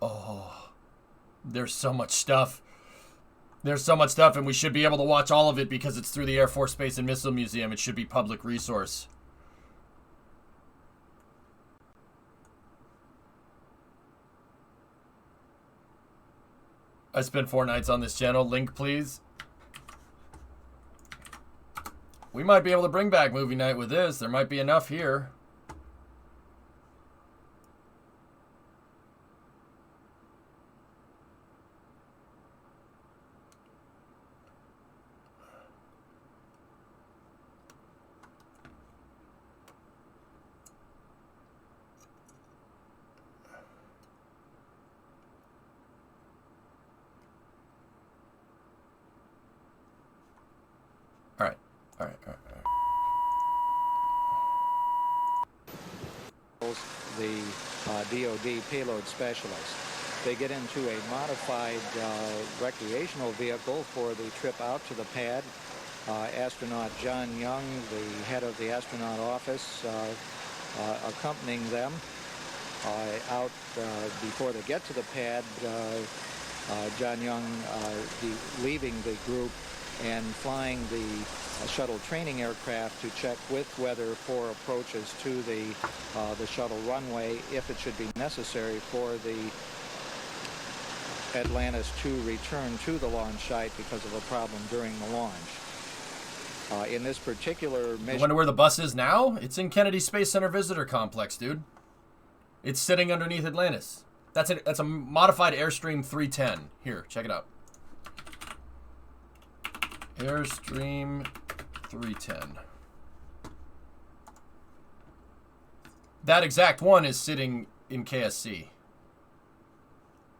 Oh, there's so much stuff. There's so much stuff, and we should be able to watch all of it because it's through the Air Force Space and Missile Museum. It should be public resource. I spent 4 nights on this channel. Link, please. We might be able to bring back movie night with this. There might be enough here. All right. The DoD payload specialist. They get into a modified recreational vehicle for the trip out to the pad. Astronaut John Young, the head of the astronaut office, accompanying them out before they get to the pad. John Young leaving the group and flying the shuttle training aircraft to check with weather for approaches to the shuttle runway if it should be necessary for the Atlantis to return to the launch site because of a problem during the launch. In this particular mission... You wonder where the bus is now? It's in Kennedy Space Center Visitor Complex, dude. It's sitting underneath Atlantis. That's a modified Airstream 310. Here, check it out. Airstream 310. That exact one is sitting in KSC.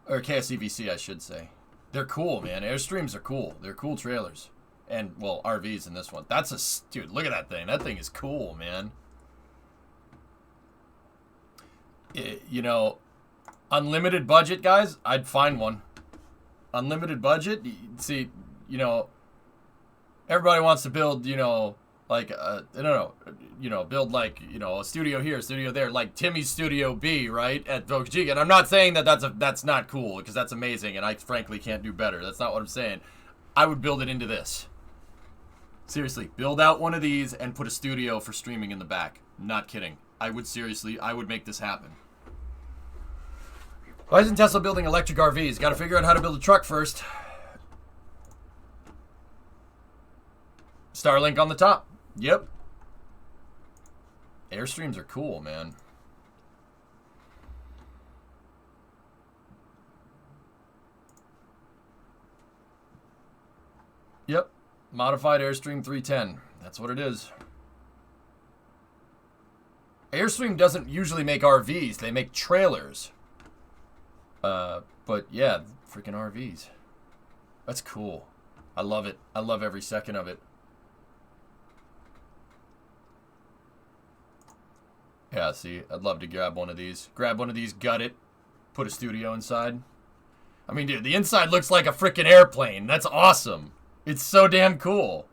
Or KSCVC, I should say. They're cool, man. Airstreams are cool. They're cool trailers. And, well, RVs in this one. That's a... Dude, look at that thing. That thing is cool, man. You know, unlimited budget, guys, I'd find one. Unlimited budget? See, you know, everybody wants to build, you know, like, I don't know, you know, build like, you know, a studio here, a studio there, like Timmy's Studio B, right, at Vokes. And I'm not saying that that's not cool, because that's amazing, and I frankly can't do better. That's not what I'm saying. I would build it into this. Seriously, build out one of these and put a studio for streaming in the back. Not kidding. I would make this happen. Why isn't Tesla building electric RVs? Got to figure out how to build a truck first. Starlink on the top. Yep. Airstreams are cool, man. Yep. Modified Airstream 310. That's what it is. Airstream doesn't usually make RVs. They make trailers. But yeah, freaking RVs. That's cool. I love it. I love every second of it. Yeah, see, I'd love to grab one of these. Grab one of these, gut it, put a studio inside. I mean, dude, the inside looks like a freaking airplane. That's awesome. It's so damn cool.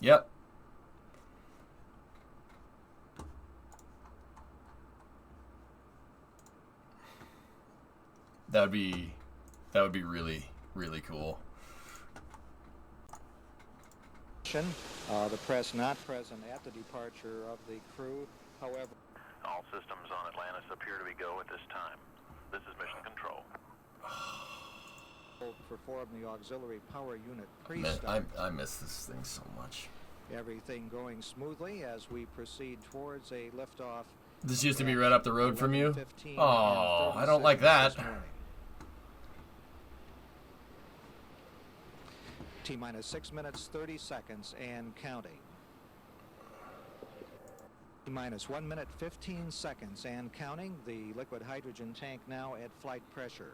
Yep. That would be really, really cool. The press not present at the departure of the crew, however... All systems on Atlantis appear to be go at this time. This is Mission Control. Perform the auxiliary power unit pre-start. Man, I miss this thing so much. Everything going smoothly as we proceed towards a liftoff. This used to be right up the road from you? Oh, I don't like that. T-minus 6 minutes, 30 seconds, and counting. T-minus 1 minute, 15 seconds, and counting. The liquid hydrogen tank now at flight pressure.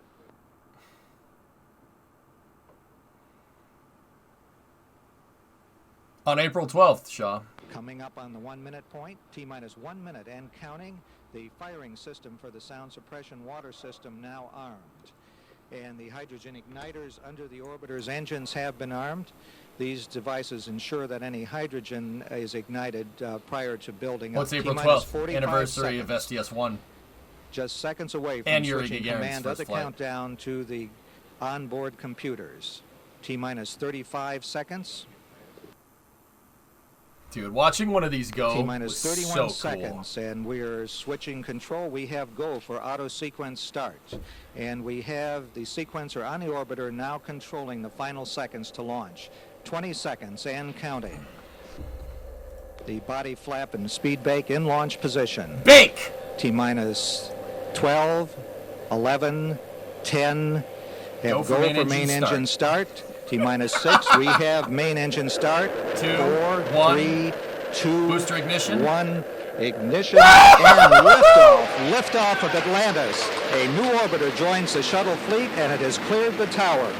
On April 12th, Shaw. Coming up on the 1 minute point, T-minus 1 minute and counting. The firing system for the sound suppression water system now armed. And the hydrogen igniters under the orbiter's engines have been armed. These devices ensure that any hydrogen is ignited prior to building up. What's April 12th? Anniversary seconds. of STS-1. Just seconds away from and switching command of the flight. countdown to the onboard computers. T-minus 35 seconds. Dude, watching one of these go T-minus was 31 so seconds, cool. and we're switching control. We have go for auto sequence start. And we have the sequencer on the orbiter now controlling the final seconds to launch. 20 seconds and counting. The body flap and speed bake in launch position. Bake! T-minus 12, 11, 10. Have go for main engine start. T-minus 6. We have main engine start. 2, 4, 1. 3, 2, Booster ignition. 1. Ignition and liftoff. Liftoff of Atlantis. A new orbiter joins the shuttle fleet, and it has cleared the tower.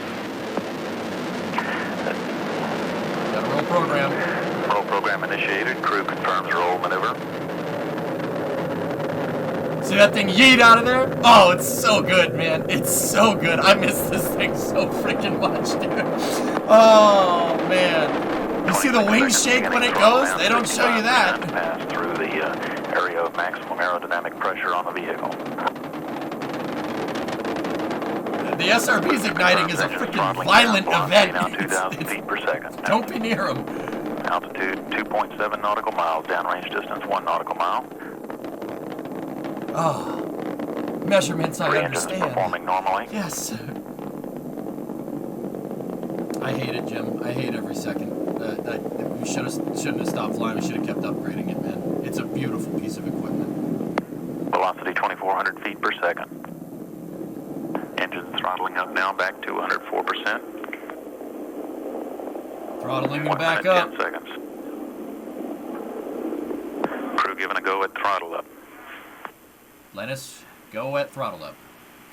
Got a roll program. Roll program initiated. Crew confirms roll maneuver. See that thing yeet out of there? Oh, it's so good, man. It's so good. I miss this thing so freaking much, dude. Oh, man. You see the wings shake when it goes? They don't show you that. Pass through the area of maximum aerodynamic pressure on the vehicle. The SRB's igniting is a freaking violent event. Now 2,000 feet per second. Don't be near them. Altitude 2.7 nautical miles. Downrange distance 1 nautical mile. Oh, measurements, I Three engines understand. performing normally. Yes. I hate it, Jim. I hate every second. We shouldn't have stopped flying. We should have kept upgrading it, man. It's a beautiful piece of equipment. Velocity 2,400 feet per second. Engines throttling up now, back to 104%. Throttling 1 back minute, up. 10 seconds. Crew giving a go at throttle up. Lennis, go at throttle up.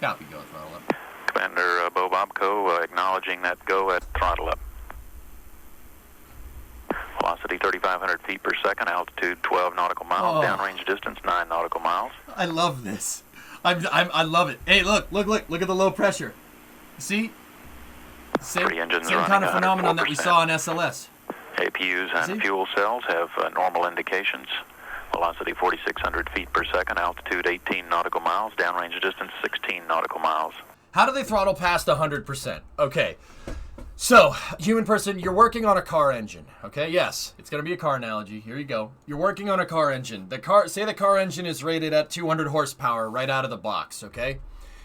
Copy, go at throttle up. Commander Bo Bobco acknowledging that go at throttle up. Velocity 3,500 feet per second, altitude 12 nautical miles, downrange distance 9 nautical miles. I love this. I love it. Hey, look at the low pressure. See? Same kind of phenomenon that we saw in SLS. APUs and fuel cells have normal indications. Velocity 4,600 feet per second, altitude 18 nautical miles, downrange distance 16 nautical miles. How do they throttle past 100%? Okay. So, human person, you're working on a car engine, okay? Yes, it's going to be a car analogy. Here you go. You're working on a car engine. Say the car engine is rated at 200 horsepower right out of the box, okay?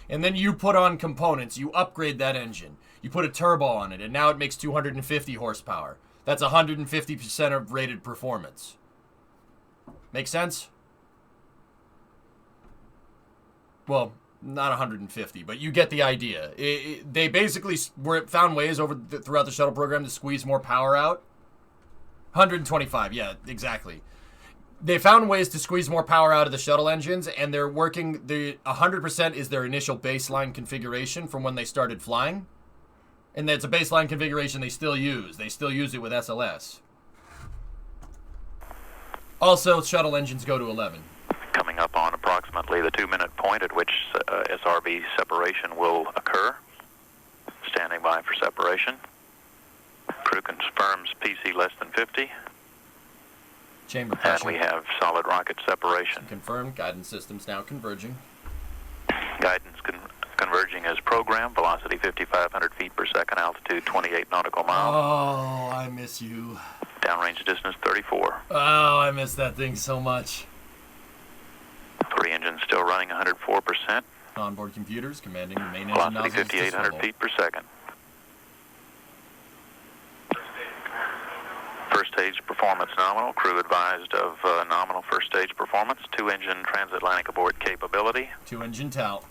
And then you put on components. You upgrade that engine. You put a turbo on it, and now it makes 250 horsepower. That's 150% of rated performance. Make sense? Well, not 150, but you get the idea. They basically found ways throughout the shuttle program to squeeze more power out. 125, yeah, exactly. They found ways to squeeze more power out of the shuttle engines, and they're working. 100% is their initial baseline configuration from when they started flying, and that's a baseline configuration they still use. They still use it with SLS. Also, shuttle engines go to 11. Coming up on approximately the 2-minute point at which SRB separation will occur. Standing by for separation. Crew confirms PC less than 50. Chamber pressure. And we have solid rocket separation. Confirmed. Guidance systems now converging. Guidance converging as programmed. Velocity 5,500 feet per second. Altitude 28 nautical miles. Oh, I miss you. Downrange distance 34. Oh, I miss that thing so much. 3 engines still running 104%. Onboard computers commanding the main engine Velocity nozzles to 5,800 swivel. feet per second. First stage performance nominal. Crew advised of nominal first stage performance. 2-engine transatlantic abort capability. 2-engine TAL.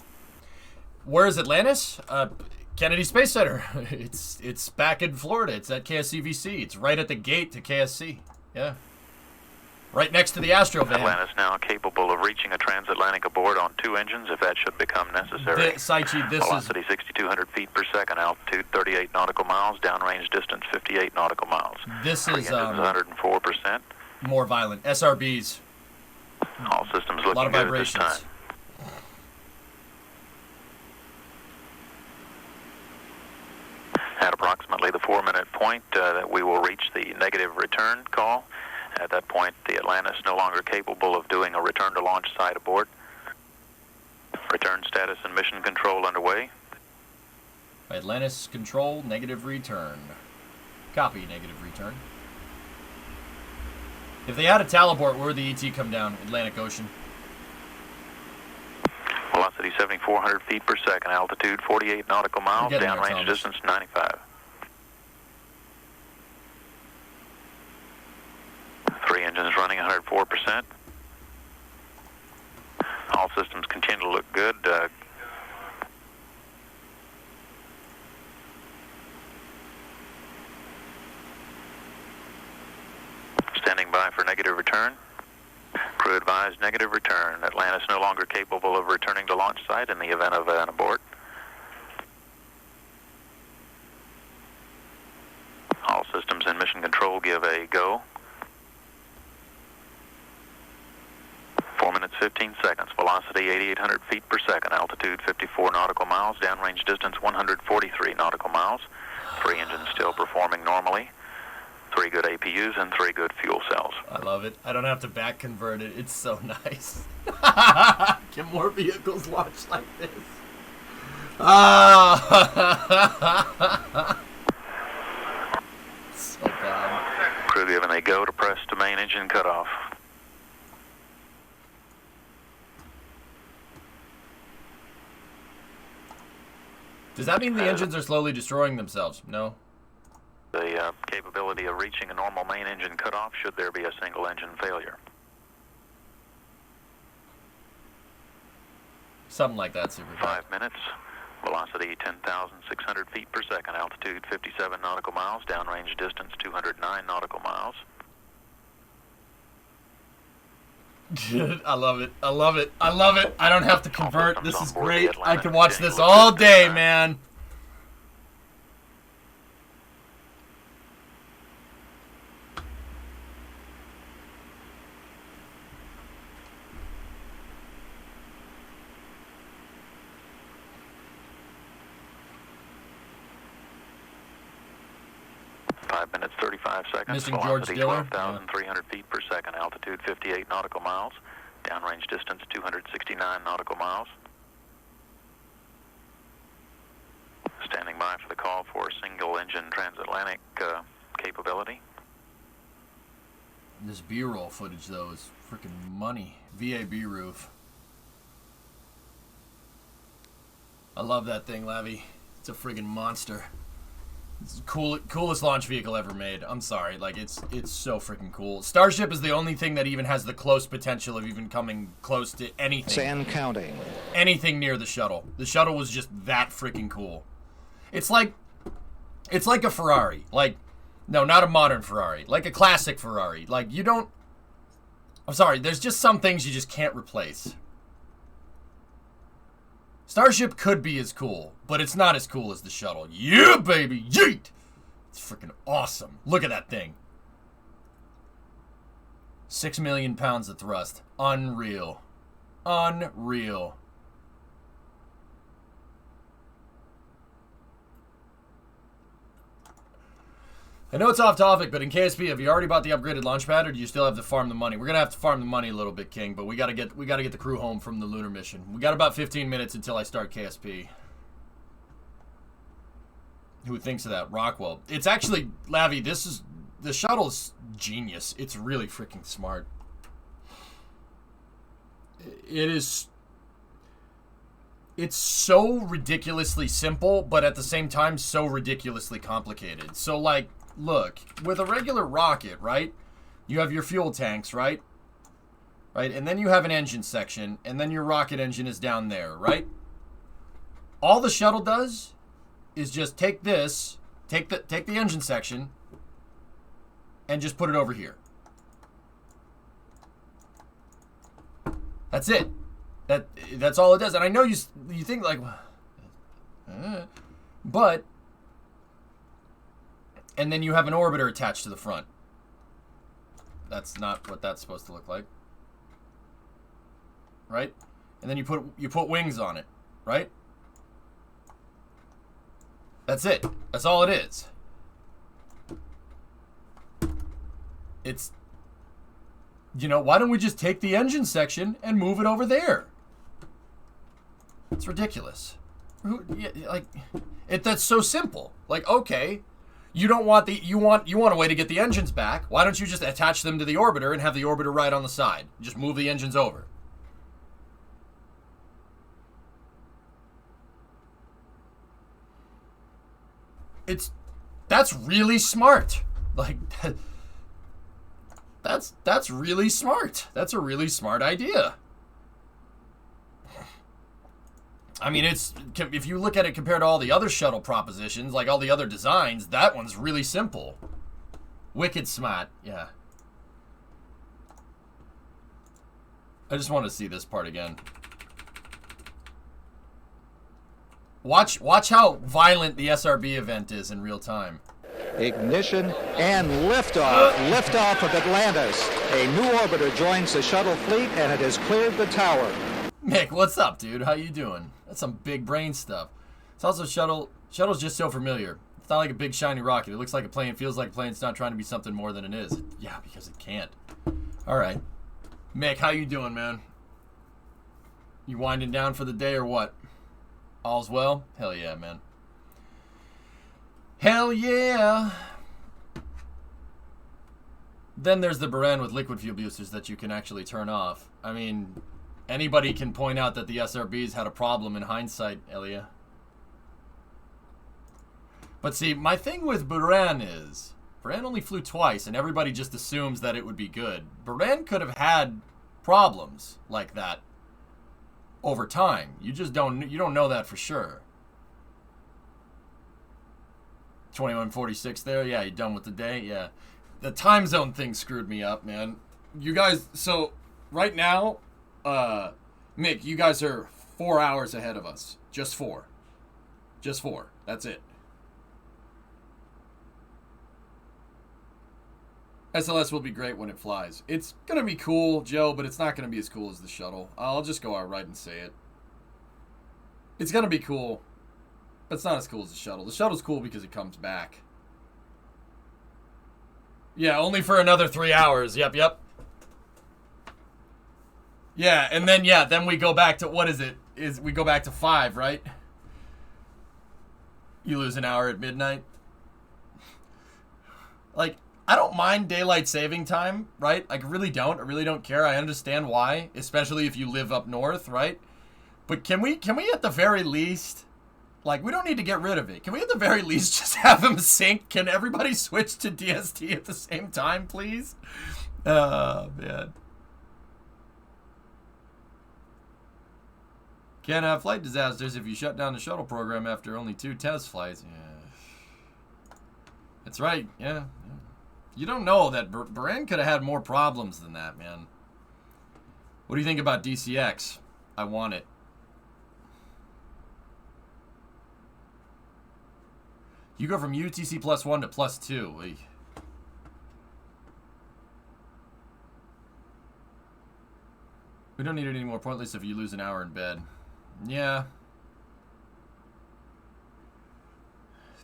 Where is Atlantis? Kennedy Space Center. It's back in Florida. It's at KSCVC. It's right at the gate to KSC. Yeah. Right next to the Astro van. Atlantis now capable of reaching a transatlantic abort on 2 engines if that should become necessary. Velocity 6,200 feet per second, altitude 38 nautical miles, downrange distance 58 nautical miles. This is 104%. More violent. SRBs. All systems looking a lot of good vibrations. at this time. At approximately the 4-minute point that we will reach the negative return call. At that point, the Atlantis no longer capable of doing a return to launch site abort. Return status and mission control underway. Atlantis control, negative return. Copy, negative return. If they had a TAL abort, where would the ET come down? Atlantic Ocean. Velocity 7,400 feet per second, altitude 48 nautical miles, downrange distance 95. 3 engines running 104%. All systems continue to look good. Standing by for negative return. Crew advised negative return. Atlantis no longer capable of returning to launch site in the event of an abort. All systems in mission control give a go. 4 minutes 15 seconds. Velocity 8,800 feet per second. Altitude 54 nautical miles. Downrange distance 143 nautical miles. 3 engines still performing normally. 3 good APUs and 3 good fuel cells. I love it. I don't have to back convert it. It's so nice. Can more vehicles launch like this? So bad. Crew given a go to press to main engine cutoff. Does that mean the engines are slowly destroying themselves? No. The capability of reaching a normal main engine cutoff should there be a single engine failure. Something like that, Super. 5 minutes. Velocity 10,600 feet per second. Altitude 57 nautical miles. Downrange distance 209 nautical miles. I love it. I love it. I love it. I don't have to convert. This is great. I can watch this all day, man. Minutes 35 seconds. Missing George Velocity Diller. 12,300 feet per second. Altitude 58 nautical miles. Downrange distance 269 nautical miles. Standing by for the call for single engine transatlantic capability. This B-roll footage, though, is freaking money. VAB roof. I love that thing, Lavi. It's a friggin' monster. It's the coolest launch vehicle ever made. I'm sorry, like it's so freaking cool. Starship is the only thing that even has the close potential of even coming close to anything. And counting. Anything near the shuttle. The shuttle was just that freaking cool. It's like a Ferrari. Like, no, not a modern Ferrari. Like a classic Ferrari. Like you don't. I'm sorry. There's just some things you just can't replace. Starship could be as cool, but it's not as cool as the shuttle. Yeah, baby, yeet! It's freaking awesome. Look at that thing. 6 million pounds of thrust. Unreal. Unreal. I know it's off topic, but in KSP, have you already bought the upgraded launch pad, or do you still have to farm the money? We're gonna have to farm the money a little bit, King, but we gotta get the crew home from the lunar mission. We got about 15 minutes until I start KSP. Who thinks of that? Rockwell. It's actually, Lavi, the shuttle's genius. It's really freaking smart. It's so ridiculously simple, but at the same time so ridiculously complicated. So like, look, with a regular rocket, right? You have your fuel tanks, right? Right, and then you have an engine section, and then your rocket engine is down there, right? All the shuttle does is just take this, take the engine section, and just put it over here. That's it. That's all it does. And I know you think like, but, and then you have an orbiter attached to the front. That's not what that's supposed to look like, right? And then you put wings on it, right? That's it. That's all it is. It's, you know, why don't we just take the engine section and move it over there? It's ridiculous. That's so simple. Like, okay, you don't want you want a way to get the engines back. Why don't you just attach them to the orbiter and have the orbiter right on the side? Just move the engines over. That's really smart. Like that's really smart. That's a really smart idea. I mean, if you look at it compared to all the other shuttle propositions, like all the other designs, that one's really simple. Wicked smart, yeah. I just want to see this part again. Watch how violent the SRB event is in real time. Ignition and liftoff. Liftoff of Atlantis. A new orbiter joins the shuttle fleet, and it has cleared the tower. Mick, what's up, dude? How you doing? That's some big brain stuff. It's also shuttle's just so familiar. It's not like a big shiny rocket. It looks like a plane, feels like a plane. It's not trying to be something more than it is. Yeah, because it can't. All right. Mick, how you doing, man? You winding down for the day or what? All's well? Hell yeah, man. Hell yeah! Then there's the Buran with liquid fuel boosters that you can actually turn off. I mean, anybody can point out that the SRBs had a problem in hindsight, Elia. But see, my thing with Buran is, Buran only flew twice, and everybody just assumes that it would be good. Buran could have had problems like that over time. You don't know that for sure. 21:46 there. Yeah, you done with the day? Yeah. The time zone thing screwed me up, man. You guys, so right now, Mick, you guys are 4 hours ahead of us. Just 4. Just 4. That's it. SLS will be great when it flies. It's going to be cool, Joe, but it's not going to be as cool as the shuttle. I'll just go outright and say it. It's going to be cool, but it's not as cool as the shuttle. The shuttle's cool because it comes back. Yeah, only for another 3 hours. Yep. Yeah, and then, then we go back to, what is it? We go back to 5, right? You lose an hour at midnight. Like, I don't mind daylight saving time, right? Like, I really don't care. I understand why, especially if you live up north, right? But can we at the very least, like, we don't need to get rid of it. Can we at the very least just have them sync? Can everybody switch to DST at the same time, please? Oh, man. Can't have flight disasters if you shut down the shuttle program after only 2 test flights. Yeah. That's right, yeah. You don't know that Buran could have had more problems than that, man. What do you think about DCX? I want it. You go from UTC +1 to +2. Eey. We don't need it anymore. Pointless if you lose an hour in bed. Yeah.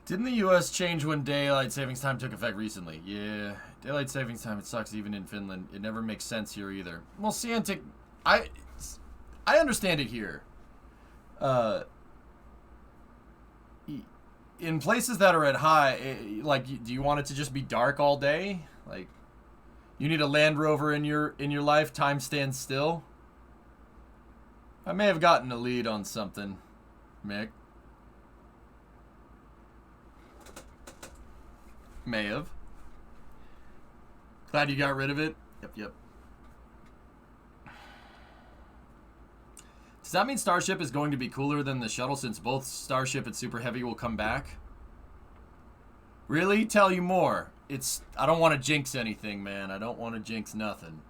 Didn't the U.S. change when daylight savings time took effect recently? Yeah. Daylight savings time, it sucks even in Finland. It never makes sense here either. Well, Scientic, I understand it here. In places that are at high, like, do you want it to just be dark all day? Like, you need a Land Rover in your life, time stands still? I may have gotten a lead on something, Mick. May have. Glad you got rid of it. Yep. Does that mean Starship is going to be cooler than the shuttle since both Starship and Super Heavy will come back? Really? Tell you more. I don't want to jinx anything, man. I don't want to jinx nothing.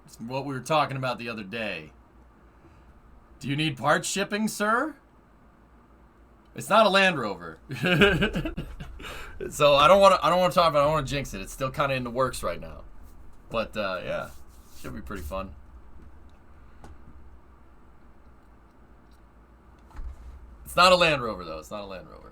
It's what we were talking about the other day. Do you need parts shipping, sir? It's not a Land Rover. So I don't want to talk about it. I don't want to jinx it. It's still kind of in the works right now. But yeah, should be pretty fun. It's not a Land Rover though. It's not a Land Rover.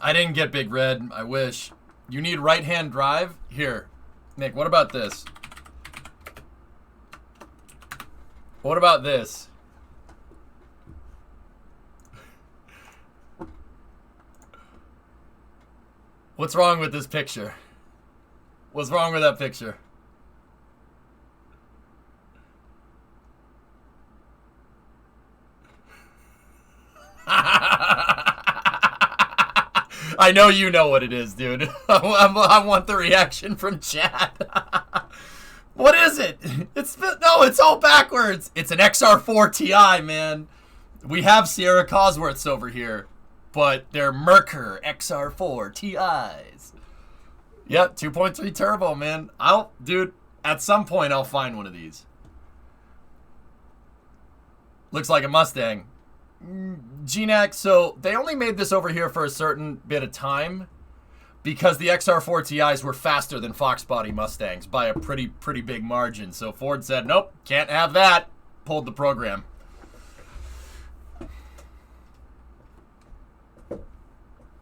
I didn't get Big Red. I wish. You need right-hand drive? Here. Nick, what about this? What about this? What's wrong with this picture? What's wrong with that picture? I know you know what it is, dude. I want the reaction from chat. What is it? It's all backwards. It's an XR4 Ti, man. We have Sierra Cosworths over here, but they're Merkur XR4 Ti's. Yep, 2.3 turbo, man. Dude, at some point I'll find one of these. Looks like a Mustang. GNAC, so they only made this over here for a certain bit of time because the XR4 Ti's were faster than Fox body Mustangs by a pretty big margin. So Ford said, nope, can't have that. Pulled the program.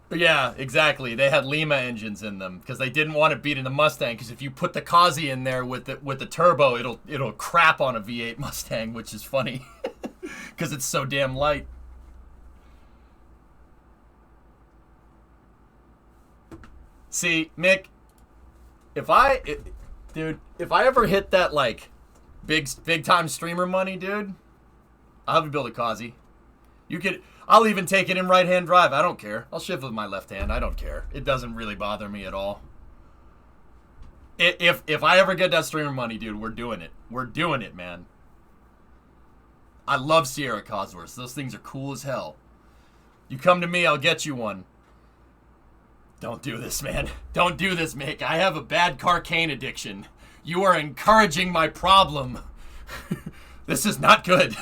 But yeah, exactly. They had Lima engines in them because they didn't want to beat in the Mustang. Because if you put the Kazi in there with the turbo, it'll crap on a V8 Mustang, which is funny because it's so damn light. See, Mick, Dude, if I ever hit that, like, big time streamer money, dude, I'll have you build a Kazi. I'll even take it in right-hand drive. I don't care. I'll shift with my left hand. I don't care. It doesn't really bother me at all. If I ever get that streamer money, dude, we're doing it. We're doing it, man. I love Sierra Cosworths. Those things are cool as hell. You come to me, I'll get you one. Don't do this, man. Don't do this, Mick. I have a bad carcane addiction. You are encouraging my problem. This is not good.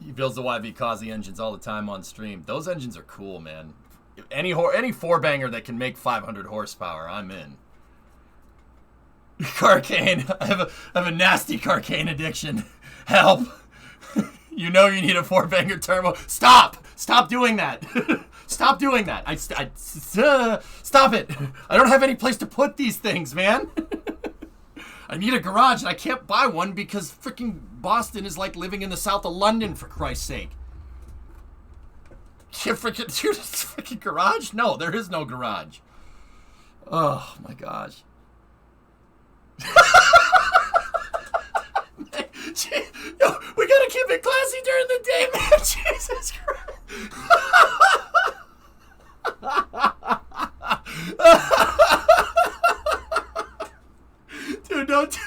He builds the YV Kazi engines all the time on stream. Those engines are cool, man. Any four-banger that can make 500 horsepower, I'm in. Carcane. I have a nasty carcane addiction. Help. You know you need a four-banger turbo. Stop doing that. Stop doing that. Stop it. I don't have any place to put these things, man. I need a garage and I can't buy one because freaking Boston is like living in the south of London, for Christ's sake. Dude, freaking garage? No, there is no garage. Oh my gosh. Yo, we gotta keep it classy during the day, man. Jesus Christ. Dude, don't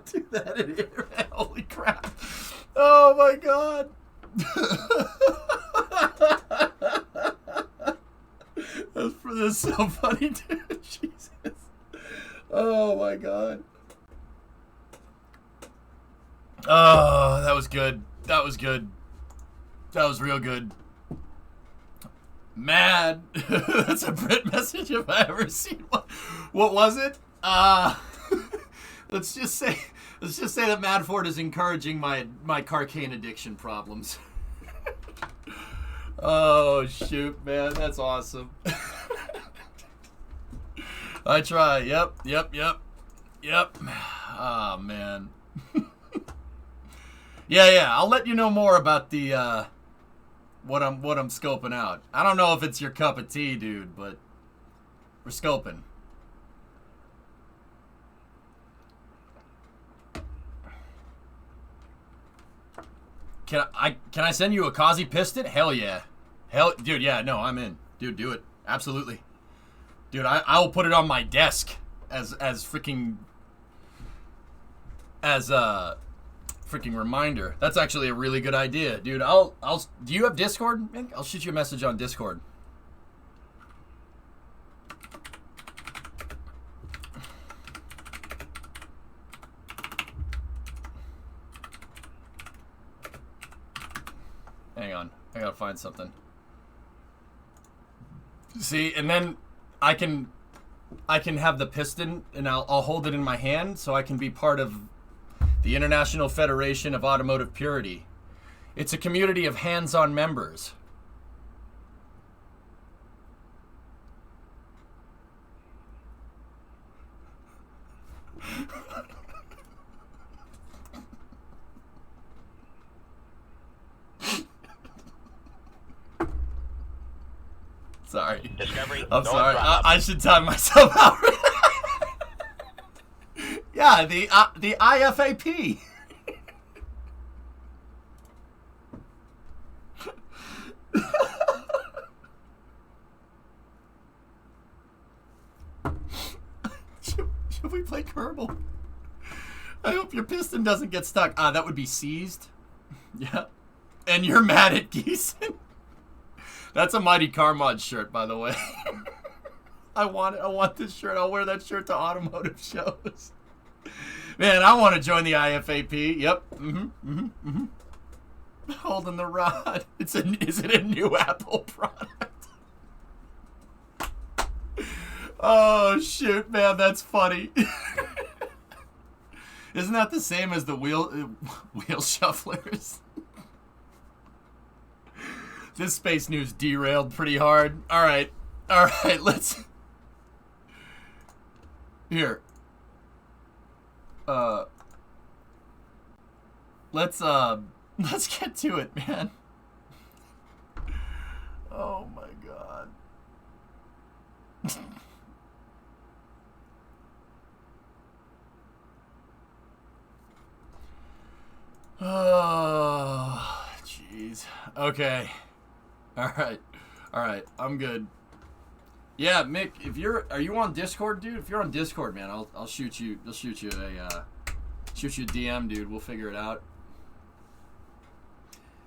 do that in here, man. Holy crap. Oh my god. This is so funny, dude. Jesus. Oh my god. Oh, that was good. That was good. That was real good. Mad. That's a Brit message if I ever seen one. What was it? Let's just say that Madford is encouraging my carcane addiction problems. Oh shoot, man, that's awesome. I try. Yep. Oh man. Yeah. I'll let you know more about the what I'm scoping out. I don't know if it's your cup of tea, dude, but we're scoping. Can I send you a Kazi piston? Hell yeah. Dude, yeah, no, I'm in. Dude, do it. Absolutely. Dude, I will put it on my desk as freaking reminder. That's actually a really good idea. Dude, do you have Discord? I'll shoot you a message on Discord. Hang on. I gotta find something. See, and then I can have the piston and I'll hold it in my hand so I can be part of the International Federation of Automotive Purity. It's a community of hands-on members. Sorry. Discovery. I'm sorry. I should time myself out. Yeah, the IFAP. Should we play Kerbal? I hope your piston doesn't get stuck. That would be seized. Yeah. And you're mad at Geeson? That's a Mighty Car Mod shirt, by the way. I want this shirt. I'll wear that shirt to automotive shows. Man, I want to join the IFAP. Yep. Holding the rod. Is it a new Apple product? Oh, shoot, man. That's funny. Isn't that the same as the wheel shufflers? This space news derailed pretty hard. All right, let's... Here. Let's get to it, man. Oh my god. Oh, jeez. Okay. All right. I'm good. Yeah, Mick, are you on Discord, dude? If you're on Discord, man, I'll shoot you. I'll shoot you a DM, dude. We'll figure it out.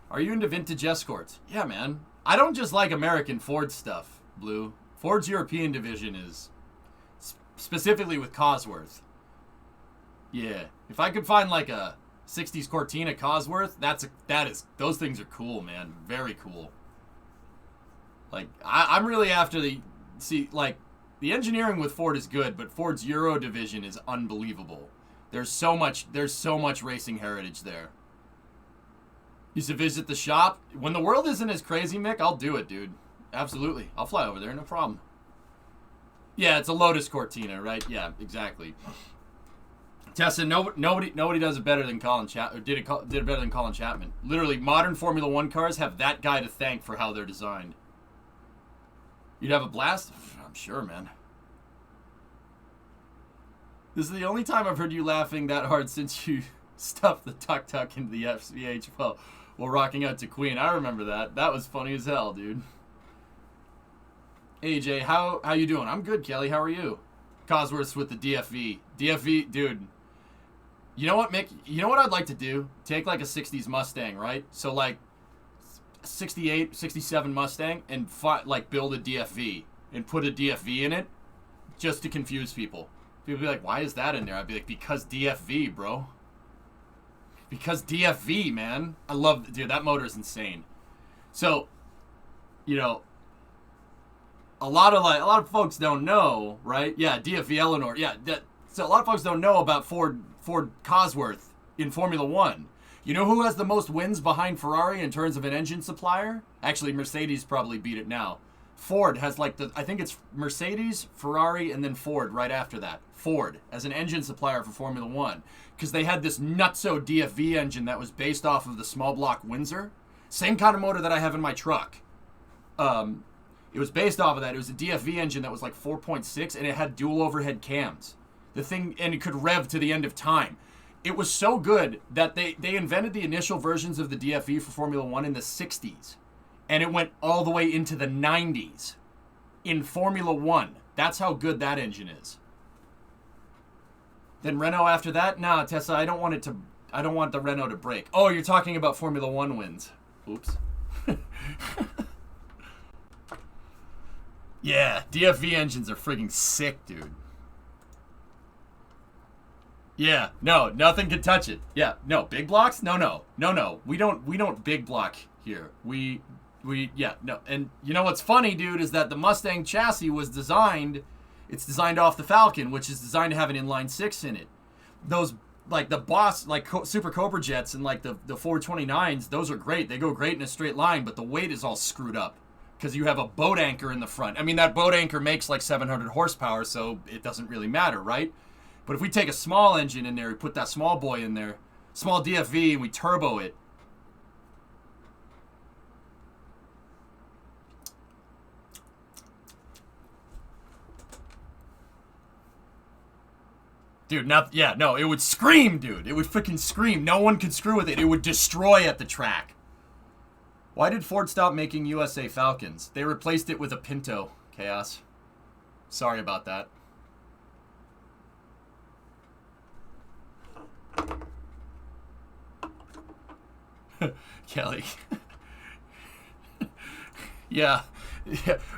Are you into vintage escorts? Yeah, man. I don't just like American Ford stuff, Blue. Ford's European division is specifically with Cosworth. Yeah, if I could find like a 60s Cortina Cosworth, those things are cool, man. Very cool. Like I'm really after the engineering with Ford is good, but Ford's Euro division is unbelievable. There's so much racing heritage there. Used to visit the shop. When the world isn't as crazy, Mick, I'll do it, dude. Absolutely. I'll fly over there, no problem. Yeah, it's a Lotus Cortina, right? Yeah, exactly. Tessa, nobody does it better than Colin Chapman. Did it better than Colin Chapman. Literally, modern Formula One cars have that guy to thank for how they're designed. You'd have a blast? I'm sure, man. This is the only time I've heard you laughing that hard since you stuffed the tuk-tuk into the FCH while rocking out to Queen. I remember that. That was funny as hell, dude. AJ, how you doing? I'm good, Kelly. How are you? Cosworth's with the DFV. DFV, dude. You know what, Mick? You know what I'd like to do? Take like a 60s Mustang, right? So like 68, 67 Mustang and build a DFV and put a DFV in it just to confuse people. People be like, why is that in there? I'd be like, because DFV, bro. Because DFV, man. I love, dude, that motor is insane. So, you know, a lot of folks don't know, right? Yeah, DFV Eleanor. Yeah, so a lot of folks don't know about Ford Cosworth in Formula One. You know who has the most wins behind Ferrari in terms of an engine supplier? Actually, Mercedes probably beat it now. Ford has I think it's Mercedes, Ferrari, and then Ford right after that. Ford as an engine supplier for Formula One. Because they had this nutso DFV engine that was based off of the small block Windsor. Same kind of motor that I have in my truck. It was based off of that. It was a DFV engine that was like 4.6, and it had dual overhead cams. The thing, and it could rev to the end of time. It was so good that they invented the initial versions of the DFV for Formula One in the 60s. And it went all the way into the 90s in Formula One. That's how good that engine is. Then Renault after that? Nah, Tessa, I don't want the Renault to break. Oh, you're talking about Formula One wins. Oops. Yeah, DFV engines are friggin' sick, dude. Yeah, no, nothing can touch it. Yeah, no, big blocks? No. We don't big block here. Yeah, no. And you know what's funny, dude, is that the Mustang chassis was designed off the Falcon, which is designed to have an inline 6 in it. Those, like the Boss, like Super Cobra jets and like the 429s, those are great. They go great in a straight line, but the weight is all screwed up because you have a boat anchor in the front. I mean, that boat anchor makes like 700 horsepower, so it doesn't really matter, right? But if we take a small engine in there, we put that small boy in there, small DFV, and we turbo it, dude, it would scream, dude. It would freaking scream. No one could screw with it. It would destroy at the track. Why did Ford stop making USA Falcons? They replaced it with a Pinto. Chaos. Sorry about that. Kelly. Yeah.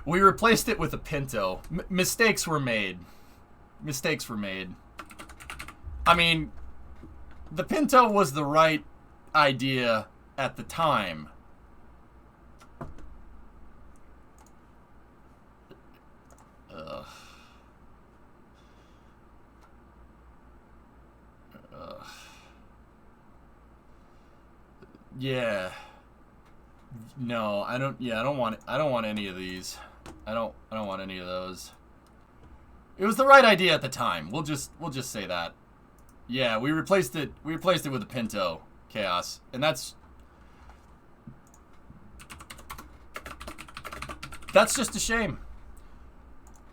We replaced it with a Pinto. Mistakes were made. I mean, the Pinto was the right idea at the time. Yeah. No, I don't want any of these. I don't want any of those. It was the right idea at the time. We'll just say that. Yeah, we replaced it with a Pinto. Chaos. And that's That's just a shame.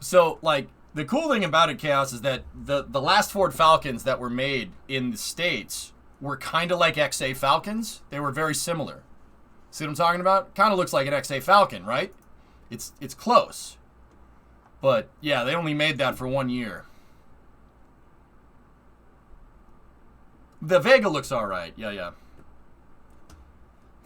So, like, the cool thing about it, Chaos, is that the last Ford Falcons that were made in the States were kind of like XA Falcons. They were very similar. See what I'm talking about? Kind of looks like an XA Falcon, right? It's close. But, yeah, they only made that for 1 year. The Vega looks alright. Yeah.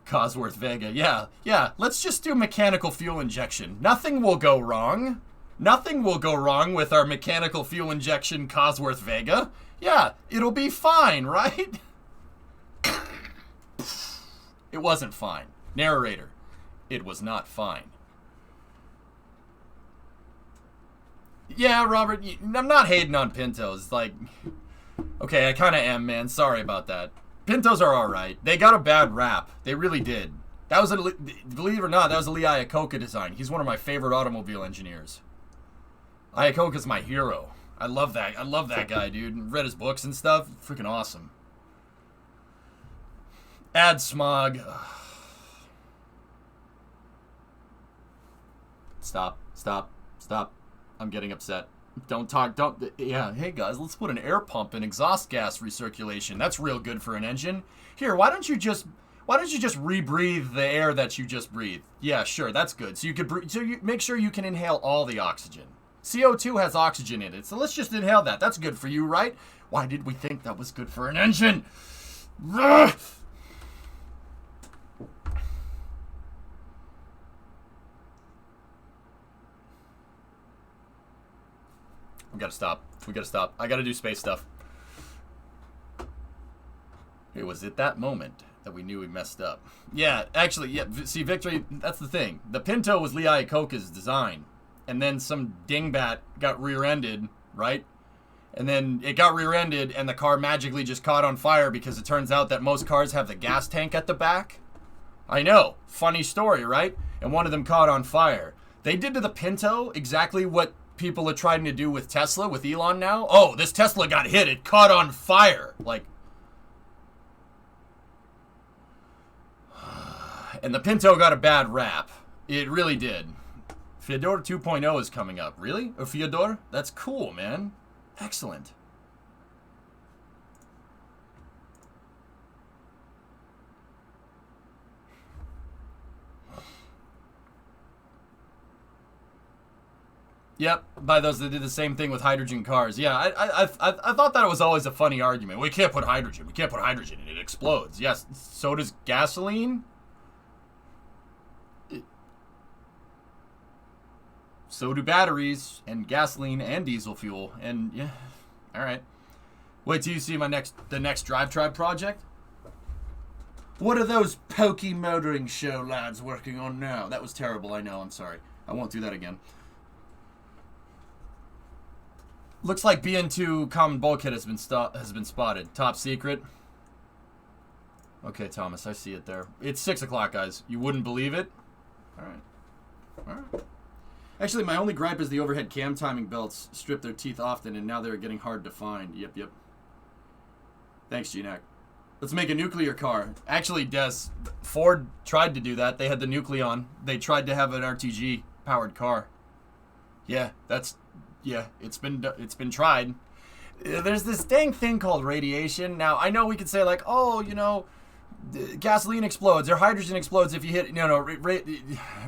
Cosworth Vega. Yeah. Let's just do mechanical fuel injection. Nothing will go wrong. Nothing will go wrong with our mechanical fuel injection Cosworth Vega. Yeah, it'll be fine, right? It wasn't fine. Narrator. It was not fine. Yeah, Robert, I'm not hating on Pintos. Like, okay, I kind of am, man. Sorry about that. Pintos are alright. They got a bad rap. They really did. That was, believe it or not, that was a Lee Iacocca design. He's one of my favorite automobile engineers. Iacocca's my hero. I love that. I love that guy, dude. Read his books and stuff. Freaking awesome. Add smog. Stop. I'm getting upset. Yeah, hey guys, let's put an air pump in exhaust gas recirculation. That's real good for an engine. Here, why don't you just rebreathe the air that you just breathed? Yeah, sure, that's good. So you could make sure you can inhale all the oxygen. CO2 has oxygen in it, so let's just inhale that. That's good for you, right? Why did we think that was good for an engine? Ugh! We gotta stop. I gotta do space stuff. It was at that moment that we knew we messed up. Yeah, actually, yeah. See, Victory, that's the thing. The Pinto was Lee Iacocca's design. And then some dingbat got rear-ended, right? And then it got rear-ended, and the car magically just caught on fire because it turns out that most cars have the gas tank at the back. I know. Funny story, right? And one of them caught on fire. They did to the Pinto exactly what people are trying to do with Tesla, with Elon now. Oh, this Tesla got hit. It caught on fire. Like... And the Pinto got a bad rap. It really did. Fyodor 2.0 is coming up. Really? Oh, Fyodor? That's cool, man. Excellent. Yep, by those that did the same thing with hydrogen cars. Yeah, I thought that was always a funny argument. We can't put hydrogen. We can't put hydrogen. It explodes. Yes, so does gasoline. So do batteries, and gasoline, and diesel fuel, and yeah, all right. Wait till you see the next Drive Tribe project. What are those pokey motoring show lads working on now? That was terrible, I know, I'm sorry. I won't do that again. Looks like BN2 common bulkhead has been spotted. Top secret. Okay, Thomas, I see it there. It's 6 o'clock, guys. You wouldn't believe it? All right. Actually, my only gripe is the overhead cam timing belts strip their teeth often, and now they're getting hard to find. Yep. Thanks, GNAC. Let's make a nuclear car. Actually, Des, Ford tried to do that. They had the Nucleon. They tried to have an RTG-powered car. Yeah, it's been tried. There's this dang thing called radiation. Now, I know we could say, like, oh, you know, gasoline explodes or hydrogen explodes if you hit... No,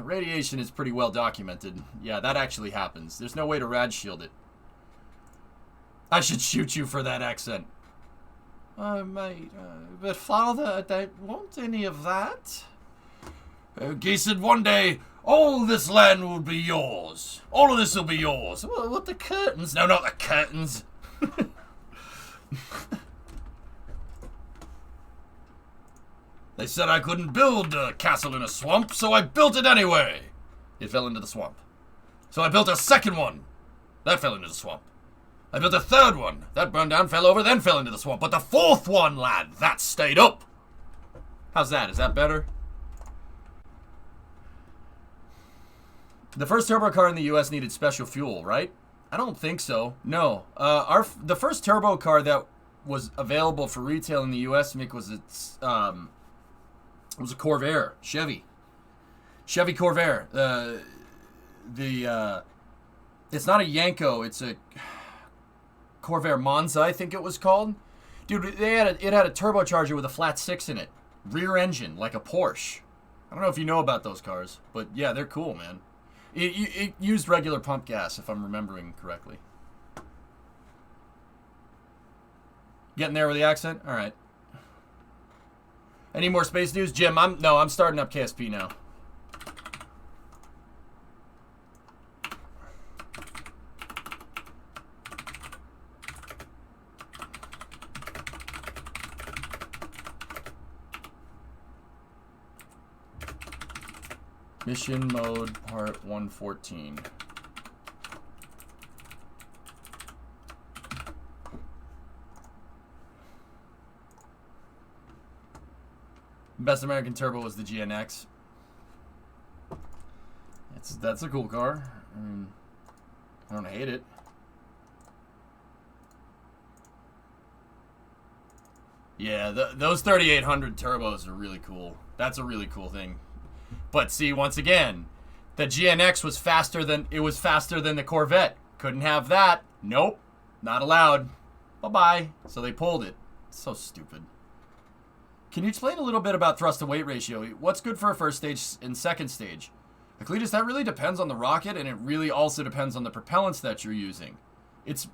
radiation is pretty well documented. Yeah, that actually happens. There's no way to rad shield it. I should shoot you for that accent. Mate, but father, I don't want any of that. He said one day, all this land will be yours. All of this will be yours. Well, what, the curtains? No, not the curtains. They said I couldn't build a castle in a swamp, so I built it anyway. It fell into the swamp. So I built a second one. That fell into the swamp. I built a third one. That burned down, fell over, then fell into the swamp. But the fourth one, lad, that stayed up. How's that? Is that better? The first turbo car in the U.S. needed special fuel, right? I don't think so. No. The first turbo car that was available for retail in the U.S., Mick, was a Corvair, Chevy Corvair. it's not a Yanko, it's a Corvair Monza, I think it was called. Dude, it had a turbocharger with a flat 6 in it. Rear engine, like a Porsche. I don't know if you know about those cars, but yeah, they're cool, man. It used regular pump gas, if I'm remembering correctly. Getting there with the accent? All right. Any more space news? Jim, I'm starting up KSP now. Mission mode part 114. Best American Turbo was the GNX. That's a cool car. I mean, I don't hate it. Yeah, those 3800 turbos are really cool. That's a really cool thing. But see, once again, the GNX was faster than the Corvette. Couldn't have that. Nope, not allowed. Bye-bye. So they pulled it. So stupid. Can you explain a little bit about thrust to weight ratio? What's good for a first stage and second stage? Cletus, that really depends on the rocket, and it really also depends on the propellants that you're using. It's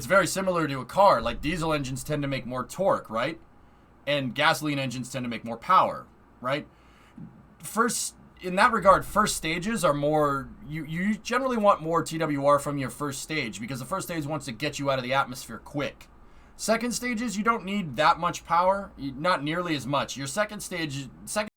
very similar to a car. Like, diesel engines tend to make more torque, right? And gasoline engines tend to make more power, right? In that regard, first stages are more, you generally want more TWR from your first stage, because the first stage wants to get you out of the atmosphere quick. Second stages, you don't need that much power, not nearly as much. Your second